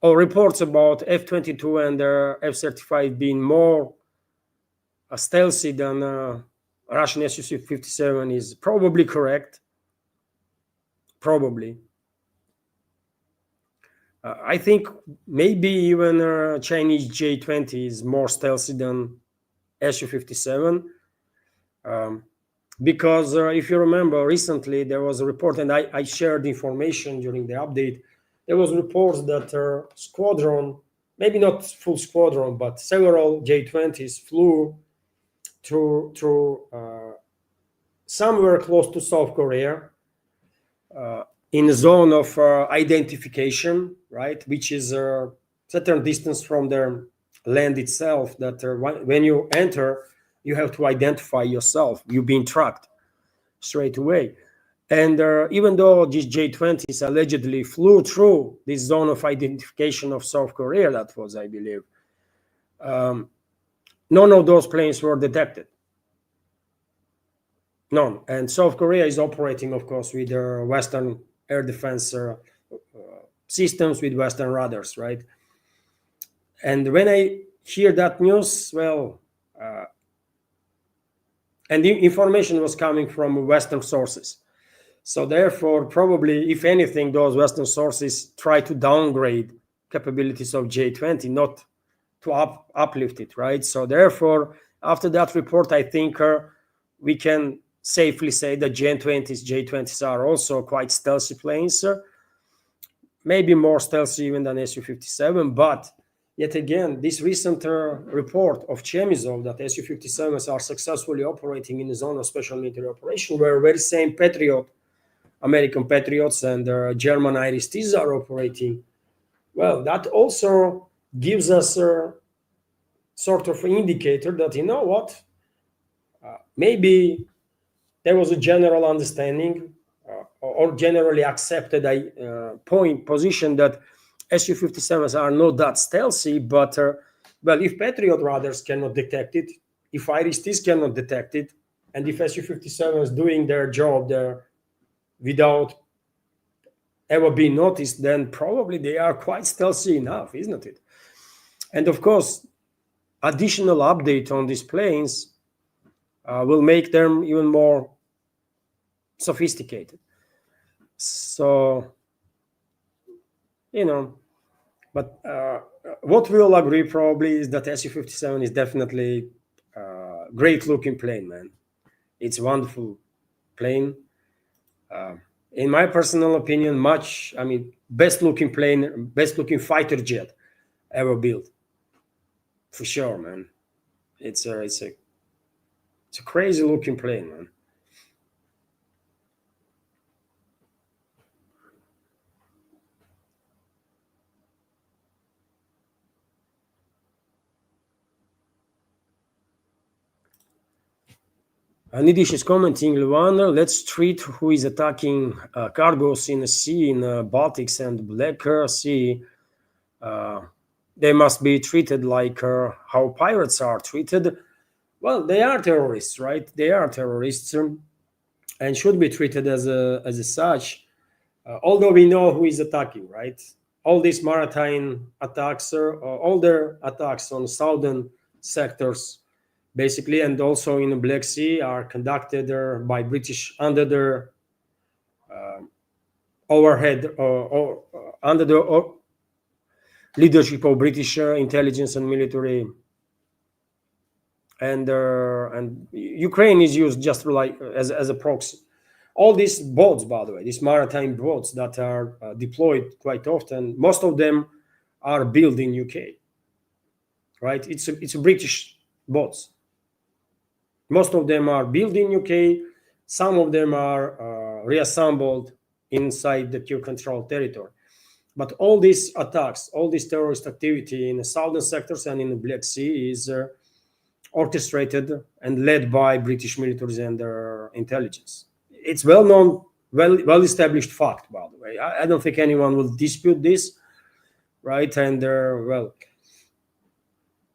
F-22 and F-35 being more stealthy than Russian Su-57 is probably correct. Probably. I think maybe even Chinese J-20 is more stealthy than Su-57. Because if you remember, recently there was a report, and I shared information during the update. There was reports that squadron, maybe not full squadron, but several J-20s flew through somewhere close to South Korea in a zone of identification, right, which is a certain distance from the land itself, that when you enter, you have to identify yourself. You're being tracked straight away. And even though these J-20s allegedly flew through this zone of identification of South Korea, that was, I believe, none of those planes were detected. None. And South Korea is operating, of course, with their Western air defense systems, with Western radars, right? And when I hear that news, well, and the information was coming from Western sources. So therefore, probably, if anything, those Western sources try to downgrade capabilities of J-20, not to uplift it, right? So therefore, after that report, I think we can safely say that J-20s are also quite stealthy planes, maybe more stealthy even than Su-57. But yet again, this recent report of Chemizov that Su-57s are successfully operating in the zone of special military operation, where very same American Patriots and German IRIS-Ts are operating, well, that also gives us a sort of indicator that, you know what, maybe there was a general understanding or generally accepted position that Su-57s are not that stealthy, but well, if Patriot radars cannot detect it, if IRIS-Ts cannot detect it, and if Su-57s doing their job there without ever being noticed, then probably they are quite stealthy enough, isn't it? And of course, additional update on these planes will make them even more sophisticated. So, but what we'll agree probably is that Su-57 is definitely a great looking plane, man. It's a wonderful plane. In my personal opinion, best looking fighter jet ever built, for sure, man. It's a crazy looking plane, man. Nidish is commenting, Luana, let's treat who is attacking cargoes in the sea, in Baltics and Black Sea. Uh, they must be treated like how pirates are treated. Well, they are terrorists, right? They are terrorists, and should be treated as a such. Although we know who is attacking, right? All these maritime attacks, all their attacks on southern sectors, basically, and also in the Black Sea, are conducted by British under their overhead or under the leadership of British intelligence and military, and Ukraine is used just like as a proxy. All these boats, by the way, these maritime boats that are deployed quite often, most of them are built in UK, right? It's a British boats. Most of them are built in UK. Some of them are reassembled inside the Q control territory. But all these attacks, all this terrorist activity in the southern sectors and in the Black Sea is orchestrated and led by British militaries and their intelligence. It's well known, well established fact, by the way. I don't think anyone will dispute this, right? And well,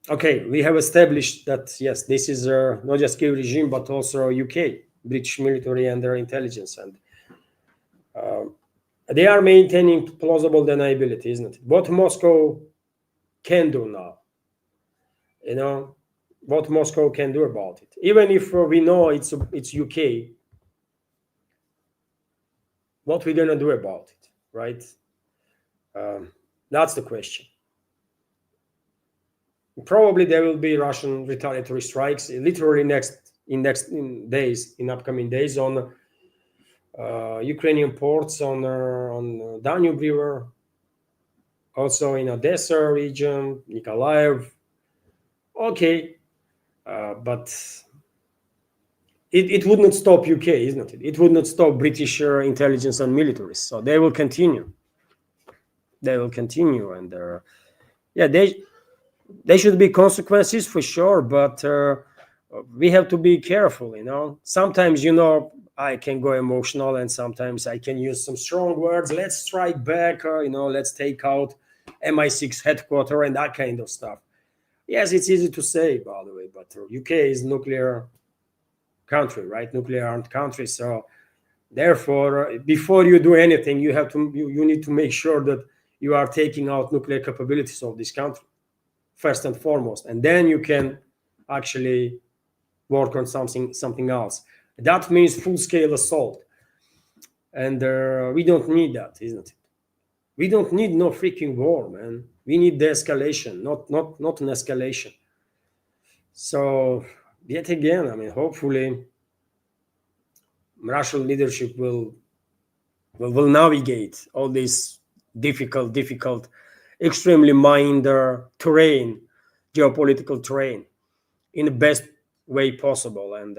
okay, we have established that yes, this is not just Kiev regime but also UK, British military and their intelligence, and they are maintaining plausible deniability, isn't it? What Moscow can do now, you know, what Moscow can do about it, even if we know it's UK, what we're gonna do about it, right? That's the question. Probably there will be Russian retaliatory strikes, literally in days, in upcoming days, on Ukrainian ports, on Danube River, also in Odessa region, Nikolaev. Okay, but it would not stop UK, isn't it? It would not stop British intelligence and militaries. So they will continue. They will continue, and yeah, they should be consequences for sure. But we have to be careful. Sometimes I can go emotional, and sometimes I can use some strong words. Let's strike back. Let's take out MI6 headquarters and that kind of stuff. Yes, it's easy to say, by the way, but UK is nuclear country, right? Nuclear armed country. So therefore, before you do anything, you need to make sure that you are taking out nuclear capabilities of this country first and foremost, and then you can actually work on something else. That means full-scale assault, and we don't need that, isn't it? We don't need no freaking war, man. We need de-escalation, not an escalation. So yet again, I mean, hopefully Russian leadership will navigate all this difficult, extremely mined terrain, geopolitical terrain, in the best way possible. And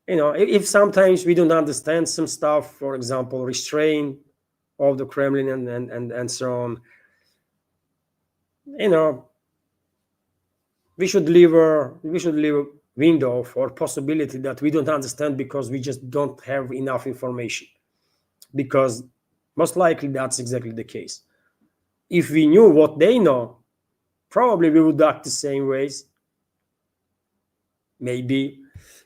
if sometimes we don't understand some stuff, for example, restraint of the Kremlin and so on, we should leave a window for possibility that we don't understand because we just don't have enough information, because most likely that's exactly the case. If we knew what they know, probably we would act the same ways, maybe.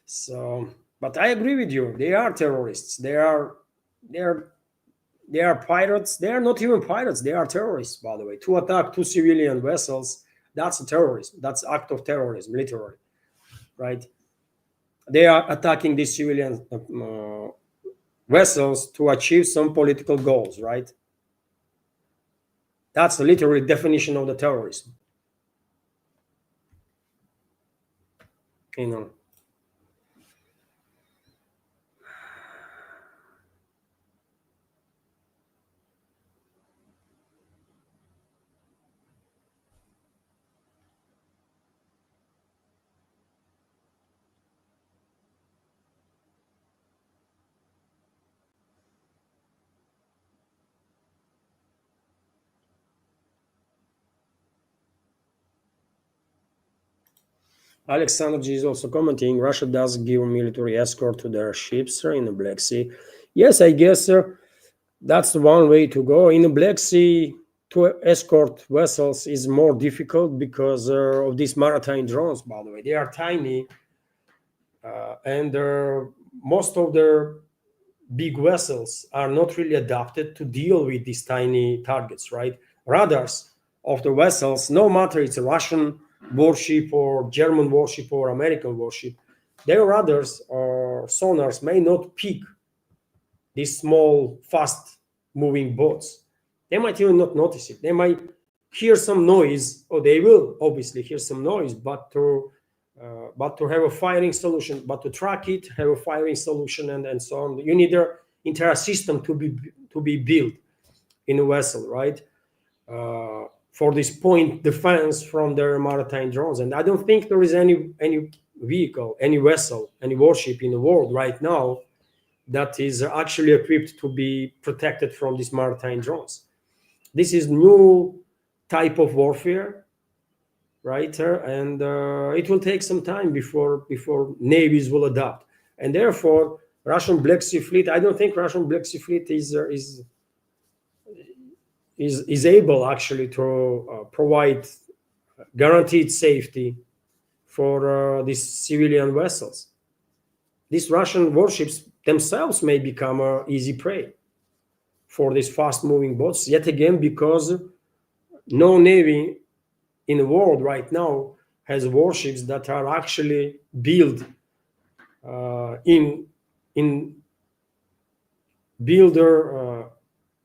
So, but I agree with you, they are terrorists. They are pirates. They are not even pirates, they are terrorists, by the way. To attack two civilian vessels, that's a terrorism. That's act of terrorism, literally, right? They are attacking these civilian vessels to achieve some political goals, right? That's the literal definition of the terrorism. you know Alexander G is also commenting, Russia does give military escort to their ships in the Black Sea. Yes, I guess that's one way to go. In the Black Sea, to escort vessels is more difficult because of these maritime drones, by the way. They are tiny, and most of their big vessels are not really adapted to deal with these tiny targets, right? Radars of the vessels, no matter it's a Russian warship or German warship or American warship, their radars or sonars may not pick these small, fast-moving boats. They might even not notice it. They might hear some noise, or they will obviously hear some noise, but to have a firing solution, but to track it, have a firing solution, and so on. You need an entire system to be built in a vessel, right? For this point defense from their maritime drones. And I don't think there is any vehicle, any vessel, any warship in the world right now that is actually equipped to be protected from these maritime drones. This is new type of warfare, right? And it will take some time before navies will adapt. And therefore, Russian Black Sea Fleet, I don't think Russian Black Sea Fleet is able actually to provide guaranteed safety for these civilian vessels. These Russian warships themselves may become an easy prey for these fast-moving boats, yet again, because no navy in the world right now has warships that are actually built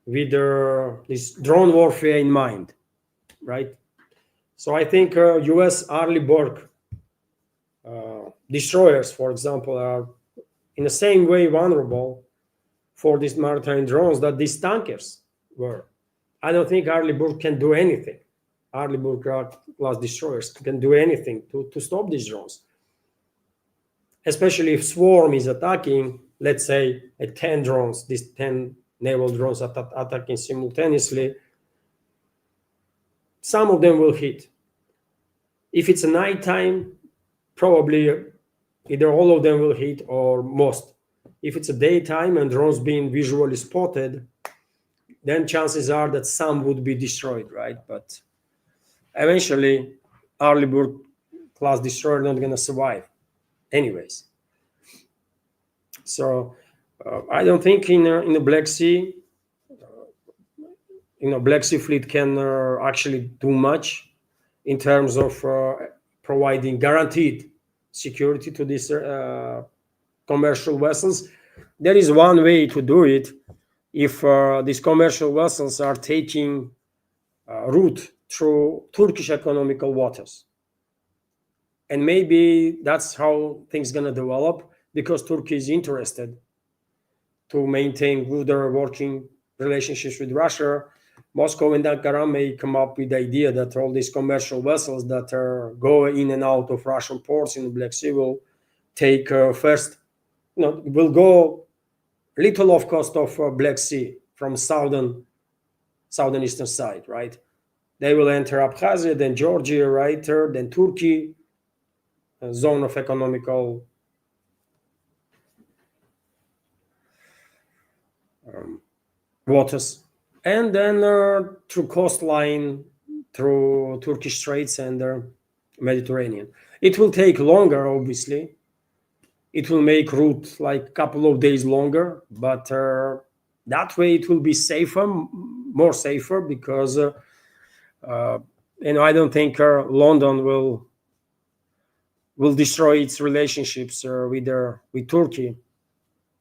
with this drone warfare in mind, right? So I think U.S. Arleigh-Burke destroyers, for example, are in the same way vulnerable for these maritime drones that these tankers were. I don't think Arleigh-Burke can do anything. Arleigh-Burke class destroyers can do anything to stop these drones. Especially if swarm is attacking, let's say, 10 drones, these 10 naval drones attacking simultaneously, some of them will hit. If it's a nighttime, probably either all of them will hit or most. If it's a daytime and drones being visually spotted, then chances are that some would be destroyed, right? But eventually, Arleigh-Burke class destroyer not going to survive anyways. So I don't think in the Black Sea, Black Sea Fleet can actually do much in terms of providing guaranteed security to these commercial vessels. There is one way to do it if these commercial vessels are taking route through Turkish economical waters. And maybe that's how things going to develop, because Turkey is interested to maintain good working relationships with Russia. Moscow and Ankara may come up with the idea that all these commercial vessels that go in and out of Russian ports in the Black Sea will take first, will go little off coast of Black Sea from southeastern side, right? They will enter Abkhazia, then Georgia, right? Then Turkey, zone of economical waters, and then through coastline, through Turkish Straits and Mediterranean. It will take longer, obviously. It will make route like a couple of days longer, but that way it will be safer, more safer, because I don't think London will destroy its relationships with Turkey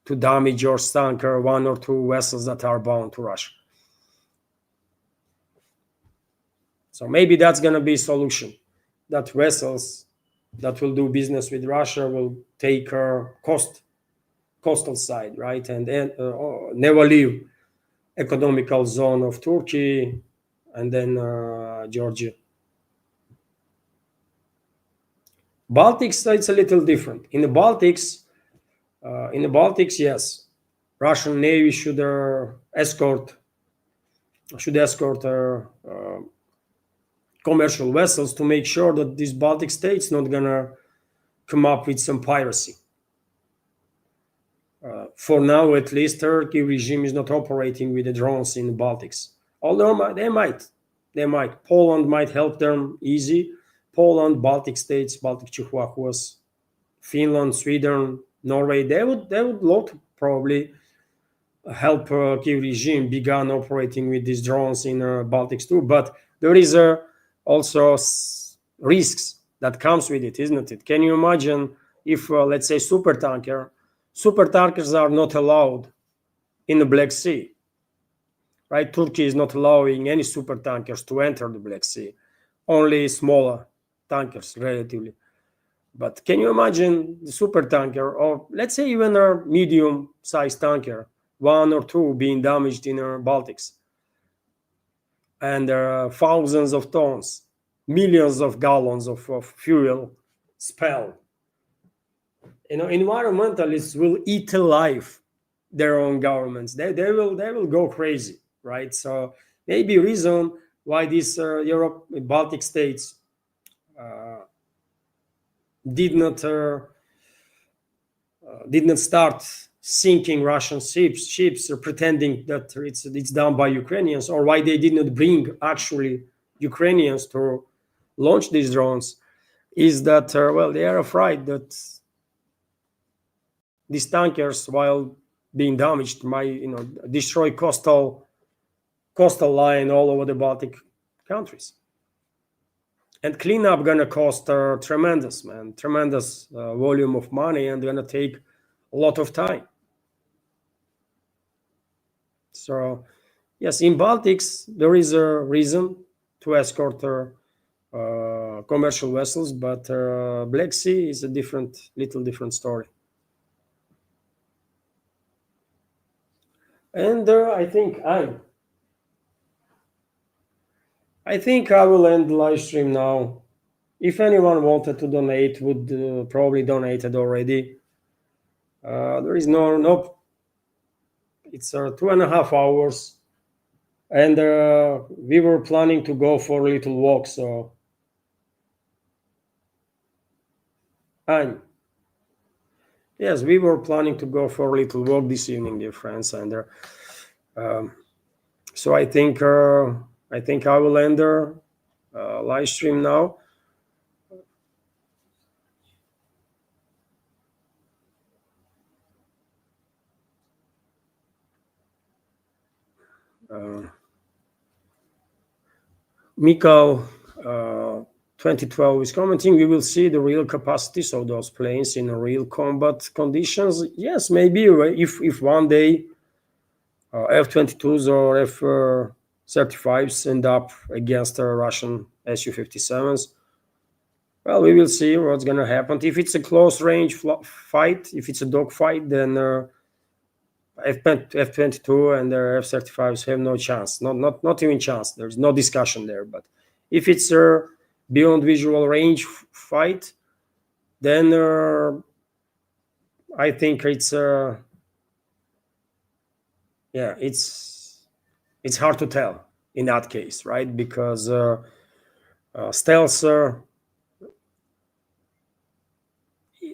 to damage or sink one or two vessels that are bound to Russia. So maybe that's going to be a solution, that vessels that will do business with Russia will take coastal side, right, and never leave economical zone of Turkey and then Georgia. Baltics, it's a little different. In the Baltics, yes, Russian Navy should escort commercial vessels to make sure that these Baltic states not gonna come up with some piracy. For now, at least, Turkey regime is not operating with the drones in the Baltics. Although they might. Poland might help them easy. Poland, Baltic states, Baltic Chihuahuas, Finland, Sweden, Norway. They would love to probably help Kiev regime began operating with these drones in Baltics too. But there is also risks that comes with it, isn't it? Can you imagine if, let's say, super tankers are not allowed in the Black Sea, right? Turkey is not allowing any super tankers to enter the Black Sea, only smaller tankers relatively. But can you imagine the super tanker, or let's say even a medium-sized tanker, one or two being damaged in the Baltics, and there are thousands of tons, millions of gallons of fuel spilled? Environmentalists will eat alive their own governments. They will go crazy, right? So maybe reason why these Baltic states did not start sinking Russian ships, pretending that it's done by Ukrainians, or why they did not bring actually Ukrainians to launch these drones, is that they are afraid that these tankers, while being damaged, might destroy coastal line all over the Baltic countries. And cleanup gonna cost tremendous volume of money, and gonna take a lot of time. So yes, in Baltics there is a reason to escort commercial vessels, but Black Sea is a little different story. And I think I will end the live stream now. If anyone wanted to donate, would probably donated already. There is no. It's 2.5 hours, and we were planning to go for a little walk. So, yes, we were planning to go for a little walk this evening, dear friends, and so I think I will end the live stream now. Mikal 2012 is commenting, we will see the real capacities of those planes in real combat conditions. Yes, maybe if one day F-22s or F-35s end up against Russian Su-57s. Well, we will see what's going to happen. If it's a close range fight, if it's a dogfight, then F-22 and F-35s have no chance. Not even chance. There's no discussion there. But if it's a beyond visual range fight, then I think it's it's hard to tell in that case, right? Because stealth,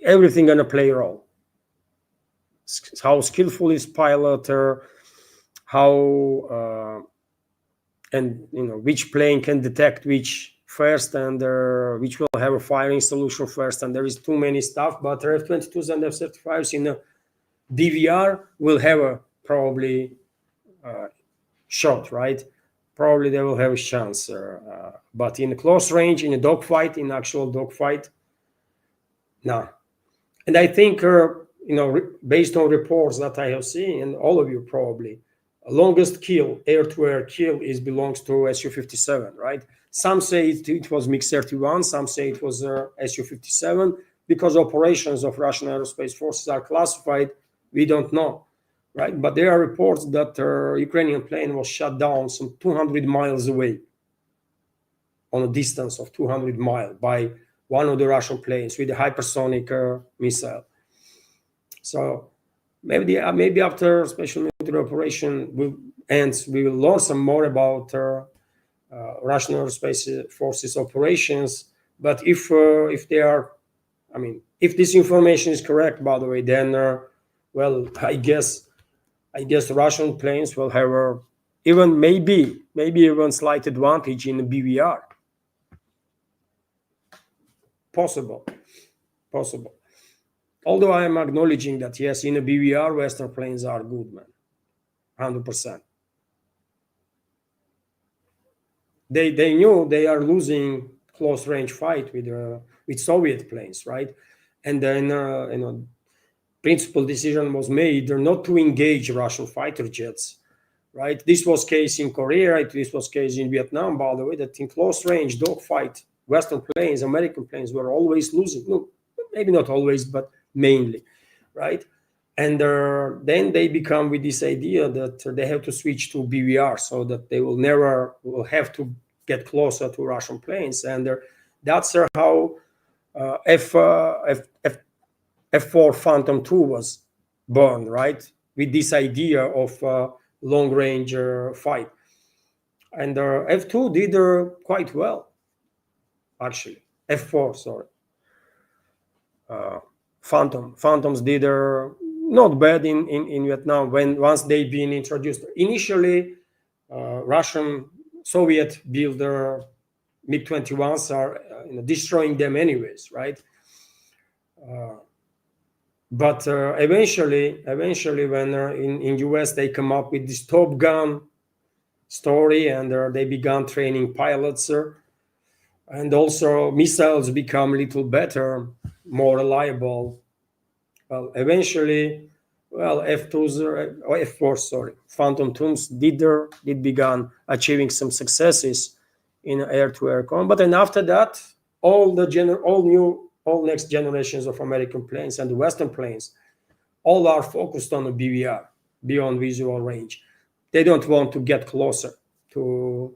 everything gonna play a role. How skillful is pilot, how and which plane can detect which first, and which will have a firing solution first, and there is too many stuff. But F-22s and F-35s in a DVR will have a probably shot, right? Probably they will have a chance, but in a close range, in a dogfight, in actual dogfight, no. And I think based on reports that I have seen, and all of you probably, longest kill, air-to-air kill, belongs to Su-57, right? Some say it was MiG-31, some say it was Su-57. Because operations of Russian aerospace forces are classified, we don't know, right? But there are reports that Ukrainian plane was shot down some 200 miles away, on a distance of 200 miles, by one of the Russian planes with a hypersonic missile. So maybe after special military operation ends, we will learn some more about Russian aerospace forces operations. But if they are I mean, if this information is correct, by the way, then well, I guess Russian planes will have even maybe even slight advantage in the BVR. Possible. Although I am acknowledging that yes, in the BVR, Western planes are good, man, 100%. They knew they are losing close range fight with Soviet planes, right? And then principal decision was made not to engage Russian fighter jets, right? This was case in Korea, right? This was case in Vietnam, by the way, that in close range dogfight, Western planes, American planes were always losing. No, maybe not always, but mainly, right? And then they become with this idea that they have to switch to BVR so that they will never will have to get closer to Russian planes. And that's how F4 Phantom 2 was born, right? With this idea of long range fight. And F2 did quite well, actually. F4, sorry. Phantoms did not bad in Vietnam once they've been introduced. Initially, Russian Soviet built MiG-21s are destroying them anyways, right? But eventually, when in US they come up with this Top Gun story, and they began training pilots, and also missiles become a little better, more reliable. Well, eventually, F4, sorry, Phantom 2s did began achieving some successes in air-to-air combat, and after that, all next generations of American planes and the Western planes, all are focused on the BVR, beyond visual range. They don't want to get closer to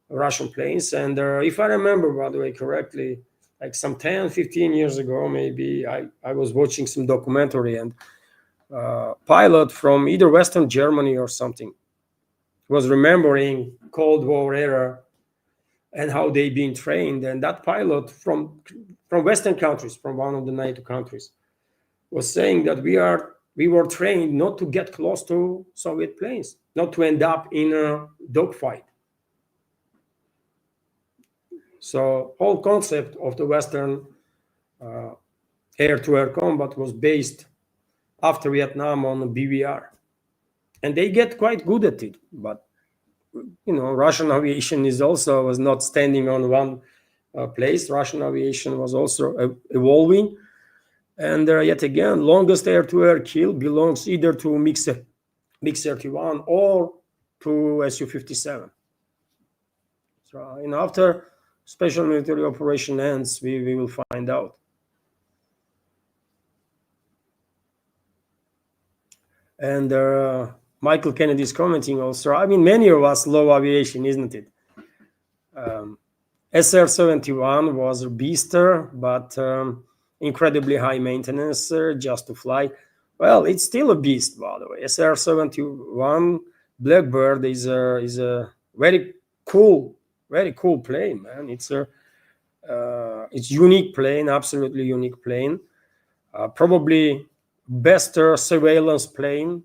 Russian planes. And if I remember, by the way, correctly, like some 10, 15 years ago, maybe, I was watching some documentary, and pilot from either Western Germany or something was remembering Cold War era and how they've been trained. And that pilot from Western countries, from one of the NATO countries, was saying that we were trained not to get close to Soviet planes, not to end up in a dogfight. So whole concept of the Western air-to-air combat was based after Vietnam on the BVR, and they get quite good at it. But Russian aviation was not standing on one place. Russian aviation was also evolving, and yet again, longest air-to-air kill belongs either to MiG-31 or to Su-57. So, after special military operation ends, we will find out. And Michael Kennedy is commenting also. I mean, many of us love aviation, isn't it? SR-71 was a beaster, but incredibly high maintenance just to fly. Well, it's still a beast, by the way. SR-71 Blackbird is a very cool plane, man. It's unique plane, absolutely unique plane. Probably best surveillance plane,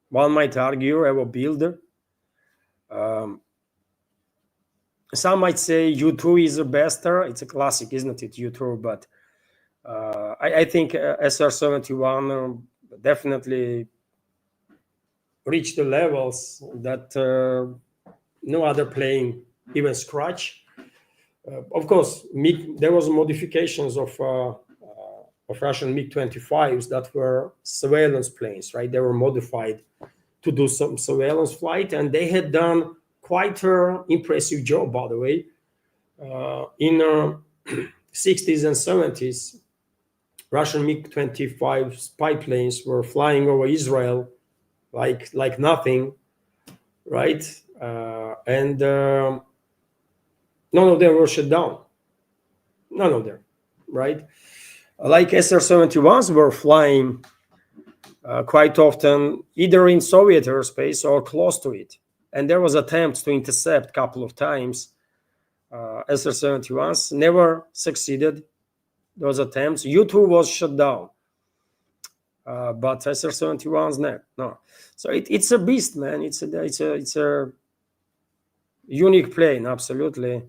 one might argue, ever built. Some might say U-2 is the best. It's a classic, isn't it, U-2? But I think SR-71 definitely reached the levels that no other plane even scratch. Of course, there was modifications of Russian MiG-25s that were surveillance planes, right? They were modified to do some surveillance flight, and they had done quite an impressive job, by the way. In 60s and 70s, Russian MiG-25 spy planes were flying over Israel like nothing, right? And none of them were shut down. None of them, right? Like SR-71s were flying quite often either in Soviet airspace or close to it. And there was attempts to intercept a couple of times. SR-71s never succeeded. those attempts. U-2 was shut down, but SR-71's no. So it's a beast, man. It's a unique plane, absolutely.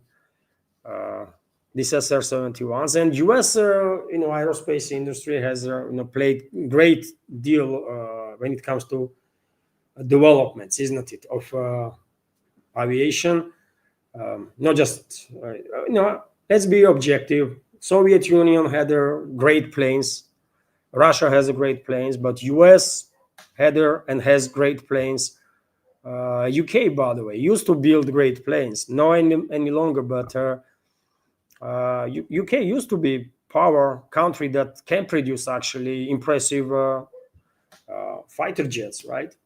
These SR-71s, and U.S. Aerospace industry has played great deal when it comes to developments, isn't it, of aviation. Not just let's be objective. Soviet Union had their great planes. Russia has a great planes, but U.S. had and has great planes. UK, by the way, used to build great planes, not any longer, but UK used to be power country that can produce actually impressive fighter jets, right?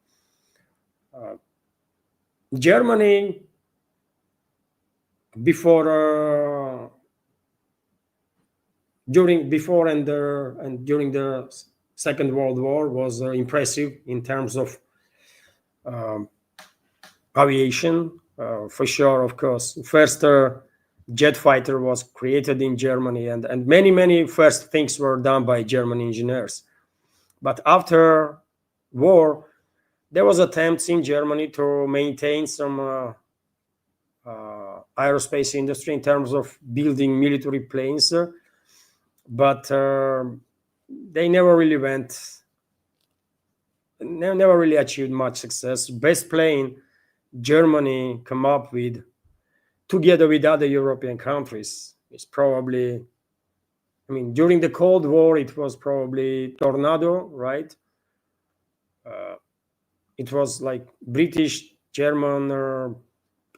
Germany before during the Second World War was impressive in terms of um, aviation, for sure. Of course, first jet fighter was created in Germany, and many first things were done by German engineers. But after war, there was attempts in Germany to maintain some aerospace industry in terms of building military planes, but they never really never really achieved much success. Best plane Germany come up with, together with other European countries, is probably, I mean, during the Cold War, it was probably Tornado, right? It was like British, German, or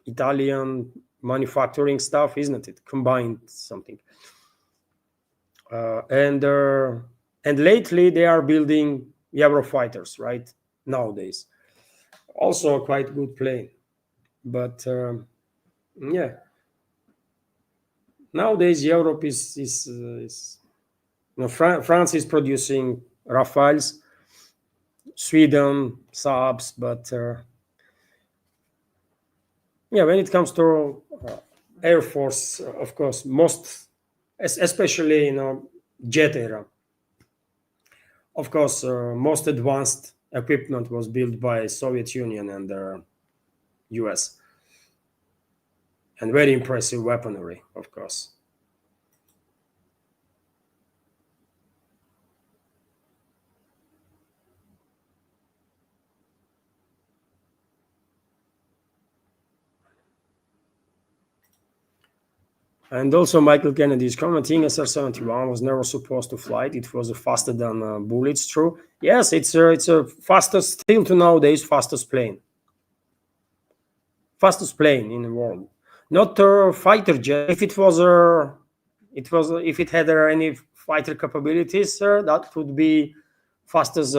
Italian manufacturing stuff, isn't it? Combined something. And lately they are building Eurofighters, right? Nowadays, also a quite good plane, but yeah. Nowadays, Europe is France is producing Rafales, Sweden Saabs, but yeah, when it comes to Air Force, of course, most, especially jet era, of course, most advanced equipment was built by Soviet Union and US, and very impressive weaponry, of course. And also, Michael Kennedy is commenting, SR-71 was never supposed to fly. It was faster than bullets. True. Yes, it's a fastest, still to nowadays, fastest plane in the world. Not a fighter jet. If if it had any fighter capabilities, that would be fastest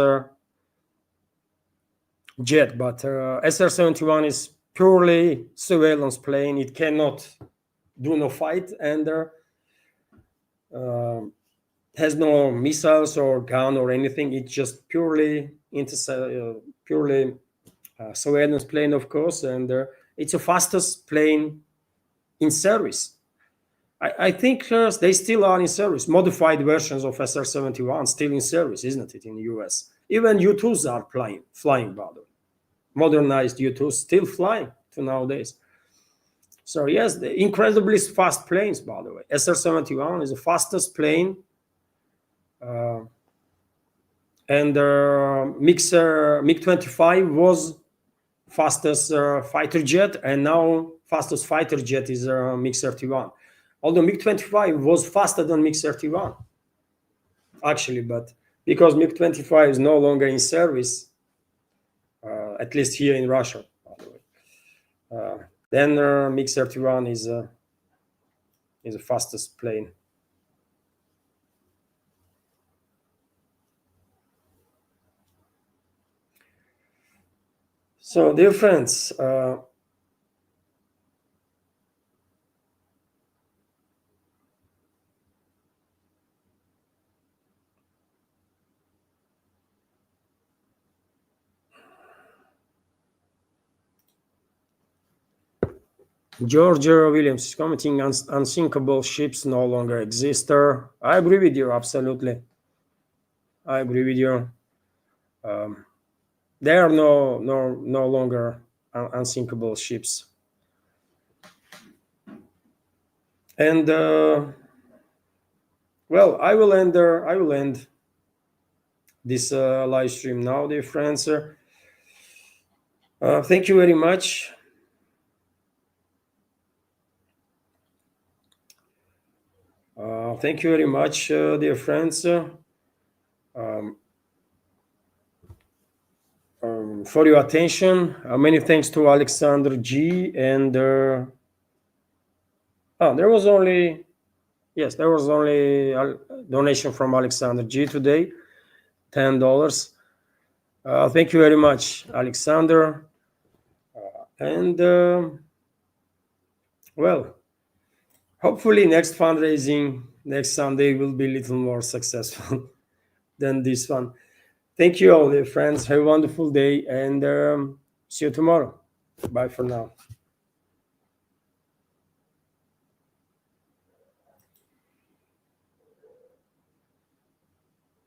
jet. But SR-71 is purely surveillance plane. It cannot do no fight, and uh, has no missiles or gun or anything. It's just purely surveillance plane, of course, and it's the fastest plane in service. I think they still are in service. Modified versions of SR-71 still in service, isn't it, in the US? Even U-2s are flying, by the way. Modernized U-2s still flying to nowadays. So yes, the incredibly fast planes, by the way. SR-71 is the fastest plane, and MiG-25 was fastest fighter jet, and now fastest fighter jet is MiG-31. Although MiG-25 was faster than MiG-31, actually, but because MiG-25 is no longer in service, at least here in Russia, by the way, then MiG-31 is the fastest plane. So, dear friends, George Williams is commenting, unsinkable ships no longer exist. I agree with you, absolutely. I agree with you. There are no longer unsinkable ships. And well, I will end this live stream now, dear friends. Thank you very much. Thank you very much, dear friends, for your attention. Many thanks to Alexander G. And there was only a donation from Alexander G today, $10. Thank you very much, Alexander. And well, hopefully next fundraising next Sunday will be a little more successful than this one. Thank you all, dear friends. Have a wonderful day, and see you tomorrow. Bye for now.